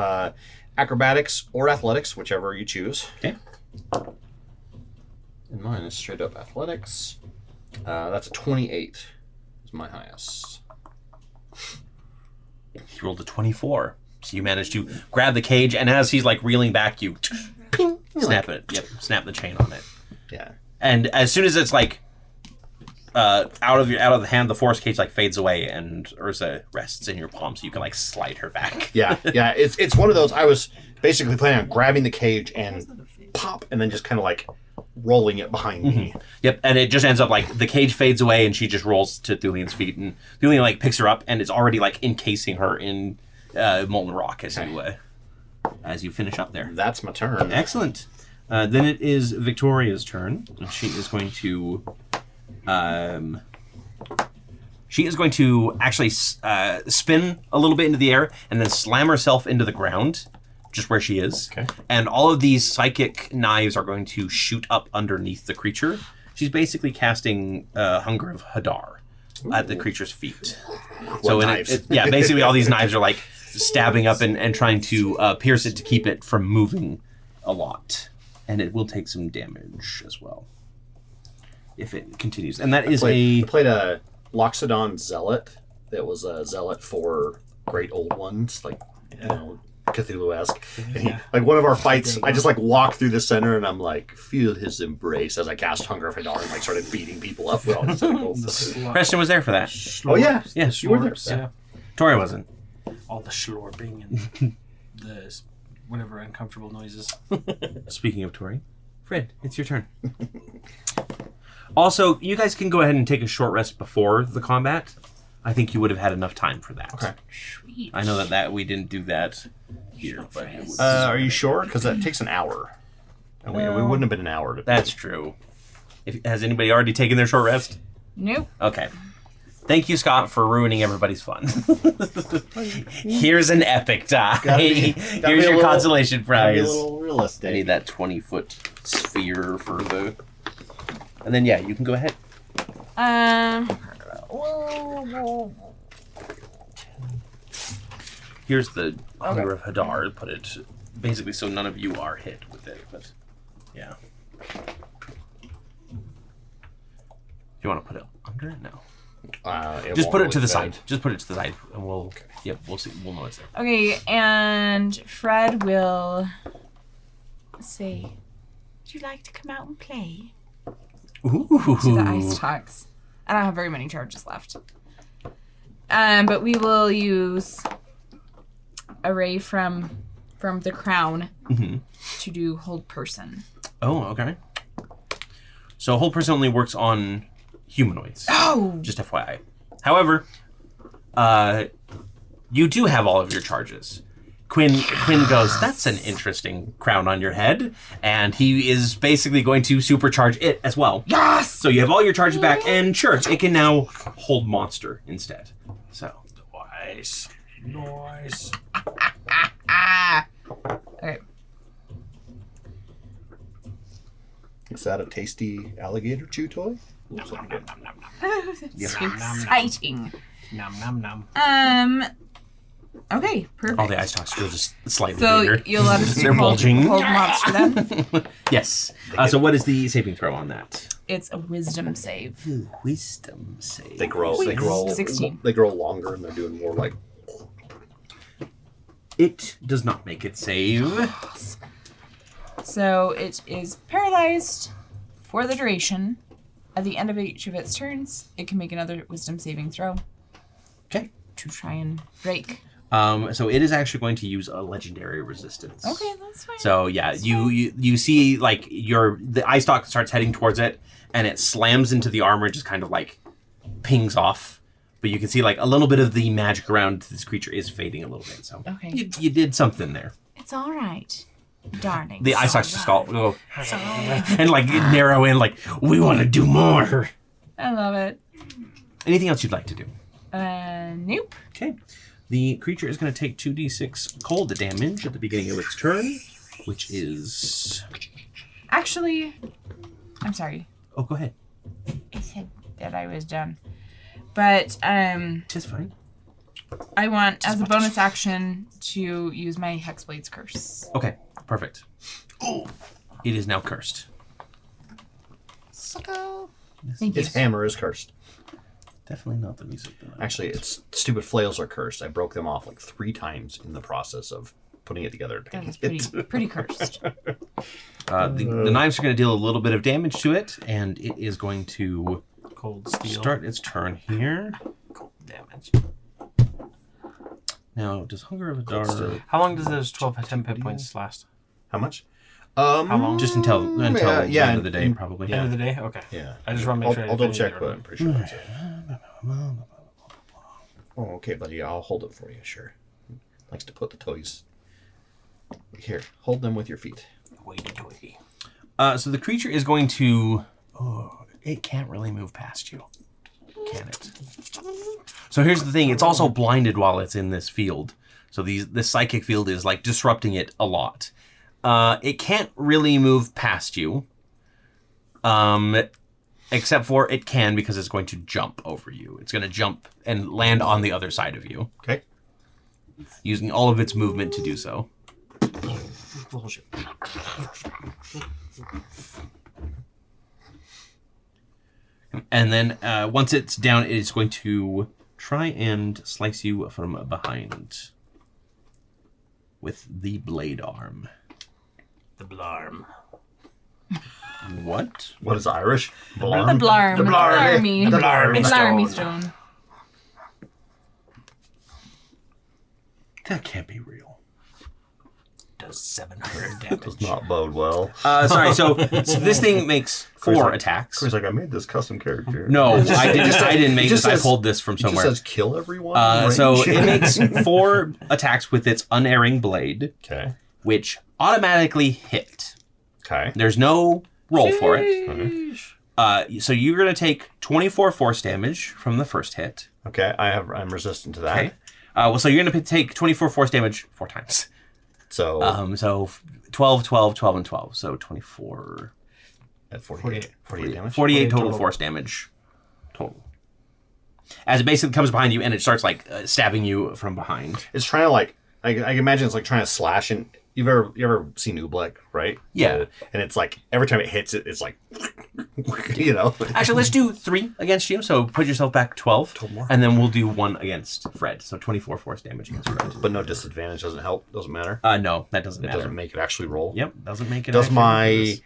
acrobatics or athletics, whichever you choose. Okay. And mine is straight up athletics. That's a 28. Is my highest. He rolled a 24. So you managed to grab the cage, and as he's reeling back, you snap it. Yep, snap the chain on it. Yeah. And as soon as it's out of the hand, the force cage fades away, and Urza rests in your palm, so you can slide her back. Yeah. It's one of those. I was basically planning on grabbing the cage and pop, and then just kind of rolling it behind me. Yep, and it just ends up the cage fades away, and she just rolls to Thulian's feet, and Thulian picks her up, and it's already encasing her in molten rock as you finish up there. That's my turn. Excellent. Then it is Victoria's turn, and she is going to actually spin a little bit into the air and then slam herself into the ground, just where she is. Okay. And all of these psychic knives are going to shoot up underneath the creature. She's basically casting Hunger of Hadar at the creature's feet. Basically all these knives are stabbing up and trying to pierce it to keep it from moving a lot. And it will take some damage as well if it continues. And that is I played a Loxodon Zealot that was a zealot for Great Old Ones, Cthulhu-esque. And he, one of our fights, I just walk through the center and I'm feel his embrace as I cast Hunger of Hadar and started beating people up. Preston was there for that. Oh yeah, yeah, you were there. Yeah. Torrey wasn't. All the slurping and the whatever uncomfortable noises. Speaking of Torrey, Fred, it's your turn. Also, you guys can go ahead and take a short rest before the combat. I think you would have had enough time for that. Okay. Sweet. I know that we didn't do that here, but it was, are you sure? Because that takes an hour. And we wouldn't have been an hour to. That's true. Has anybody already taken their short rest? Nope. Okay. Thank you, Scott, for ruining everybody's fun. Here's an epic die. Here's your consolation prize. A little realistic. I need that 20-foot sphere for the... And then, you can go ahead. Here's the Hunger of Hadar. Put it basically so none of you are hit with it. But yeah. Do you want to put it under? No. Just put it to the side. Just put it to the side, and we'll see. We'll know it's there. Okay, and Fred will say, "Would you like to come out and play?" Ooh. To the ice talks. I don't have very many charges left. But we will use a ray from the crown to do hold person. Oh, okay. So hold person only works on humanoids. Oh! Just FYI. However, you do have all of your charges. Quinn goes, that's an interesting crown on your head. And he is basically going to supercharge it as well. Yes! So you have all your charges back, and sure, it can now hold monster instead. So. Nice. Okay. Is that a tasty alligator chew toy? Nom, nom, nom, nom, nom, nom. Oh, that's exciting. Nom, nom, nom. Okay, perfect. All the ice talks are just slightly So bigger. you'll let us They're hold bulging. monster then? Yes. So what is the saving throw on that? It's a wisdom save. Wisdom save. They grow. 16. They grow longer, and they're doing more like. It does not make it save. So it is paralyzed for the duration. At the end of each of its turns, it can make another wisdom saving throw Okay. to try and break. So it is actually going to use a legendary resistance. Okay, that's fine. So yeah, you see like the ice stalk starts heading towards it, and it slams into the armor, just kind of like pings off. But you can see like a little bit of the magic around this creature is fading a little bit. So Okay. you did something there. It's all right, darling. The ice stalks just go and like narrow in, like we want to do more. I love it. Anything else you'd like to do? Nope. Okay. The creature is going to take 2d6 cold damage at the beginning of its turn, which is... Actually, I'm sorry. Oh, go ahead. I said that I was done. But Tis fine. I want, as a bonus action, to use my Hexblade's Curse. Okay, perfect. It is now cursed. Thank you. Its hammer is cursed. Definitely not the music. Actually, its stupid flails are cursed. I broke them off like 3 times in the process of putting it together. That is pretty cursed. The knives are going to deal a little bit of damage to it, and it is going to Cold steel. start its turn here. Cold damage. Now, does Hunger of the Dark... How long does those 12 temp hit points last? How much? How long? Just until the end of the day, and- probably. End of the day? Okay. Yeah. I just want to make sure. I'll double check, but I'm pretty sure that's it. Oh, okay, buddy. I'll hold it for you, sure. Likes to put the toys. Here, hold them with your feet. So the creature is going to... Oh, it can't really move past you, can it? So here's the thing. It's also blinded while it's in this field. So this psychic field is like disrupting it a lot. It can't really move past you. Except for it can, because it's going to jump over you. It's going to jump and land on the other side of you, Okay. using all of its movement to do so. Bullshit. And then once it's down, it is going to try and slice you from behind with the blade arm. The blarm. What? What is Irish? The Blarm. The Blarmy. The The Blarmy Blarmy stone. Stone. That can't be real. Does 700 Does damage. not bode well. Sorry, so this thing makes 4 attacks. He's like, I made this custom character. No, I didn't make It this. just I says- pulled this from It just somewhere. says kill everyone. So range. it makes 4 attacks with its unerring blade, Okay. which automatically hit. Okay. There's no roll for it. So you're going to take 24 force damage from the first hit. Okay. I'm resistant to that. Okay. So you're going to take 24 force damage 4 times. So So 12, 12, 12, and 12. So 24, at 48 damage. 48 total force damage. Total. As it basically comes behind you and it starts like stabbing you from behind. It's trying to like I imagine it's like trying to slash and you ever seen Oobleck, right? Yeah. And it's like every time it hits it, it's like you know. Actually, let's do 3 against you. So put yourself back 12. more. And then we'll do 1 against Fred. So 24 force damage against Fred. But no disadvantage doesn't help. Doesn't matter. No, that doesn't It matter. doesn't make it actually roll. Yep, doesn't make it. Does actually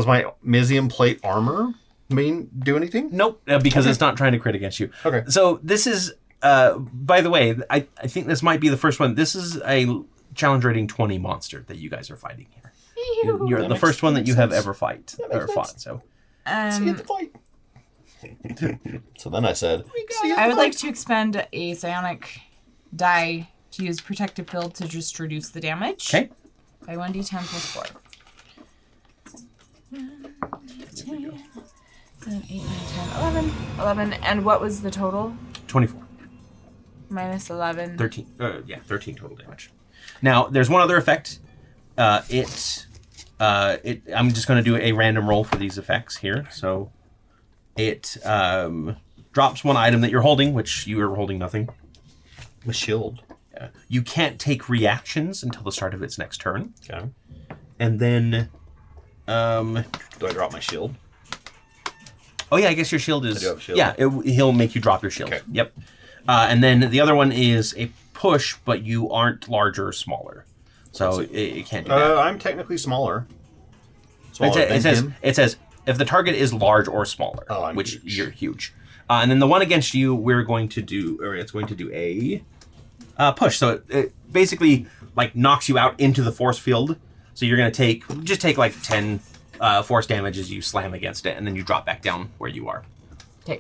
my Mizium plate armor do anything? Nope, because it's not trying to crit against you. Okay. So this is, by the way, I think this might be the first one. This is a challenge rating 20 monster that you guys are fighting here. You're the first one that you have ever fought. So See you at the fight. So then I said, I would like to expend a psionic die to use Protective Field to just reduce the damage. Okay. By 1d10 plus 4. 10, 8, 9, 10, 11. 11. And what was the total? 24. Minus 11. 13. 13 total damage. Now, there's one other effect. I'm just going to do a random roll for these effects here. So it drops one item that you're holding, which you are holding nothing. A shield. You can't take reactions until the start of its next turn. Okay. And then... Do I drop my shield? Oh yeah, I guess your shield is... I do have a shield. Yeah, he'll make you drop your shield. Okay. Yep. And then the other one is a push, but you aren't larger or smaller. So it can't do that. I'm technically smaller. It says if the target is large or smaller, I'm which huge. you're huge. And then the one against you, it's going to do a push. So it basically like knocks you out into the force field. So you're going to take like 10 force damage as you slam against it, and then you drop back down where you are. Okay.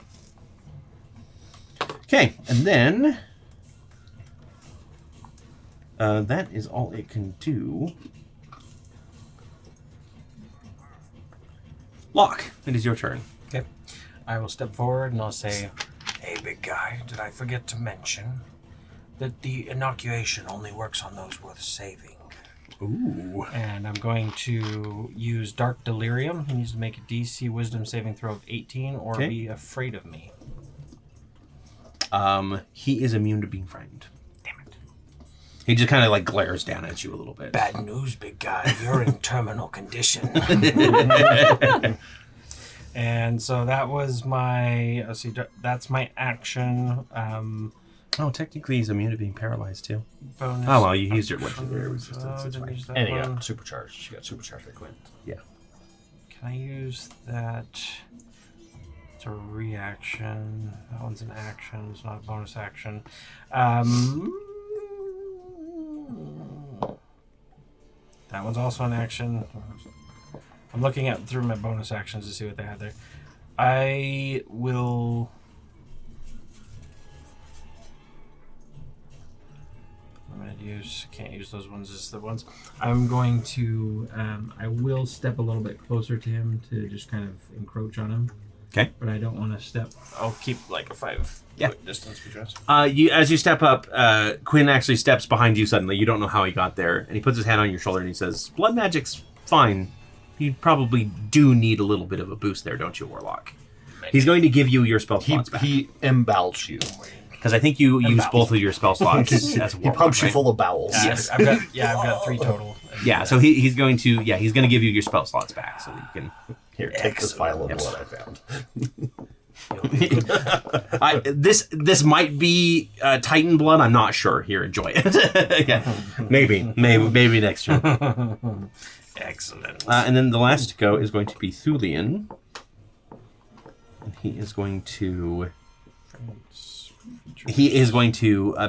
Okay, and then that is all it can do. Locke, it is your turn. Okay. I will step forward and I'll say, "Hey, big guy, did I forget to mention that the inoculation only works on those worth saving?" Ooh. And I'm going to use Dark Delirium. He needs to make a DC Wisdom saving throw of 18 or Okay. be afraid of me. He is immune to being frightened. Damn it. He just kind of like glares down at you a little bit. Bad news, big guy. You're in terminal condition. And so that was my... Let's see, that's my action. Oh, technically he's immune to being paralyzed too. Bonus. Oh, well, you used your legendary resistance. It's didn't fine. use that And you one. got supercharged. You got supercharged by Quinn. Yeah. Can I use that? It's a reaction. That one's an action. It's not a bonus action. That one's also an action. I'm looking at through my bonus actions to see what they had there. I will... I'm going to use... Can't use those ones as the ones. I'm going to... I will step a little bit closer to him to just kind of encroach on him. Okay. But I don't want to step... I'll keep like a 5 foot distance between us. As you step up, Quinn actually steps behind you suddenly. You don't know how he got there. And he puts his hand on your shoulder and he says, "Blood magic's fine. You probably do need a little bit of a boost there, don't you, Warlock?" He's going to give you your spell slots back. He embowels you. Because I think you use both of your spell slots as a He Warlock, pumps you right? full of bowels. Yes. I've got 3 total. Yeah, so he's going to give you your spell slots back so that you can... Here, take this vial of Yes. blood I found. This might be Titan blood. I'm not sure. Here, enjoy it. Yeah, maybe next turn. Excellent. And then the last to go is going to be Thulian. And he is going to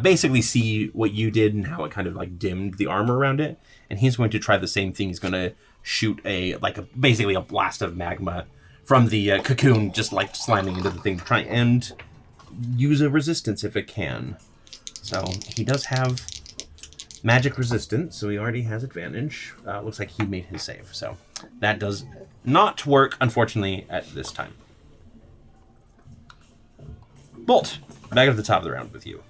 basically see what you did and how it kind of like dimmed the armor around it, and he's going to try the same thing. He's going to shoot basically a blast of magma from the cocoon, just like slamming into the thing to try and use a resistance if it can. So he does have magic resistance, so he already has advantage. Looks like he made his save, so that does not work, unfortunately, at this time. Bolt, back at the top of the round with you.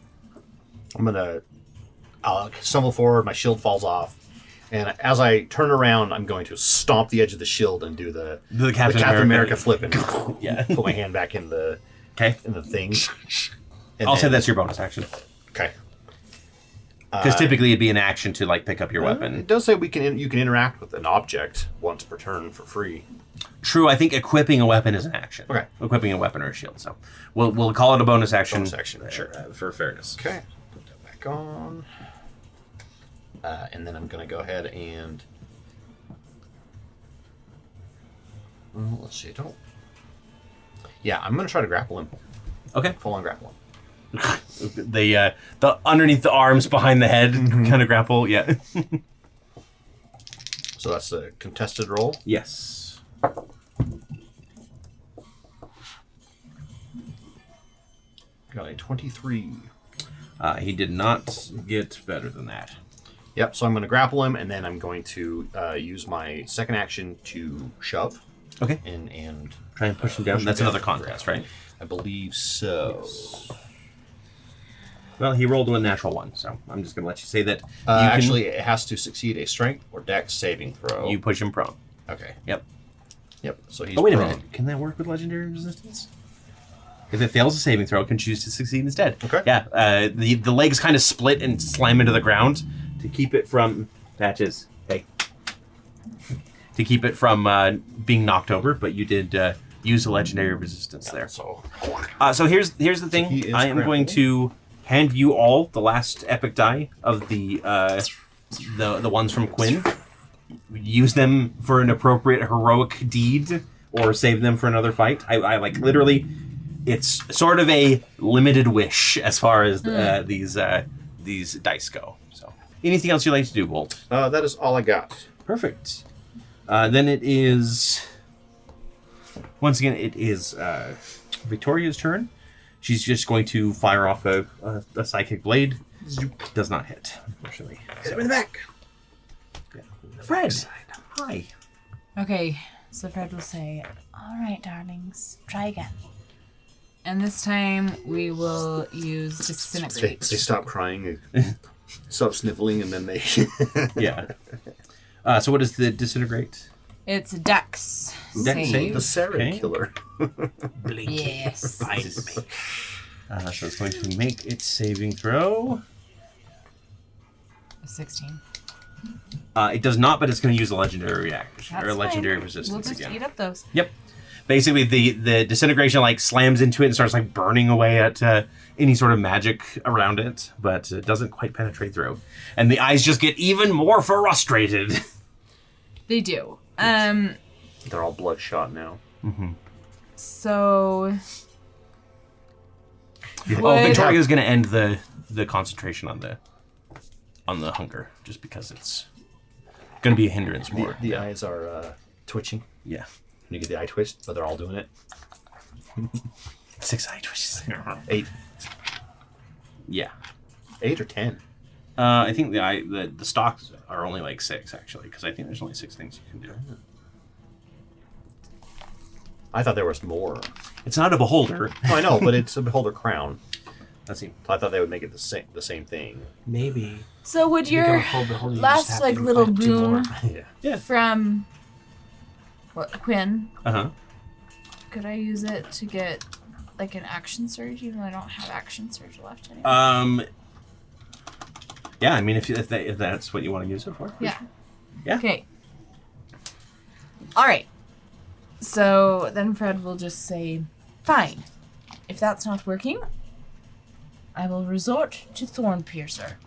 I'll stumble forward, my shield falls off, and as I turn around, I'm going to stomp the edge of the shield and do the Captain America flip and Yeah. put my hand back in the Okay. thing. And I'll say then- that's your bonus action. Okay. Because typically it'd be an action to like pick up your It weapon. does say you can interact with an object once per turn for free. True, I think equipping a weapon is an action. Okay. Equipping a weapon or a shield. So we'll call it a bonus action. Bonus action, sure. For fairness. Okay. Put that back on. And then I'm going to go ahead and... let's see, Yeah, I'm going to try to grapple him. Okay. Full on grapple him. The underneath the arms, behind the head, kind of grapple. Yeah. So that's a contested roll. Yes. Got a 23. He did not get better than that. Yep, so I'm going to grapple him, and then I'm going to use my second action to shove. Okay. And Try and push him down. That's another contest, right? I believe so. Well, he rolled a natural 1, so I'm just going to let you say that. Actually, it has to succeed a strength or dex saving throw. You push him prone. Okay. Yep. Yep. So he's Oh, wait a prone. minute. Can that work with legendary resistance? If it fails a saving throw, it can choose to succeed instead. Okay. Yeah. The legs kind of split and slam into the ground to keep it from Patches. Hey. To keep it from being knocked over, but you did use a legendary resistance there. So So here's the thing. he is I am going to hand you all the last epic die of the ones from Quinn. Use them for an appropriate heroic deed, or save them for another fight. I like literally. It's sort of a limited wish as far as these dice go. So, anything else you'd like to do, Bolt? that is all I got. Perfect. Then it is. Once again, it is Victoria's turn. She's just going to fire off a psychic blade. Does not hit, unfortunately. Hit him in the back. Fred, hi. Okay, so Fred will say, "All right, darlings, try again." And this time we will use They disintegrate. stop crying, stop sniffling, and then they. Yeah. So what is the disintegrate? It's a dex. Dex save? the Sarah Okay. killer. Yes. So it's going to make its saving throw. 16. It does not, but it's going to use a legendary reaction That's or a legendary fine. resistance We'll just again. eat up those. Yep. Basically, the disintegration like slams into it and starts like burning away at any sort of magic around it, but it doesn't quite penetrate through. And the eyes just get even more frustrated. They do. They're all bloodshot now. So Oh, Victoria is going to end the concentration on the hunger, just because it's going to be a hindrance more. The eyes are twitching. Yeah. You get the eye twitch, but they're all doing it. 6 eye twitches. 8. Yeah. 8 or 10. I think the stocks are only like 6 actually, because I think there's only 6 things you can do. I thought there was more. It's not a beholder. Oh, I know, but it's a beholder crown. Let's see. I thought they would make it the same thing. Maybe. So would Become your a full beholder, you just last have like to little plant 2 more. boon Yeah. from Quinn, Uh-huh. could I use it to get like an action surge, even though I don't have action surge left anymore? Yeah, I mean, if that's what you want to use it for. Yeah. Yeah. Okay. All right. So then Fred will just say, "Fine. If that's not working, I will resort to Thorn Piercer,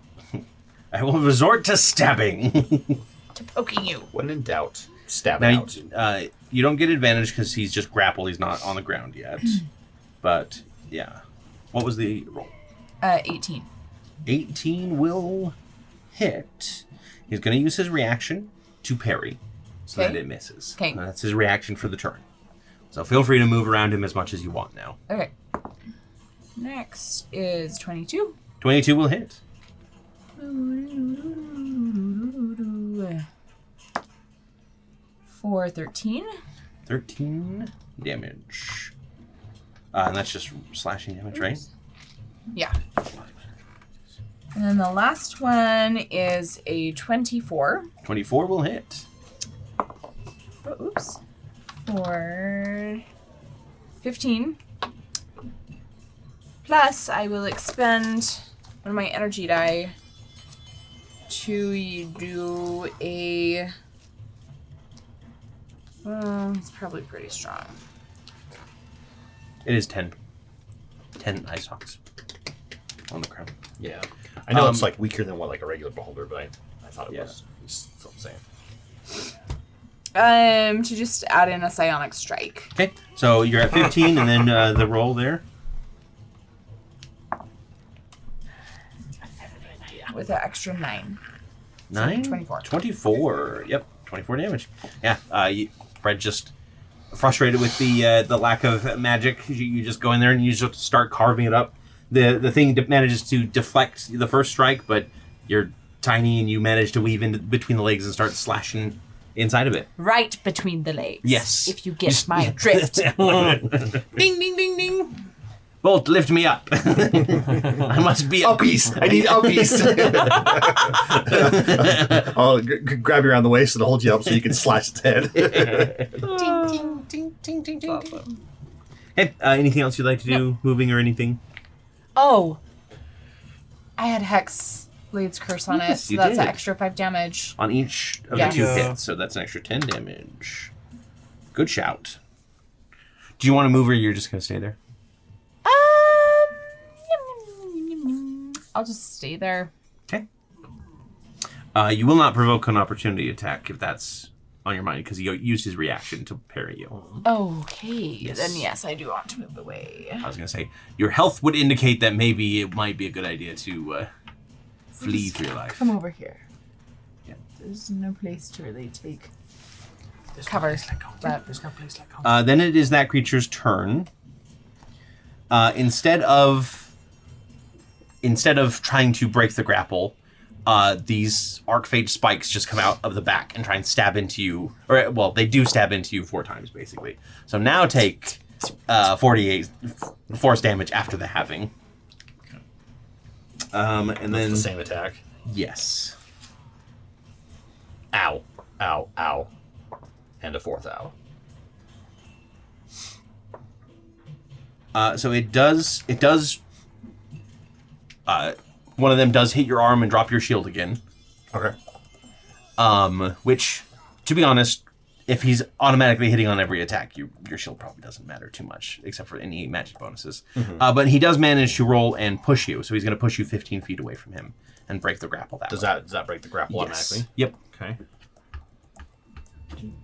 I will resort to stabbing. to poking you." When in doubt, stab Now, out. you don't get advantage because he's just grappled. He's not on the ground yet. But, yeah. What was the roll? 18. 18 will hit. He's going to use his reaction to parry so that Okay. it misses. Okay. That's his reaction for the turn. So feel free to move around him as much as you want now. Okay. Next is 22. 22 will hit. For 13. 13 damage. And that's just slashing damage, right? Yeah. And then the last one is a 24. 24 will hit. Oh, oops. For 15. Plus, I will expend one of my energy die to do a... it's probably pretty strong. It is 10. 10 ice hawks on the crown. Yeah. I know it's like weaker than what like a regular beholder, but I thought it Yeah. was still the same. To just add in a psionic strike. Okay, so you're at 15, and then the roll there. With an extra 9. 9? 24. 24. Yep, 24 damage. Yeah, Fred just frustrated with the lack of magic. You just go in there and you just start carving it up. the thing manages to deflect the first strike, but you're tiny and you manage to weave in between the legs and start slashing inside of it. Right between the legs. Yes. If you get my drift. Ding, ding, ding, ding. Bolt, lift me up. I must be a piece. I need a piece. I'll grab you around the waist and hold you up so you can slash its head. Ding, ding, ding, ding, ding, ding. Hey, anything else you'd like to do? Moving or anything? Oh. I had Hex Blade's Curse on it, Yes, so you that's did. an extra 5 damage. On each of Yes. the 2 hits, so that's an extra 10 damage. Good shout. Do you want to move or you're just going to stay there? I'll just stay there. Okay. You will not provoke an opportunity attack if that's on your mind, because he used his reaction to parry you. Okay. Then yes, I do want to move away. I was going to say, your health would indicate that maybe it might be a good idea to flee for your life. Come over here. Yeah. There's no place to really take There's cover. No place like home. But There's no place like home. Then it is that creature's turn. Instead of trying to break the grapple, these arcphage spikes just come out of the back and try and stab into you. Or, well, they do stab into you 4 times, basically. So now take 48 force damage after the halving. And That's then... the same attack. Yes. Ow. Ow. Ow. And a 4th ow. So it does... one of them does hit your arm and drop your shield again. Okay. Which, to be honest, if he's automatically hitting on every attack, your shield probably doesn't matter too much, except for any magic bonuses. Mm-hmm. But he does manage to roll and push you, so he's going to push you 15 feet away from him and break the grapple that Does way. that break the grapple Yes. automatically? Yep. Okay.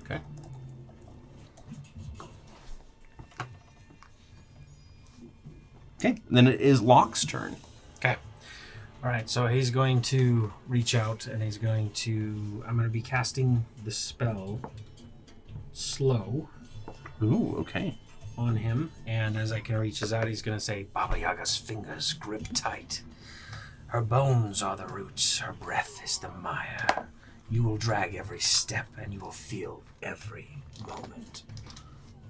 Okay. Okay, then it is Locke's turn. Okay. All right, so he's going to reach out and he's going to... I'm going to be casting the spell Slow Ooh, okay. on him. And as Aiken reaches out, he's going to say, Baba Yaga's fingers grip tight. Her bones are the roots. Her breath is the mire. You will drag every step and you will feel every moment.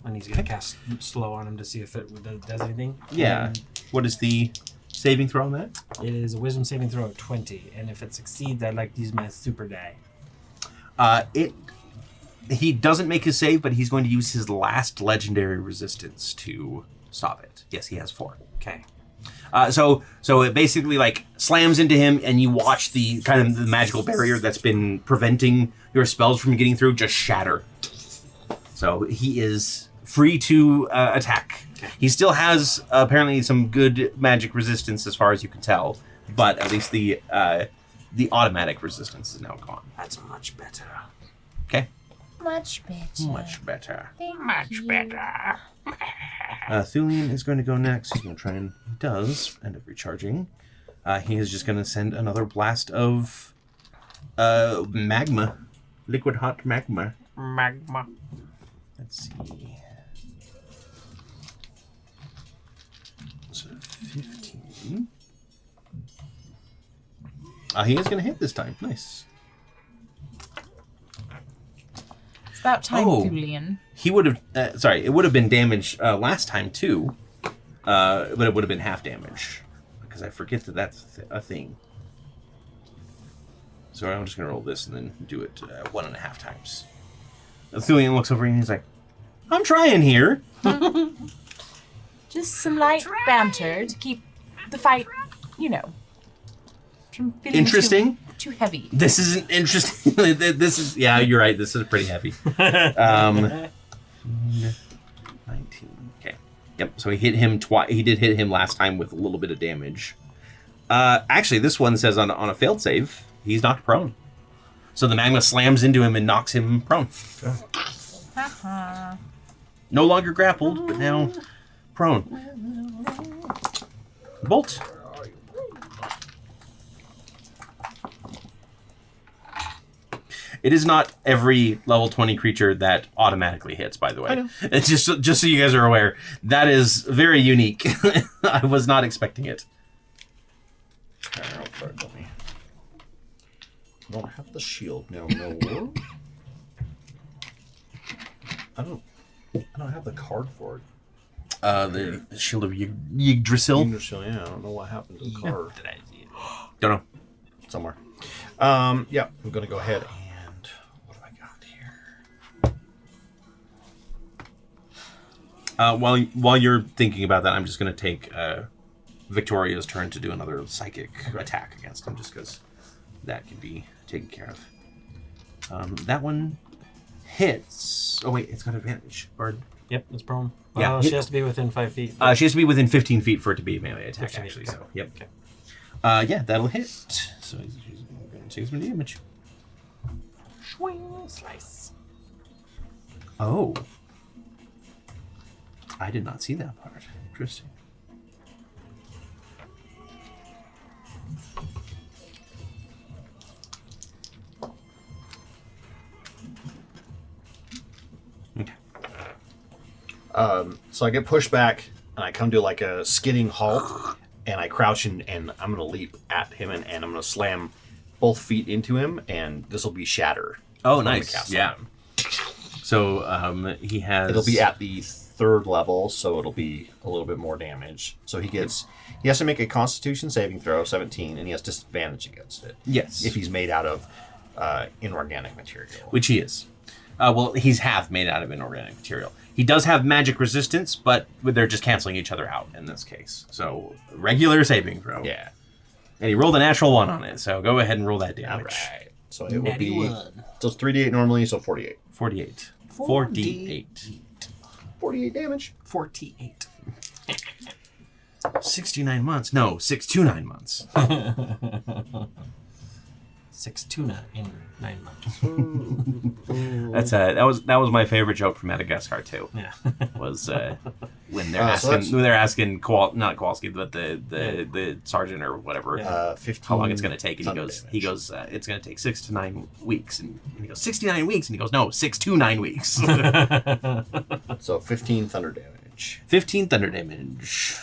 And he's going to cast Slow on him to see if it does anything. Yeah. And What is the saving throw on that? it is a wisdom saving throw of 20. And if it succeeds, I'd like to use my super die. He doesn't make his save, but he's going to use his last legendary resistance to stop it. Yes, he has 4. Okay. So it basically like slams into him, and you watch the kind of the magical barrier that's been preventing your spells from getting through just shatter. So he is free to attack. He still has apparently some good magic resistance as far as you can tell, but at least the automatic resistance is now gone. That's much better. Okay, much better. much better. Much better. Thulian is going to go next. He's going to try and he does end up recharging. He is just going to send another blast of magma, liquid hot magma. Magma. Let's see. So 15. He is going to hit this time. Nice. It's about time, Oh. Thulian. He would have. Sorry, it would have been damage last time too, but it would have been half damage because I forget that that's a thing. So I'm just going to roll this and then do it 1.5 times. Thulian looks over and he's like, "I'm trying here." Just some light banter to keep the fight, from feeling Interesting. Too heavy. This isn't interesting. This is, yeah, you're right. This is pretty heavy. 19. Okay. Yep. So he hit him twice. He did hit him last time with a little bit of damage. Actually, this one says on a failed save, he's knocked prone. So the magma slams into him and knocks him prone. No longer grappled, but now prone. Bolt. It is not every level 20 creature that automatically hits, by the way. I know. It's just so you guys are aware. That is very unique. I was not expecting it. I don't have the shield. No. I don't have the card for it. The Shield of Yggdrasil. Yeah, I don't know what happened to the card. Don't know. Somewhere. Yeah, I'm gonna go ahead and what do I got here? While you're thinking about that, I'm just going to take Victoria's turn to do another psychic attack against him, just because that can be taken care of. That one hits. Oh wait, it's got advantage. Or Yep, it's prone. Yeah. Well, she has to be within 5 feet. she has to be within 15 feet for it to be a melee attack, 15, actually. okay. So yep. Okay. Yeah, that'll hit. So he's going to take some damage. Swing, slice. Oh. I did not see that part. Interesting. Okay. So I get pushed back, and I come to like a skidding halt, and I crouch and I'm gonna leap at him, and I'm gonna slam both feet into him, and this will be shatter. Oh, I'm gonna nice. cast on Yeah. him. So he has. It'll be at the 3rd level, so it'll be a little bit more damage. So he has to make a Constitution saving throw, 17, and he has disadvantage against it. Yes. If he's made out of inorganic material. Which he is. Well, he's half made out of inorganic material. He does have magic resistance, but they're just canceling each other out in this case. So, regular saving throw. Yeah. And he rolled a natural 1 on it, so go ahead and roll that damage. All right. So it will be. So it's 3d8 normally, so 48. 48. 48. 48 damage. 48. 69 months. No, 629 months. 6 tuna in 9 months. That was my favorite joke from Madagascar too. Yeah. Was when they're asking not Kowalski, but the sergeant or whatever, 15. how long it's going to take, and thunder he goes, it's going to take 6 to 9 weeks, and he goes 69 weeks, and he goes, no, 6 to 9 weeks. So 15 thunder damage. 15 thunder damage.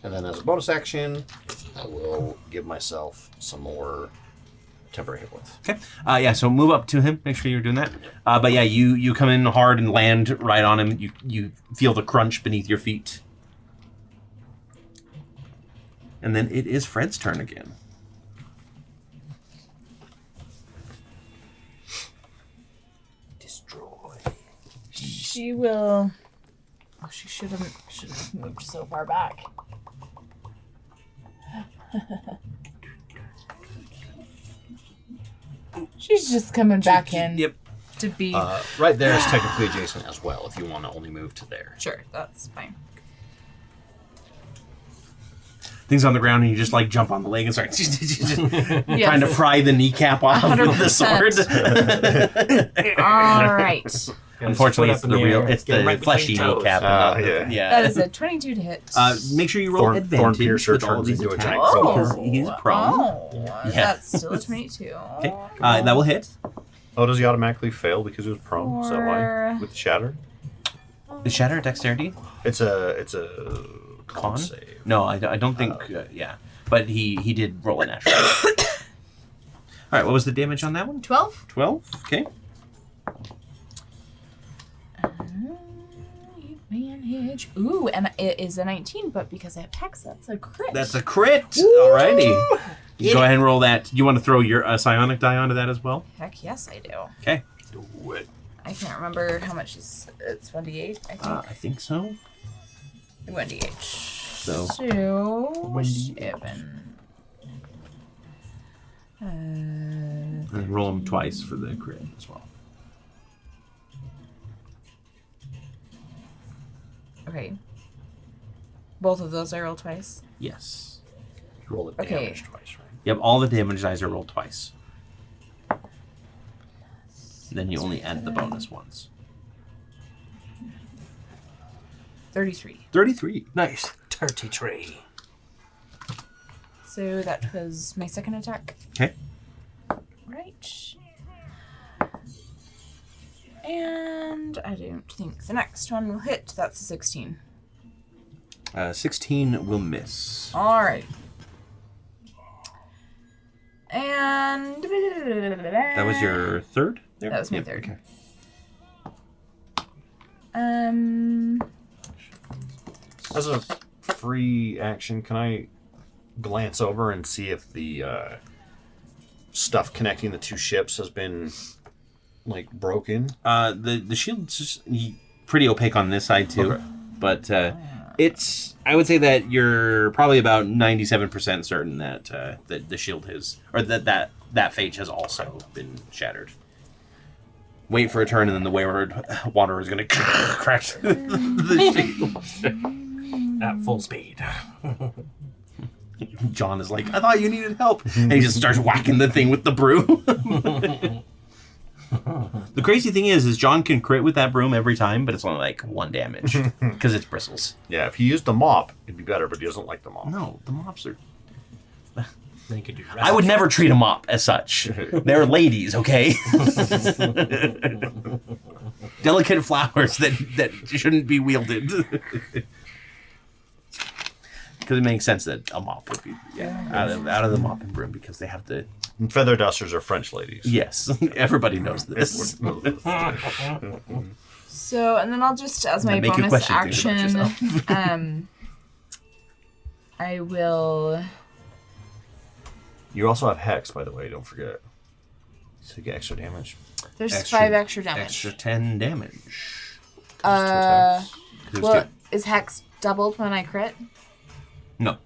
And then as a bonus action, I will give myself some more temporary hit points. Okay. Yeah, so move up to him. Make sure you're doing that. But yeah, you come in hard and land right on him. You feel the crunch beneath your feet. And then it is Fred's turn again. Destroy. She will. Oh, she should have moved so far back. She's just coming back in. Yep. To be. Right there is technically adjacent as well, if you want to only move to there. Sure, that's fine. Things on the ground, and you just like jump on the leg and start Yes. trying to pry the kneecap off with the sword. 100%. All right. Unfortunately, it's the fleshy kneecap. And not the, yeah. That is a 22 to hit. Make sure you roll Thorn advantage piercer with all turns these into a attacks giant because crow. he's prone. Oh, Yeah. that's still a 22. Okay, that will hit. Oh, does he automatically fail because he was prone? Is that why? Or- With the shatter? The shatter dexterity It's a con save. No, I don't think. Yeah, but he did roll a natural. All right, what was the damage on that one? 12? 12. Okay. Advantage. Ooh, and it is a 19, but because I have Hex, that's a crit. That's a crit. Alrighty. You go ahead and roll that. You want to throw your psionic die onto that as well? Heck yes, I do. Okay. Do it. I can't remember how much it's 1d8, I think. I think so. 1d8. So. 7. And roll them twice for the crit as well. Okay. Both of those I roll twice. Yes. You roll the Okay. damage twice, right? Yep, all the damage dice are rolled twice. Then you only add the bonus once. 33. 33. Nice. Turty tree. So that was my second attack. Okay. And I don't think the next one will hit. That's a 16. 16 will miss. Alright. And... That was your third? There? That was my Yep, third. Okay. As a free action, can I glance over and see if the stuff connecting the two ships has been like broken? The shield's just pretty opaque on this side too, but it's. I would say that you're probably about 97% certain that that the shield has, or that phage has also been shattered. Wait for a turn, and then the wayward wanderer is going to crash the shield At full speed. John is like, I thought you needed help, and he just starts whacking the thing with the broom. The crazy thing is John can crit with that broom every time, but it's only like 1 damage because it's bristles. Yeah, if he used the mop, it'd be better, but he doesn't like the mop. No, the mops are. Then you could do I would never treat a mop as such. They're ladies, okay? Delicate flowers that shouldn't be wielded. Because it makes sense that a mop would be out of the mop and broom because they have to. And feather dusters are French ladies. Yes, everybody knows this. So, and then I'll just, as my Make you bonus question things about action, I will... You also have Hex, by the way, don't forget. So you get extra damage. There's Extra- 5 extra damage. Extra 10 damage. Well, Two. is Hex doubled when I crit? No.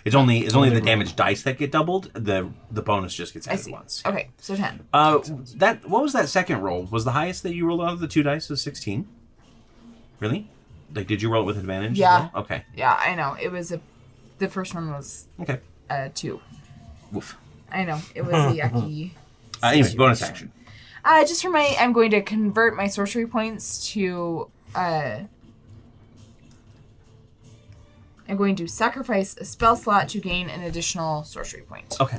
It's only the damage dice that get doubled. The bonus just gets I added see. once. Okay, so 10. What was that second roll? Was the highest that you rolled out of the 2 dice was 16? Really? Like, did you roll it with advantage? Yeah. as well? Okay. Yeah, I know. It was the first one was Okay. 2. Woof. I know. It was a yucky. Anyway, bonus action. Just for I'm going to convert my sorcery points to, I'm going to sacrifice a spell slot to gain an additional sorcery point. Okay.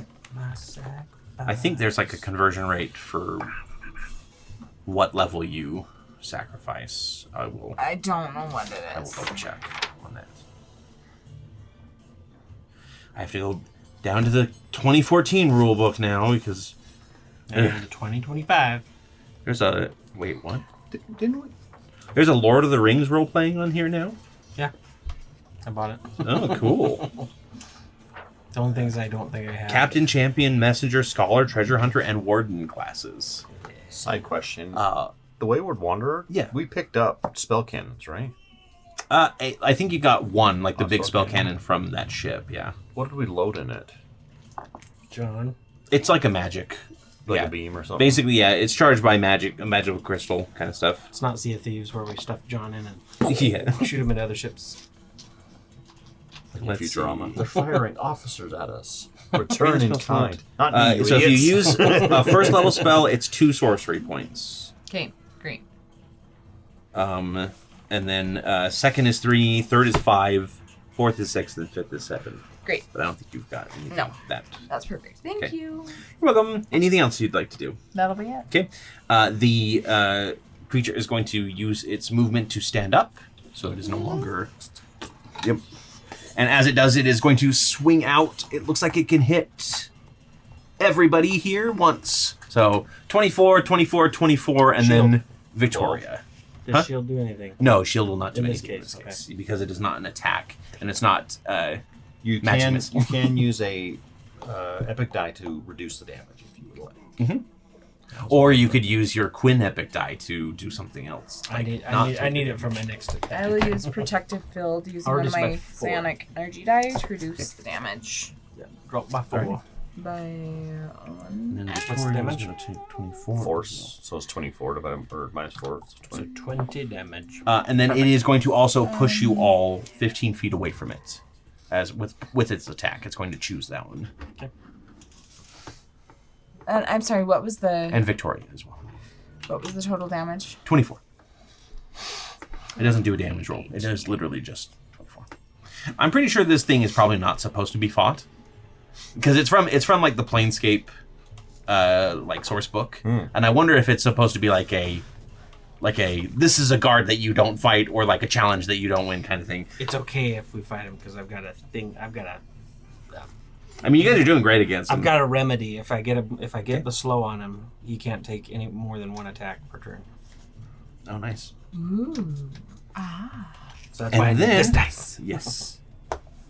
I think there's like a conversion rate for what level you sacrifice. I don't know what it will is. double check on that. I have to go down to the 2014 rule book now because And the 2025. there's a wait what? Didn't we? There's a Lord of the Rings role playing on here now. Yeah. I bought it. Oh, cool. The only things I don't think I have. Captain, Champion, Messenger, Scholar, Treasure Hunter, and Warden classes. Side question. The Wayward Wanderer? Yeah. We picked up spell cannons, right? I think you got one, like the big spell spell cannon. cannon from that ship. Yeah, What did we load in it? John. it's like a magic. Like yeah. a beam or something? Basically, yeah, it's charged by magic, a magical crystal kind of stuff. It's not Sea of Thieves where we stuff John in and Yeah. shoot him into other ships. Let's Futurama. see. They're firing officers at us. Return in kind. Not you, So if you idiots. use a first level spell, it's 2 sorcery points. Okay, great. And then second is 3, third is 5, fourth is 6, and fifth is 7. Great. But I don't think you've got anything No. like that. That's perfect. Thank Okay. you. You're welcome. Anything else you'd like to do? That'll be it. Okay. The creature is going to use its movement to stand up, so it is no longer. Yep. And as it does, it is going to swing out. It looks like it can hit everybody here once. So 24, 24, 24, and then Victoria. Does Huh? shield do anything? No, shield will not do In this anything case, in this case because it is not an attack, and it's not. You Magic can missile. you can use a epic die to reduce the damage if you would like. Or you could use your Quinn epic die to do something else. I need take it for my next attack. I will use Protective Field using Or one of just by my 4. psionic energy die to reduce the damage Drop by 4. Alright. by And then What's the Victoria is damage? going to take 24. Force. So it's 24 divided or minus 4. It's So 20. 20 damage. And then it is going to also push you all 15 feet away from it. As with its attack, it's going to choose that one. And I'm sorry, what was the And Victoria as well. total damage? 24. It doesn't do a damage roll. It is literally just 24. I'm pretty sure this thing is probably not supposed to be fought. Because it's from like the Planescape like source book. And I wonder if it's supposed to be like a like this is a guard that you don't fight or like a challenge that you don't win kind of thing. It's okay if we fight him because I've got a thing. I mean, you guys are doing great against him. I've got a remedy. If I get the slow on him, he can't take any more than one attack per turn. Oh, nice. Ooh. So that's why I need this dice. Yes.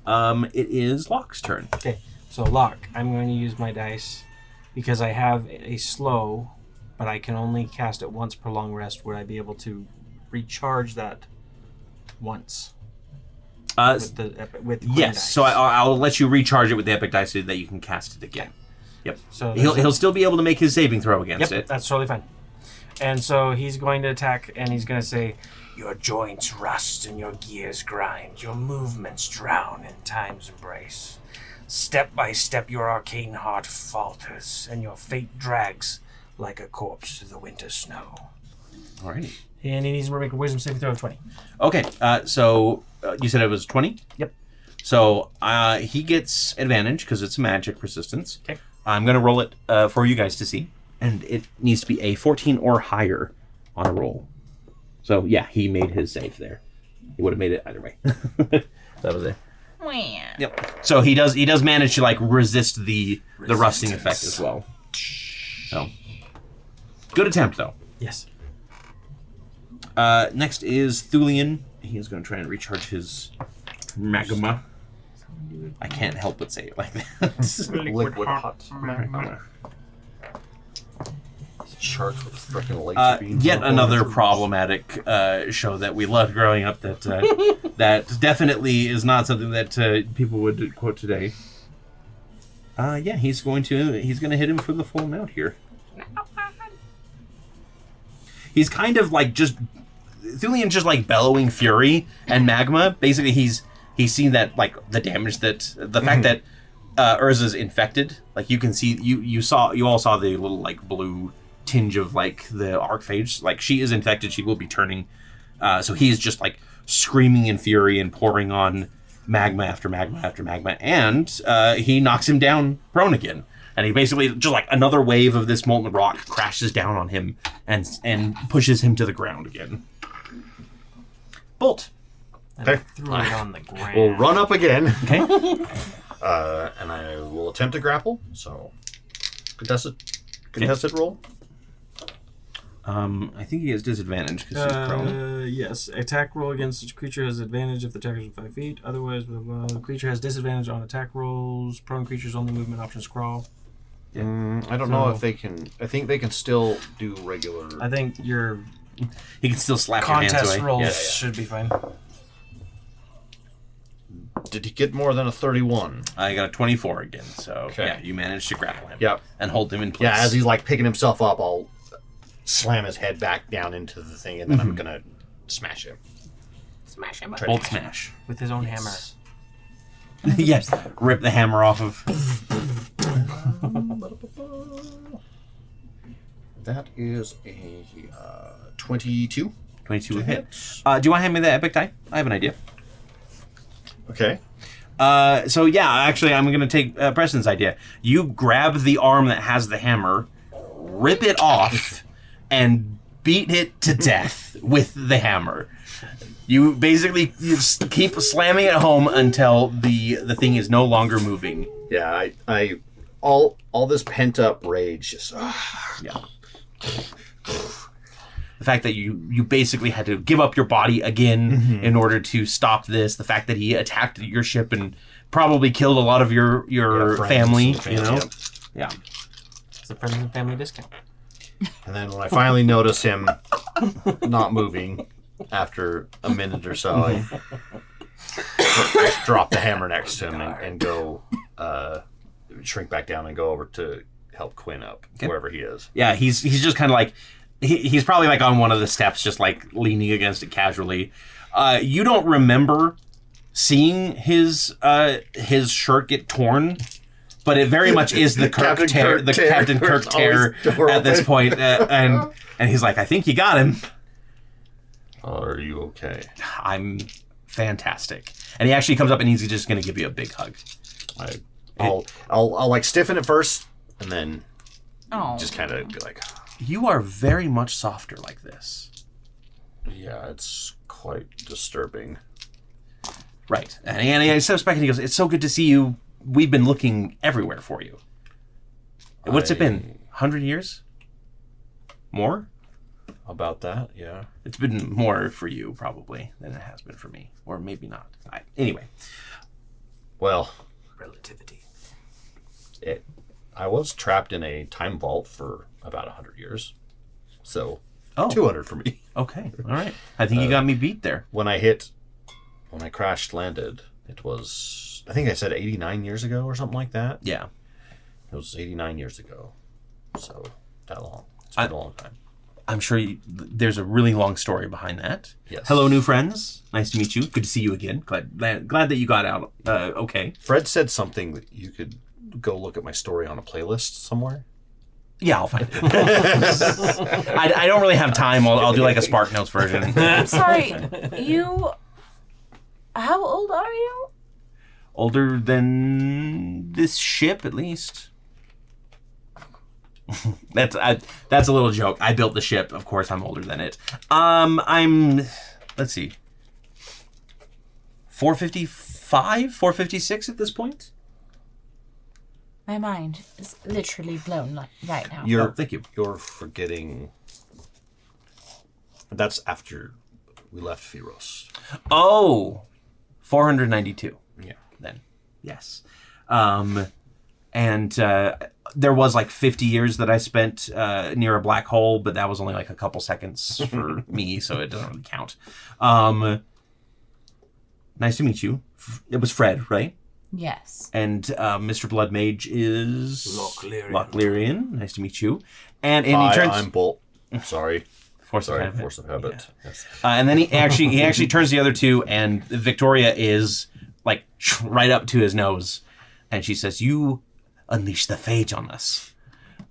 It is Locke's turn. Okay, so Locke, I'm going to use my dice because I have a slow, but I can only cast it once per long rest. Would I be able to recharge that once? With Quinn yes. dice? So I'll let you recharge it with the epic dice so that you can cast it again. Yep. So he'll still be able to make his saving throw against it. That's totally fine. And so he's going to attack, and he's going to say, "Your joints rust and your gears grind. Your movements drown in time's embrace. Step by step, your arcane heart falters, and your fate drags like a corpse through the winter snow." Alrighty. And he needs to make a wisdom saving throw of 20. Okay. So you said it was 20? Yep. So he gets advantage because it's magic resistance. Okay. I'm going to roll it for you guys to see. And it needs to be a 14 or higher on a roll. So, yeah, he made his save there. He would have made it either way. That was it. Yep. So he does manage to, like, resist the rusting effect as well. So, good attempt, though. Yes. Next is Thulian. He is going to try and recharge his magma. I can't help but say it like that. Liquid hot Magma. Charged with freaking laser beams. Yet another problematic show that we loved growing up that that definitely is not something that people would quote today. Yeah, he's going to hit him for the full amount here. He's kind of like Thulian's just like bellowing fury and magma. Basically, he's seen that like the damage that the fact that Urza's infected. Like you can see you all saw the little like blue tinge of like the archphage. Like she is infected, she will be turning. So he's just like screaming in fury and pouring on magma after magma after magma, and he knocks him down prone again. And he basically just like another wave of this molten rock crashes down on him and pushes him to the ground again. Bolt. And I threw it on the ground. We'll run up again. Okay. And I will attempt to grapple. So, contested roll. I think he has disadvantage because he's prone. Yes. Attack roll against such creature has advantage if the attacker is within 5 feet. Otherwise, the creature has disadvantage on attack rolls. Prone creatures only movement options crawl. I don't know if they can. I think they can still do regular. I think your He can still slap your hands contest away. rolls should be fine. Did he get more than a 31? I got a 24 again, so Okay. yeah, you managed to grapple him. Yep. And hold him in place. Yeah, as he's like picking himself up, I'll slam his head back down into the thing, and then I'm gonna smash him. Smash him Try to- Bolt smash. with his own hammer. Yes. Rip the hammer off of. That is a 22. 22 to hit. hit. Do you want to hand me that epic die? I have an idea. Okay. So yeah, actually, I'm going to take Preston's idea. You grab the arm that has the hammer, rip it off, and beat it to death with the hammer. You basically just keep slamming it home until the thing is no longer moving. Yeah, I all this pent up rage just. Yeah. The fact that you basically had to give up your body again in order to stop this. The fact that he attacked your ship and probably killed a lot of your friends family. and family, You know. yep. Yeah. It's a friends and family discount. And then when I finally notice him not moving after a minute or so, I drop the hammer next to him and go shrink back down and go over to help Quinn up, wherever he is. Yeah. He's just kind of like. He's probably like on one of the steps, just like leaning against it casually. You don't remember seeing his shirt get torn, but it very much is the Captain Kirk tear at this point. And he's like, I think you got him. Are you okay? I'm fantastic. And he actually comes up and he's just going to give you a big hug. I'll like stiffen it first, and then Oh. just kind of be like, You are very much softer like this. Yeah, it's quite disturbing. Right. And he steps back and he goes, "It's so good to see you. We've been looking everywhere for you." What's it been? 100 years? More? About that, yeah. It's been more for you, probably, than it has been for me. Or maybe not. Anyway. Well, Relativity. I was trapped in a time vault for about 100 years. So, Oh. 200 for me. Okay. All right. I think you got me beat there. When I crashed landed, it was, I think I said 89 years ago or something like that. Yeah. It was 89 years ago. So, that long. It's been a long time. I'm sure there's a really long story behind that. Yes. Hello, new friends. Nice to meet you. Good to see you again. Glad that you got out okay. Fred said something that you could go look at my story on a playlist somewhere. Yeah, I'll find it. I don't really have time. I'll do like a Spark Notes version. I'm sorry. How old are you? Older than this ship, at least. That's a little joke. I built the ship. Of course, I'm older than it. I'm. Let's see. 455, 456 at this point. My mind is literally blown right now. Thank you. You're forgetting. That's after we left Firos. Oh, 492. Yeah. Then, yes. And there was like 50 years that I spent near a black hole, but that was only like a couple seconds for me, so it doesn't really count. Nice to meet you. It was Fred, right? Yes. And Mr. Blood Mage is Lochlirian. Nice to meet you. And Hi, he turns. I'm Bolt. Sorry. Force of habit. Force of habit. Yeah. Yes. And then he actually turns the other two, and Victoria is like right up to his nose, and she says, "You unleash the phage on us."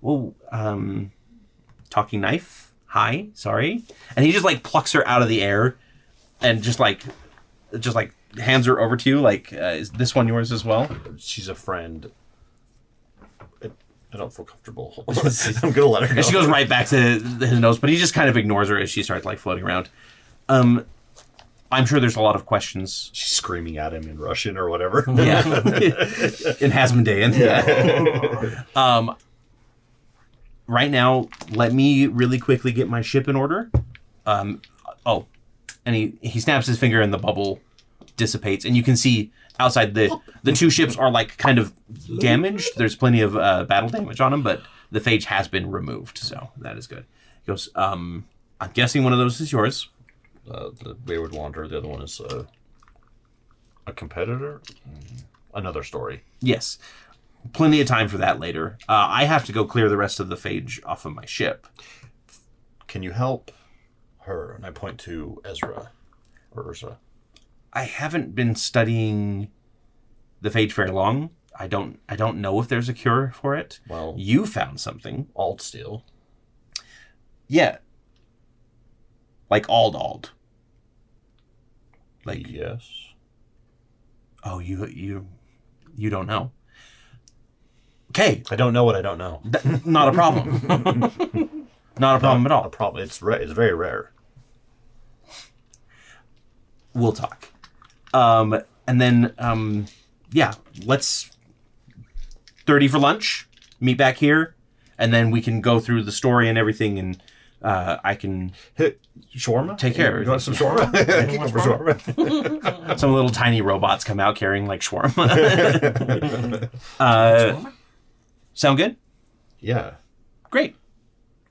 Well, talking knife. Hi, sorry. And he just like plucks her out of the air, and just like hands her over to you. Like, is this one yours as well? She's a friend. I don't feel comfortable. I'm gonna let her go. And she goes right back to his nose, but he just kind of ignores her as she starts like floating around. I'm sure there's a lot of questions. She's screaming at him in Russian or whatever. Yeah, in Hasmondaean. Yeah. Right now, let me really quickly get my ship in order. And he snaps his finger and the bubble dissipates, and you can see outside the two ships are like kind of damaged. There's plenty of battle damage on them, but the phage has been removed, so that is good. He goes, I'm guessing one of those is yours. The Wayward Wanderer. The other one is a competitor. Another story. Yes. Plenty of time for that later. I have to go clear the rest of the phage off of my ship. Can you help her? And I point to Ezra or Ursa. I haven't been studying the phage very long. I don't know if there's a cure for it. Well, you found something. Ald Steel. Yeah. Like Ald. Like, yes. Oh, you don't know. Okay. I don't know what I don't know. Not a problem. Not a problem at all. A problem. It's very rare. We'll talk. And then, yeah, let's 30 for lunch, meet back here, and then we can go through the story and everything, and I can shawarma? Take care of it. You want some shawarma? Shawarma. Some little tiny robots come out carrying like shawarma. Sound good? Yeah. Great.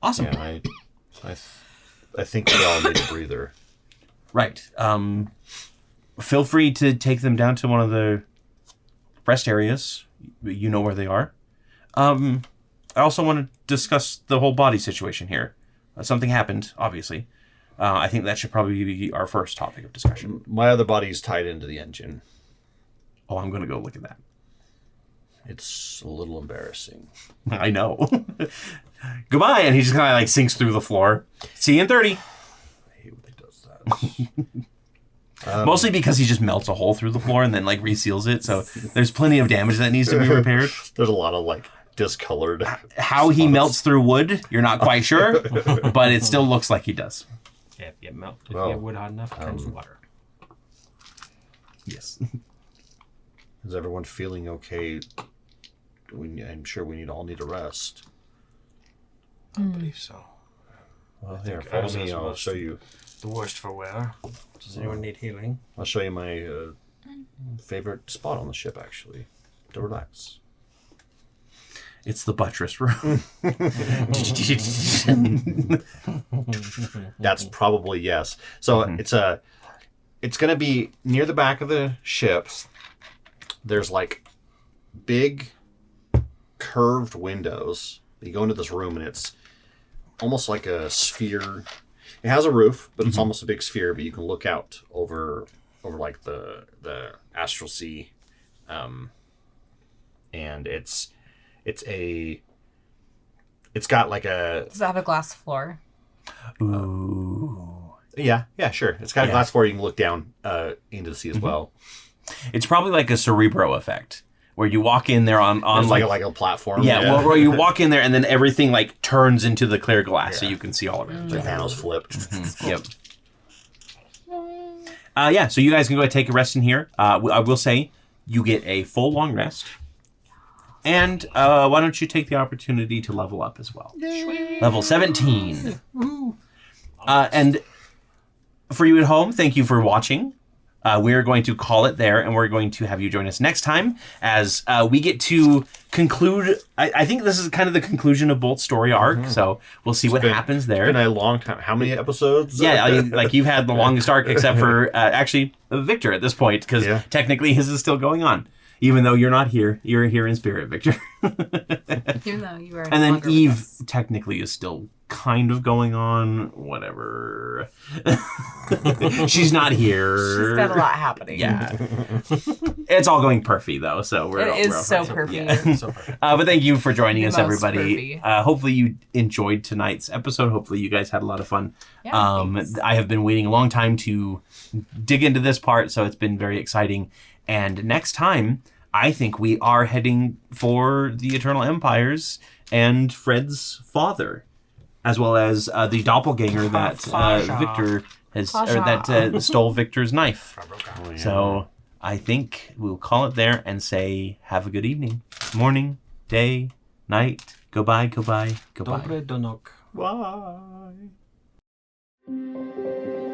Awesome. Yeah, I think we all need a breather. Right. Feel free to take them down to one of the rest areas. You know where they are. I also want to discuss the whole body situation here. Something happened, obviously. I think that should probably be our first topic of discussion. My other body is tied into the engine. Oh, I'm going to go look at that. It's a little embarrassing. I know. Goodbye. And he just kind of like sinks through the floor. See you in 30. I hate when he does that. Mostly because he just melts a hole through the floor and then like reseals it. So there's plenty of damage that needs to be repaired. There's a lot of like discolored. How he melts through wood, you're not quite sure, but it still looks like he does. Yeah, if you melt, if Well, you get wood hot enough, it turns to water. Yes. Is everyone feeling okay? I'm sure we all need a rest. I believe so. Well, I here, think follow ours me. is I'll most- show you. The worst for wear. Does anyone need healing? I'll show you my favorite spot on the ship, actually, to relax. It's the buttress room. That's probably yes. So it's gonna be near the back of the ship. There's like big curved windows. You go into this room and it's almost like a sphere. It has a roof, but it's almost a big sphere. But you can look out over like the astral sea, and it's got like a Does it have a glass floor? Ooh. yeah sure. It's got a Yeah. glass floor you can look down into the sea as well. It's probably like a Cerebro effect, where you walk in there on There's like like a platform. yeah, well, where you walk in there and then everything like turns into the clear glass, so you can see all of it. the panels flip. Yep. Yeah, so you guys can go ahead and take a rest in here. I will say you get a full long rest. And why don't you take the opportunity to level up as well? Level 17. And for you at home, thank you for watching. We're going to call it there, and we're going to have you join us next time as we get to conclude. I think this is kind of the conclusion of Bolt's story arc, so we'll see what happens there. It's been a long time. How many episodes? Yeah, like you've had the longest arc, except for actually Victor at this point, because technically his is still going on, even though you're not here. You're here in spirit, Victor. Even though you are. And then Eve technically is still kind of going on. Whatever. She's not here. She's got a lot happening. Yeah, it's all going perfy though, so we're It is so fine. perfy. Yeah. So perfect. But thank you for joining The us, most everybody. perfy. Hopefully you enjoyed tonight's episode. Hopefully you guys had a lot of fun. Yeah, thanks. I have been waiting a long time to dig into this part, so it's been very exciting. And next time, I think we are heading for the Eternal Empires and Fred's father, as well as the doppelganger that Victor has, or that stole Victor's knife. So I think we'll call it there and say have a good evening, morning, day, night. Goodbye, goodbye, goodbye. Dobre donok. Bye.